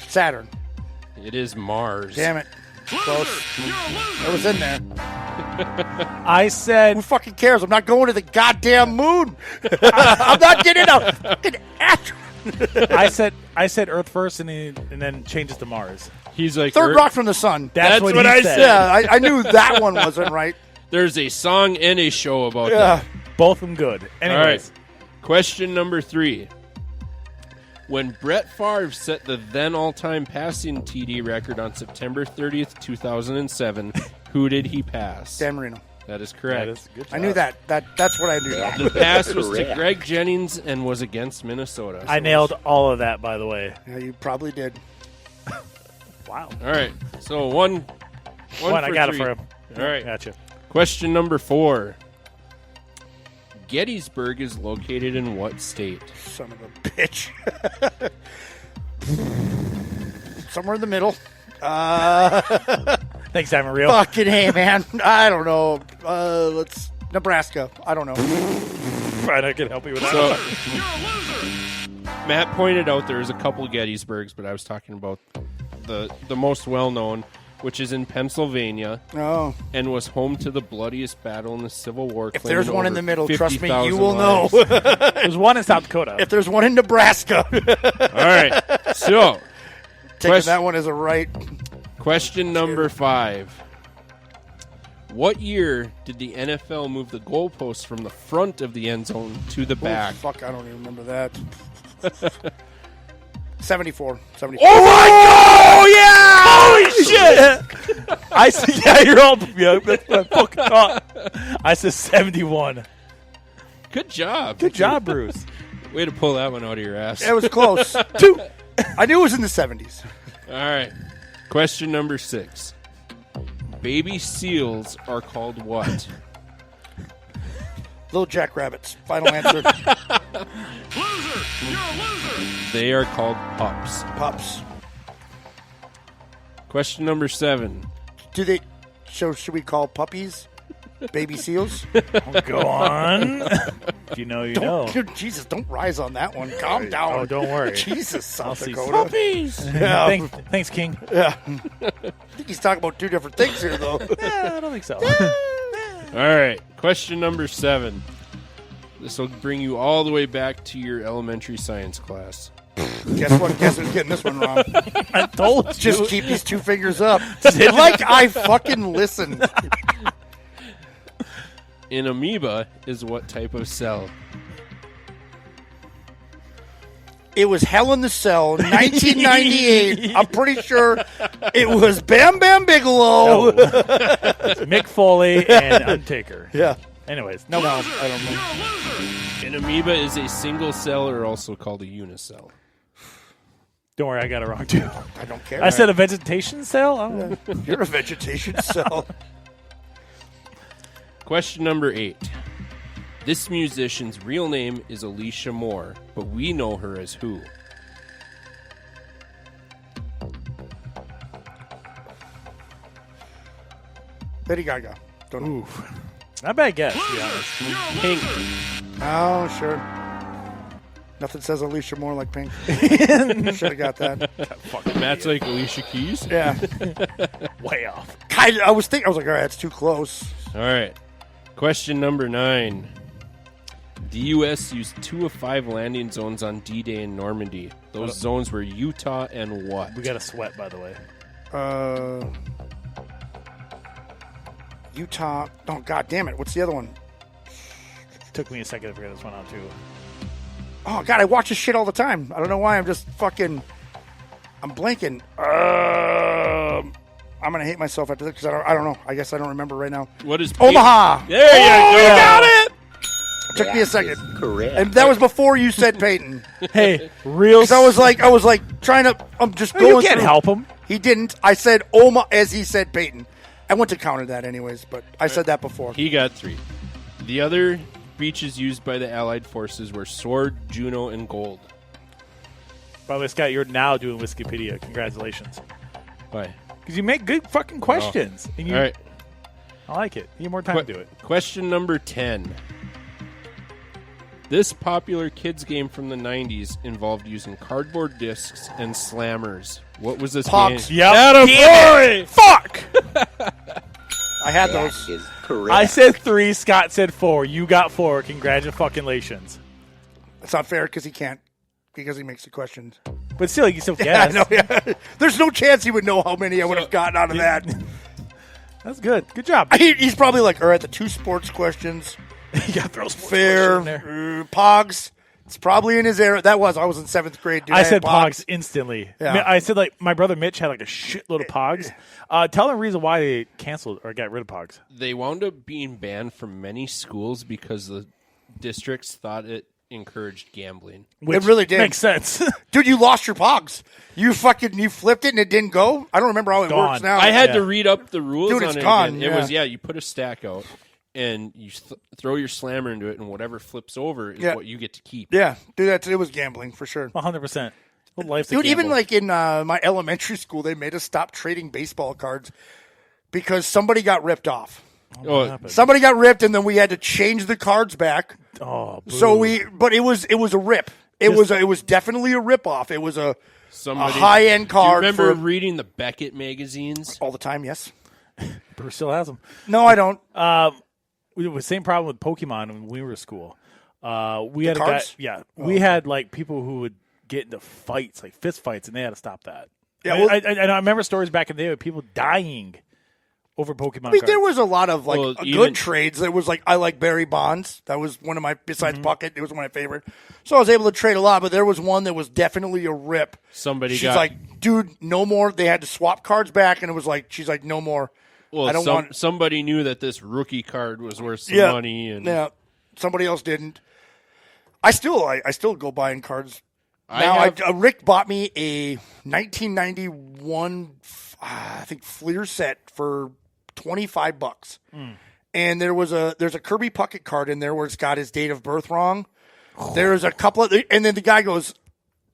Saturn. It is Mars. Damn it. Close. It was in there. I said, who fucking cares? I'm not going to the goddamn moon. I'm not getting a fucking asteroid. I said Earth first, and then changes to Mars. He's like third rock from the sun. That's what I said. Yeah, I knew that one wasn't right. There's a song and a show about that. Both of them good. Anyways. All right. Question number 3. When Brett Favre set the then all-time passing TD record on September 30th, 2007, who did he pass? Dan Marino. That is correct. That is good job. I knew that. That's what I knew. The pass was to Greg Jennings and was against Minnesota. I nailed all of that, by the way. Yeah, you probably did. Wow. All right. So one I got 3. it for him. All right. Gotcha. Question number 4. Gettysburg is located in what state? Son of a bitch. Somewhere in the middle. Thanks, Amarillo. Fucking hey, man. I don't know. Let's Nebraska. I don't know. I can help you with that. So, Matt pointed out there's a couple Gettysburgs, but I was talking about the most well-known, which is in Pennsylvania, and was home to the bloodiest battle in the Civil War. If there's one in the middle, trust me, you 50,000 will know. There's one in South Dakota. If there's one in Nebraska. All right. So, taking that one as a right. Question number 5. What year did the NFL move the goalposts from the front of the end zone to the back? Fuck, I don't even remember that. 74. Oh my God! Oh yeah! Holy shit! I said, yeah, you're all. Yeah, that's what I fucking thought. I said 71. Good job. Good job, Bruce. Way to pull that one out of your ass. It was close. 2. I knew it was in the 70s. All right. Question number 6. Baby seals are called what? Little jackrabbits. Final answer. Loser! You're a loser! They are called pups. Pups. Question number 7. Should we call puppies baby seals? Go on. If you know, you know. Jesus, don't rise on that one. Calm down. Oh, don't worry. Jesus, South Dakota. Puppies. Yeah. Thanks, King. Yeah. I think he's talking about 2 different things here, though. Yeah, I don't think so. All right. Question number 7. This will bring you all the way back to your elementary science class. Guess what? Guess who's getting this one wrong? I told you. Just keep these 2 fingers up. Like I fucking listen. An amoeba is what type of cell? It was Hell in the Cell, 1998. I'm pretty sure it was Bam Bam Bigelow. No. Mick Foley and Undertaker. Yeah. Anyways, no, I don't know. An amoeba is a single cell, or also called a unicell. Don't worry, I got it wrong too. I don't care. I said a vegetation cell? I don't know. You're a vegetation cell. Question number 8. This musician's real name is Alicia Moore, but we know her as who? Lady Gaga. Don't know. Not a bad guess, to be honest. Pink. Oh, sure. Nothing says Alicia more like Pink. Should have got that. Matt's like Alicia Keys? Yeah. Way off. I was like, all right, that's too close. All right. Question number 9. The U.S. used 2 of 5 landing zones on D-Day in Normandy. Those zones were Utah and what? We got a sweat, by the way. Utah. Oh, God damn it. What's the other one? Took me a second to figure this one out, too. Oh, God, I watch this shit all the time. I don't know why. I'm just fucking... I'm blanking. I'm going to hate myself after this because I don't know. I guess I don't remember right now. What is... Omaha! There you go! You got it! Took me a second. Correct. And that was before you said Peyton. Hey, real... I was like trying to... I'm just going You can't help him. He didn't. I said Omaha as he said Peyton. I went to counter that anyways, but I said that before. He got 3. The other beaches used by the Allied forces were Sword, Juno, and Gold. By the way, Scott, you're now doing Whiskeypedia. Congratulations. Why? Because you make good fucking questions. Oh. And you, all right. I like it. You need more time to do it. Question number 10. This popular kids game from the 90s involved using cardboard discs and slammers. What was this Pops. game? Yep. Boy! Fuck! I had those. Is correct. I said 3. Scott said 4. You got 4. Congratulations. That's not fair because he can't. Because he makes the questions. But still, you can still guess. Yeah. There's no chance he would know how many I would have gotten out of that. That's good. Good job. He's probably like, all right, the 2 sports questions. You got to throw sports fair. in there. Pogs. It's probably in his area. I was in 7th grade. Dude, I said Pogs instantly. Yeah. I said, like, my brother Mitch had like a shitload of Pogs. Tell them the reason why they canceled or got rid of Pogs. They wound up being banned from many schools because the districts thought it encouraged gambling. It really did. Makes sense. Dude, you lost your Pogs. You flipped it and it didn't go? I don't remember how it works now. I had to read up the rules Dude, on it's it gone. again. It was, you put a stack out and you throw your slammer into it, and whatever flips over is what you get to keep. Yeah, dude, it was gambling for sure. 100%. Life's a Dude, even gamble. like in my elementary school, they made us stop trading baseball cards because somebody got ripped off. Somebody got ripped, and then we had to change the cards back. Oh, boo. So but it was a rip. It was definitely a rip off. It was a high end card. Do you remember reading the Beckett magazines all the time? Yes. Bruce still has them. No, I don't. We had the same problem with Pokemon when we were at school. We had cards? we had like people who would get into fights, like fist fights, and they had to stop that. Yeah, I remember stories back in the day of people dying over Pokemon I mean, cards. there was a lot of good even- trades. There was I like Barry Bonds. That was one of my besides Bucket. It was one of my favorite. So I was able to trade a lot, but there was one that was definitely a rip. She's like, dude, no more. They had to swap cards back, and it was like, she's like, no more. Well, I don't want. somebody knew that this rookie card was worth some money, and somebody else didn't. I still go buying cards. Rick bought me a 1991, I think, Fleer set for $25, and there's a Kirby Puckett card in there where it's got his date of birth wrong. There's a couple of, and then the guy goes,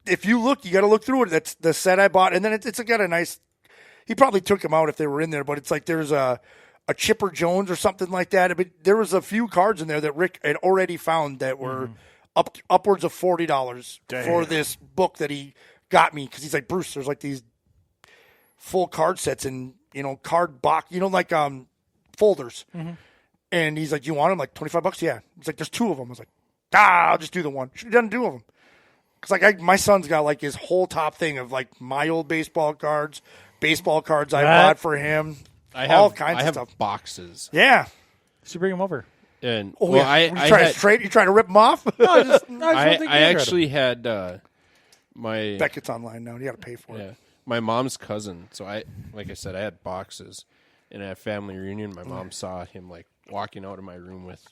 if you look, you got to look through it. That's the set I bought, and then it's got a nice. He probably took them out if they were in there, but it's like there's a Chipper Jones or something like that. But there was a few cards in there that Rick had already found that were upwards of $40 for this book that he got me because he's like, Bruce, there's like these full card sets and card box, like folders, and he's like, you want them? Like $25? Yeah. He's like, there's 2 of them. I was like, I'll just do the one. She done 2 of them. Because my son's got like his whole top thing of like my old baseball cards I bought for him. All kinds of stuff. Boxes. Yeah. Should bring them over. And you trying to rip them off? I actually had my Beckett's online now. You got to pay for it. My mom's cousin. So like I said, I had boxes, and at a family reunion, my mom saw him like walking out of my room with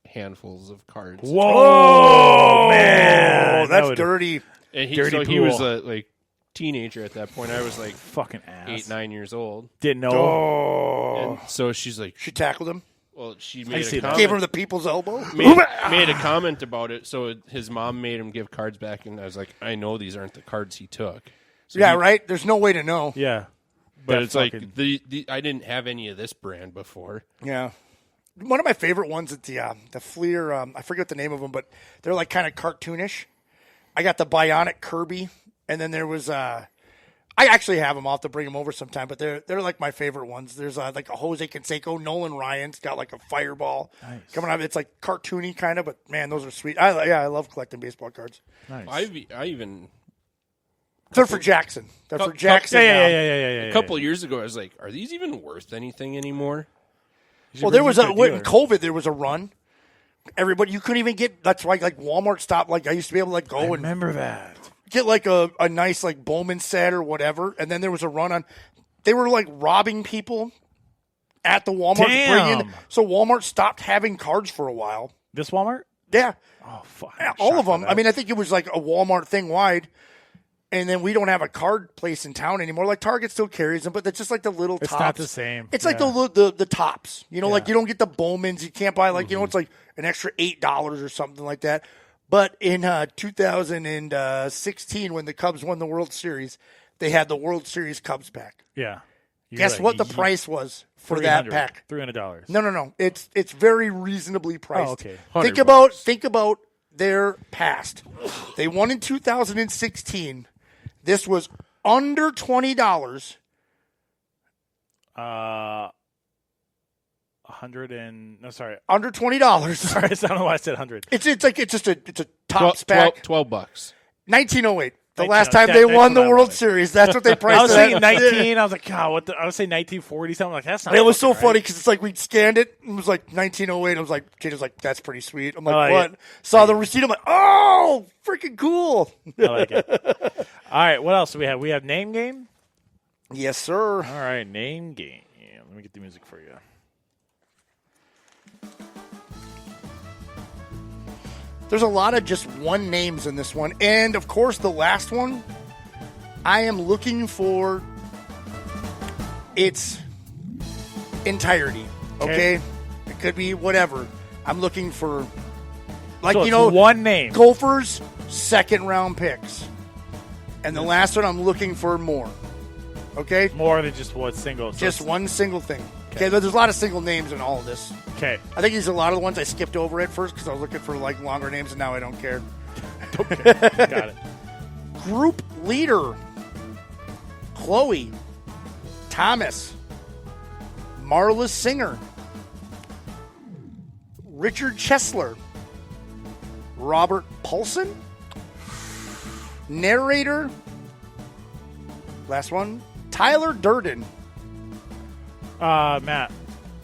handfuls of cards. Whoa, man, that's dirty. And he pool. was a like teenager at that point. I was like fucking ass. 8-9 years old. Didn't know. And so she's like, she tackled him. Well, she made a comment. Gave him the people's elbow. Made a comment about it. So his mom made him give cards back, and I was like, I know these aren't the cards he took. So right. There's no way to know. Yeah, but it's like I didn't have any of this brand before. Yeah. One of my favorite ones is the Fleer. I forget the name of them, but they're like kind of cartoonish. I got the Bionic Kirby, and then there was I actually have them. I'll have to bring them over sometime, but they're like my favorite ones. There's like a Jose Canseco, Nolan Ryan's got like a fireball coming out. It's like cartoony kind of, but man, those are sweet. I love collecting baseball cards. Nice. I even. They're for Jackson. They're for Jackson. Yeah. A couple years ago, I was like, are these even worth anything anymore? Well, there was in COVID, there was a run. Everybody, you couldn't even get. That's why, like Walmart stopped. Like I used to be able to like go and remember that. Get like a nice like Bowman set or whatever, and then there was a run on. They were like robbing people at the Walmart. Damn. So Walmart stopped having cards for a while. This Walmart? Yeah. Oh fuck. All of them. I mean, I think it was like a Walmart thing wide. And then we don't have a card place in town anymore. Like Target still carries them, but it's just like the little tops. It's not the same. It's like the tops. Like you don't get the Bowmans. You can't buy like it's like an extra $8 or something like that. But in 2016, when the Cubs won the World Series, they had the World Series Cubs pack. Yeah. Guess what the price was for that pack? $300. No. It's very reasonably priced. Oh, okay. Think about their past. They won in 2016. This was under $20. under $20. Sorry, I don't know why I said 100. It's just a tops pack. $12. 1908. The last time they won the World Series. That's what they priced it. I was thinking 19. I was like, God, I was saying 1940 something. Like, that's not. It was so right. funny because it's like we scanned it. It was like 1908. I was like, Jade was like, that's pretty sweet. I'm like, like what? it. Saw the receipt. I'm like, oh, freaking cool. I like it. All right, what else do we have? We have name game. Yes, sir. All right, name game. Let me get the music for you. There's a lot of just one names in this one. And, of course, the last one, I am looking for its entirety, okay? It could be whatever. I'm looking for, like, so one name. Gophers, second-round picks. And the last one, I'm looking for more, okay? More than just one single. So just one single thing. Okay, there's a lot of single names in all of this. Okay. I think these are a lot of the ones I skipped over at first because I was looking for like longer names, and now I don't care. Got it. Group leader: Chloe, Thomas, Marla Singer, Richard Chesler, Robert Paulson, narrator. Last one, Tyler Durden. Matt,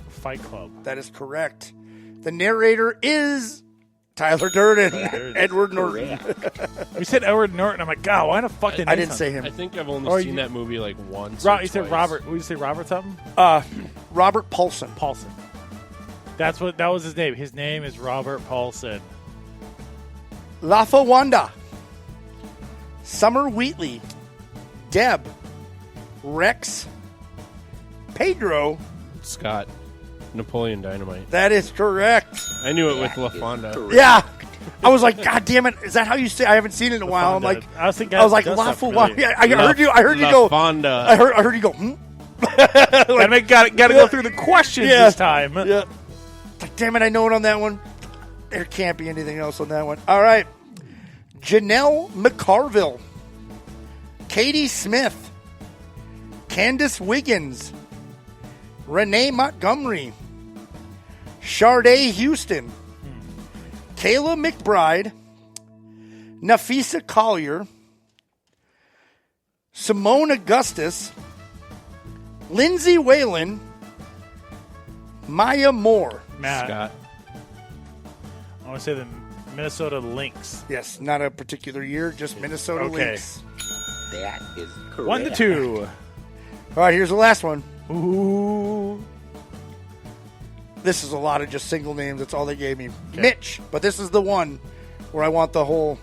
Fight Club. That is correct. The narrator is Tyler Durden. Edward Norton. We said Edward Norton. I'm like, God, why the fuck didn't I didn't say him. I think I've only seen that movie like once. You said Robert. Would you say Robert something? Robert Paulson. Paulson. That was his name. His name is Robert Paulson. Lafa Wanda. Summer Wheatley. Deb. Rex. Pedro. Scott. Napoleon Dynamite. That is correct. I knew it with LaFonda. Yeah. I was like, God damn it. Is that how you say? I haven't seen it in a while. I'm like, I was like, Lafa Wanda. Yeah, I heard you go. LaFonda. I heard you go, Gotta go through the questions this time. Yeah. Like, damn it, I know it on that one. There can't be anything else on that one. All right. Janelle McCarville. Katie Smith. Candace Wiggins. Renee Montgomery. Sharday Houston. Kayla McBride. Nafisa Collier. Simone Augustus. Lindsay Whalen. Maya Moore. Matt. Scott. I want to say the Minnesota Lynx. Yes, not a particular year, just Minnesota Lynx. That is correct. 1 to 2. All right, here's the last one. Ooh. This is a lot of just single names. That's all they gave me. Okay. Mitch, but this is the one where I want the whole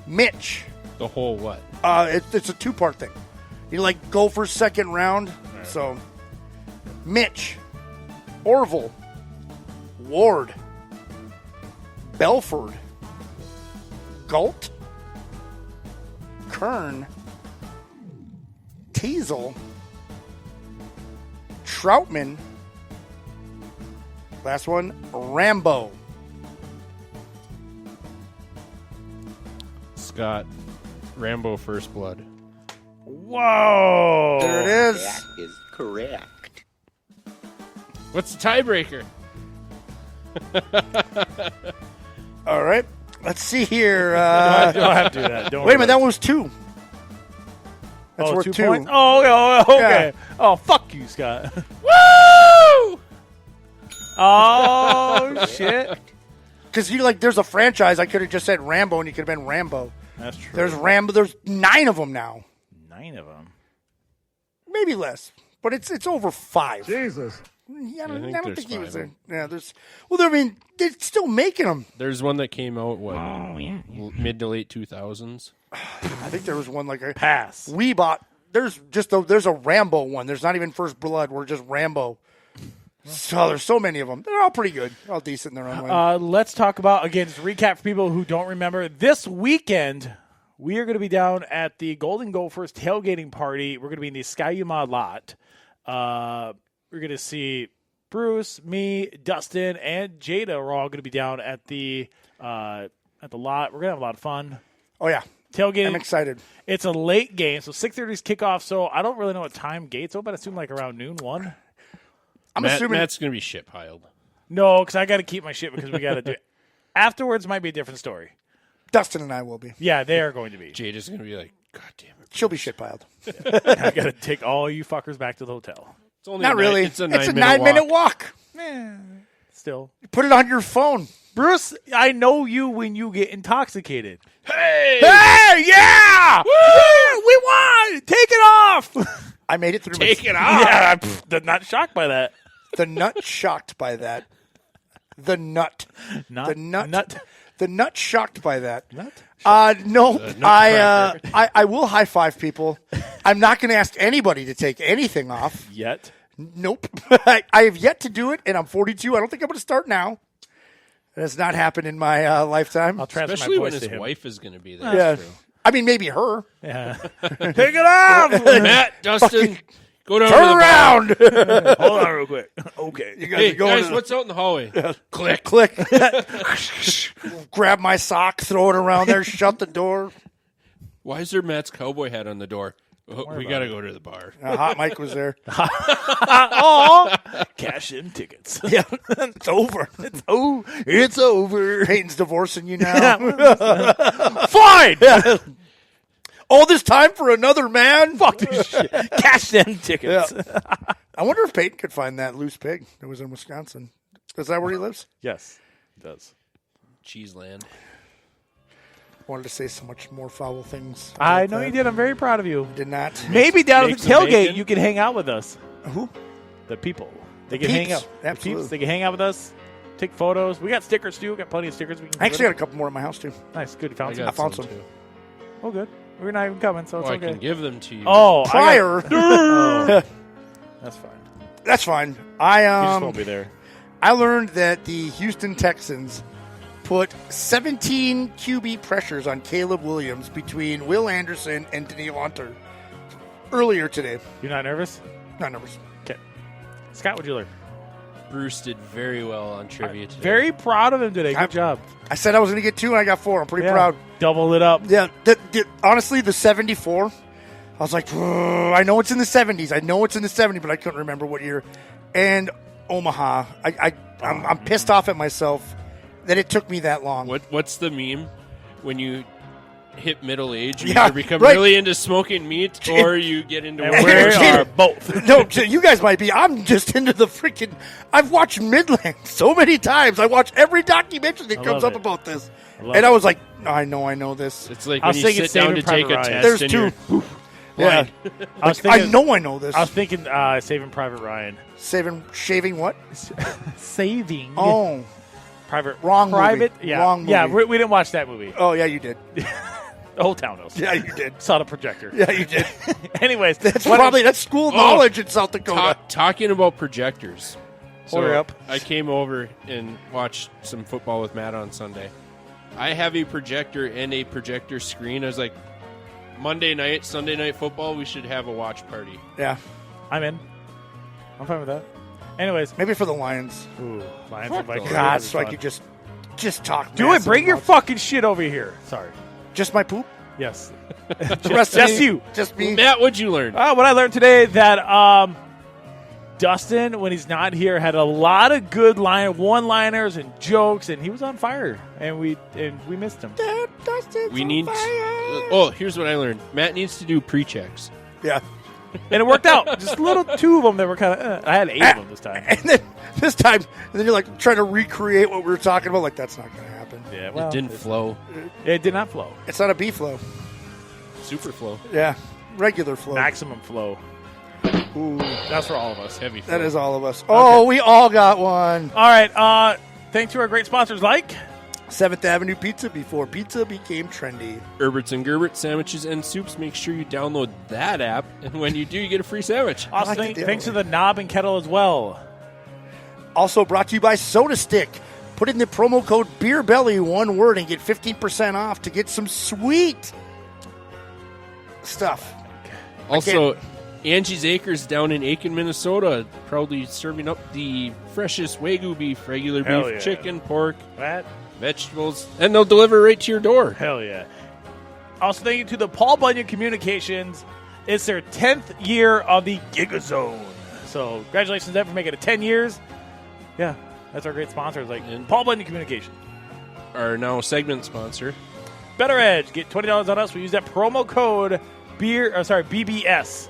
Mitch. The whole what? It's a two-part thing. You like go for second round. Right. So, Mitch, Orville, Ward, Belford, Galt, Kern, Teasel, Troutman. Last one, Rambo. Scott. Rambo First Blood. Whoa. There it is. That is correct. What's the tiebreaker? All right. Let's see here. Don't have to do that. Don't wait a minute. That was 2. That's worth 2 points? Oh, okay. Yeah. Oh, fuck you, Scott. Woo! Oh, shit. Because there's a franchise. I could have just said Rambo, and you could have been Rambo. That's true. There's Rambo. There's 9 of them now. 9 of them. Maybe less, but it's over 5. Jesus. Yeah, I don't think he was there. Yeah, they're still making them. There's one that came out mid to late 2000s. I think there was one like a pass. We bought. There's a Rambo one. There's not even First Blood. We're just Rambo. So there's so many of them. They're all pretty good. All decent in their own way. Let's talk about, again, just recap for people who don't remember. This weekend, we are going to be down at the Golden Gophers tailgating party. We're going to be in the Ski-U-Mah lot. We're going to see Bruce, me, Dustin, and Jada are all going to be down at the lot. We're going to have a lot of fun. Oh, yeah. Tailgating. I'm excited. It's a late game, so 6:30 is kickoff, so I don't really know what time gates open. I assume like around noon, 1. I'm assuming Matt's going to be shit piled. No, because I got to keep my shit because we got to do it. Afterwards might be a different story. Dustin and I will be. Yeah, they are going to be. Jade is going to be like, God damn it. She'll be shit piled. I got to take all you fuckers back to the hotel. It's only Not really. It's a 9-minute walk. Still. Put it on your phone. Bruce, I know you when you get intoxicated. Hey! Hey, yeah! Woo! We won! Take it off! I made it through. Take it off! Yeah, I'm not shocked by that. The nut shocked by that. The nut. The nut shocked by that. Nut? No, I will high five people. I'm not going to ask anybody to take anything off. Yet? Nope. I have yet to do it, and I'm 42. I don't think I'm going to start now. It has not happened in my lifetime. I'll transfer Especially my when voice his to him. wife is going to be there. Yeah. That's true. I mean, maybe her. Yeah. Take it off! Matt, Dustin, go down Turn to the around! Bar. Hold on real quick. Okay. You guys Hey, are going guys, what's out in the hallway? Click. Grab my sock, throw it around there, shut the door. Why is there Matt's cowboy hat on the door? Oh, we got to go to the bar. Hot Mike was there. Oh, cash in tickets. Yeah, it's over. It's over. Peyton's divorcing you now. Fine. Yeah. All this time for another man? Fuck this shit. Cash in tickets. Yeah. I wonder if Peyton could find that loose pig that was in Wisconsin. Is that where he lives? Yes, it does. Cheeseland. Wanted to say so much more foul things. I know you did. I'm very proud of you. Did not. Maybe down at Make the some tailgate bacon. you can hang out with us. Who? The people. They can Peeps. hang out. The Absolutely. peeps, they can hang out with us. Take photos. We got stickers too. We got plenty of stickers. We can I actually got a couple more in my house too. nice. Good. You found some. I found some. Too. Oh, good. We're not even coming, so it's I okay. can give them to you. Oh, Prior. Oh. That's fine. That's fine. You just won't be there. I learned that the Houston Texans put 17 QB pressures on Caleb Williams between Will Anderson and Daniil Hunter earlier today. You're not nervous? Not nervous. Okay. Scott, what'd you learn? Bruce did very well on trivia today. Very proud of him today. Good job. I said I was going to get 2 and I got 4. I'm pretty proud. Double it up. Yeah. Honestly, the 74, I was like, I know it's in the 70s. I know it's in the 70s, but I couldn't remember what year. And Omaha. I'm pissed off at myself that it took me that long. What's the meme when you hit middle age? You Yeah, either become right. really into smoking meat or you get into And working. we are both. No, you guys might be. I'm just into the freaking. I've watched Midland so many times. I watch every documentary that comes love up it. about this. love I was like, I know this. It's like I when was you thinking sit down to Saving take a Private test. Ryan. There's and 2. you're Yeah. I was I thinking. know I know this. I was thinking Saving Private Ryan. Shaving what? Saving. Oh, Private. Wrong movie. Private. Yeah. Wrong Yeah. movie. We didn't watch that movie. oh yeah, you did. The whole town knows. Yeah, you did. Saw the projector. Yeah, you did. Anyways, That's that's school knowledge in South Dakota. Talking about projectors. Hold her up. I came over and watched some football with Matt on Sunday. I have a projector and a projector screen. I was like, Monday night, Sunday night football, we should have a watch party. Yeah, I'm in. I'm fine with that. Anyways, maybe for the Lions. ooh, Lions Fuck and Vikings. the God, That'd be so I fun. could just talk. Do it. massive Bring your amounts. fucking shit over here. Sorry. Just my poop. Yes. The rest Just of me, you. Just me. Matt, what'd you learn? What I learned today that Dustin, when he's not here, had a lot of good one-liners and jokes, and he was on fire, and we missed him. Dustin's We on need. fire. Oh, here's what I learned. Matt needs to do pre-checks. Yeah. And it worked out. Just little 2 of them that were kind of. I had 8 of them this time. And then this time, and then you're like trying to recreate what we were talking about. Like that's not going to happen. Yeah, well, it didn't flow. It did not flow. It's not a B flow. Super flow. Yeah, regular flow. Maximum flow. Ooh, That's for all of us. Heavy flow. that is all of us. Oh, we all got one. All right. Thanks to our great sponsors like 7th Avenue Pizza before pizza became trendy. Herbert's and Gerbert sandwiches and soups. Make sure you download that app, and when you do, you get a free sandwich. Also, like the thanks to other the Knob and Kettle as well. Also brought to you by Soda Stick. Put in the promo code BeerBelly, one word, and get 15% off to get some sweet stuff. Also, Angie's Acres down in Aiken, Minnesota, proudly serving up the freshest Wagyu beef, regular Hell beef, yeah. chicken, pork, That vegetables, and they'll deliver right to your door. Hell yeah. Also, thank you to the Paul Bunyan Communications. It's their 10th year of the Gigazone. So congratulations to them for making it 10 years. Yeah, that's our great sponsors, like Paul Bunyan Communication. Our now segment sponsor. Better Edge. Get $20 on us. We use that promo code BBS.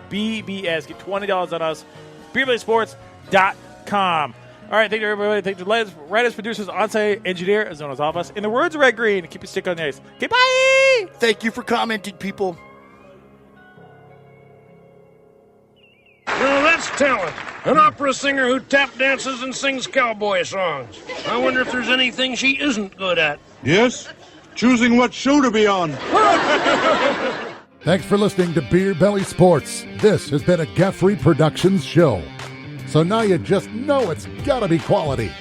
BBS. Get $20 on us. BeerBellySports.com. All right, thank you, everybody. Thank you to writers, producers, on-site engineer, as known as all of us. In the words of Red Green, keep your stick on the ice. Okay, bye! Thank you for commenting, people. Well, that's talent. An opera singer who tap dances and sings cowboy songs. I wonder if there's anything she isn't good at. Yes? Choosing what show to be on. Thanks for listening to Beer Belly Sports. This has been a Gaffrey Productions show. So now you just know it's gotta be quality.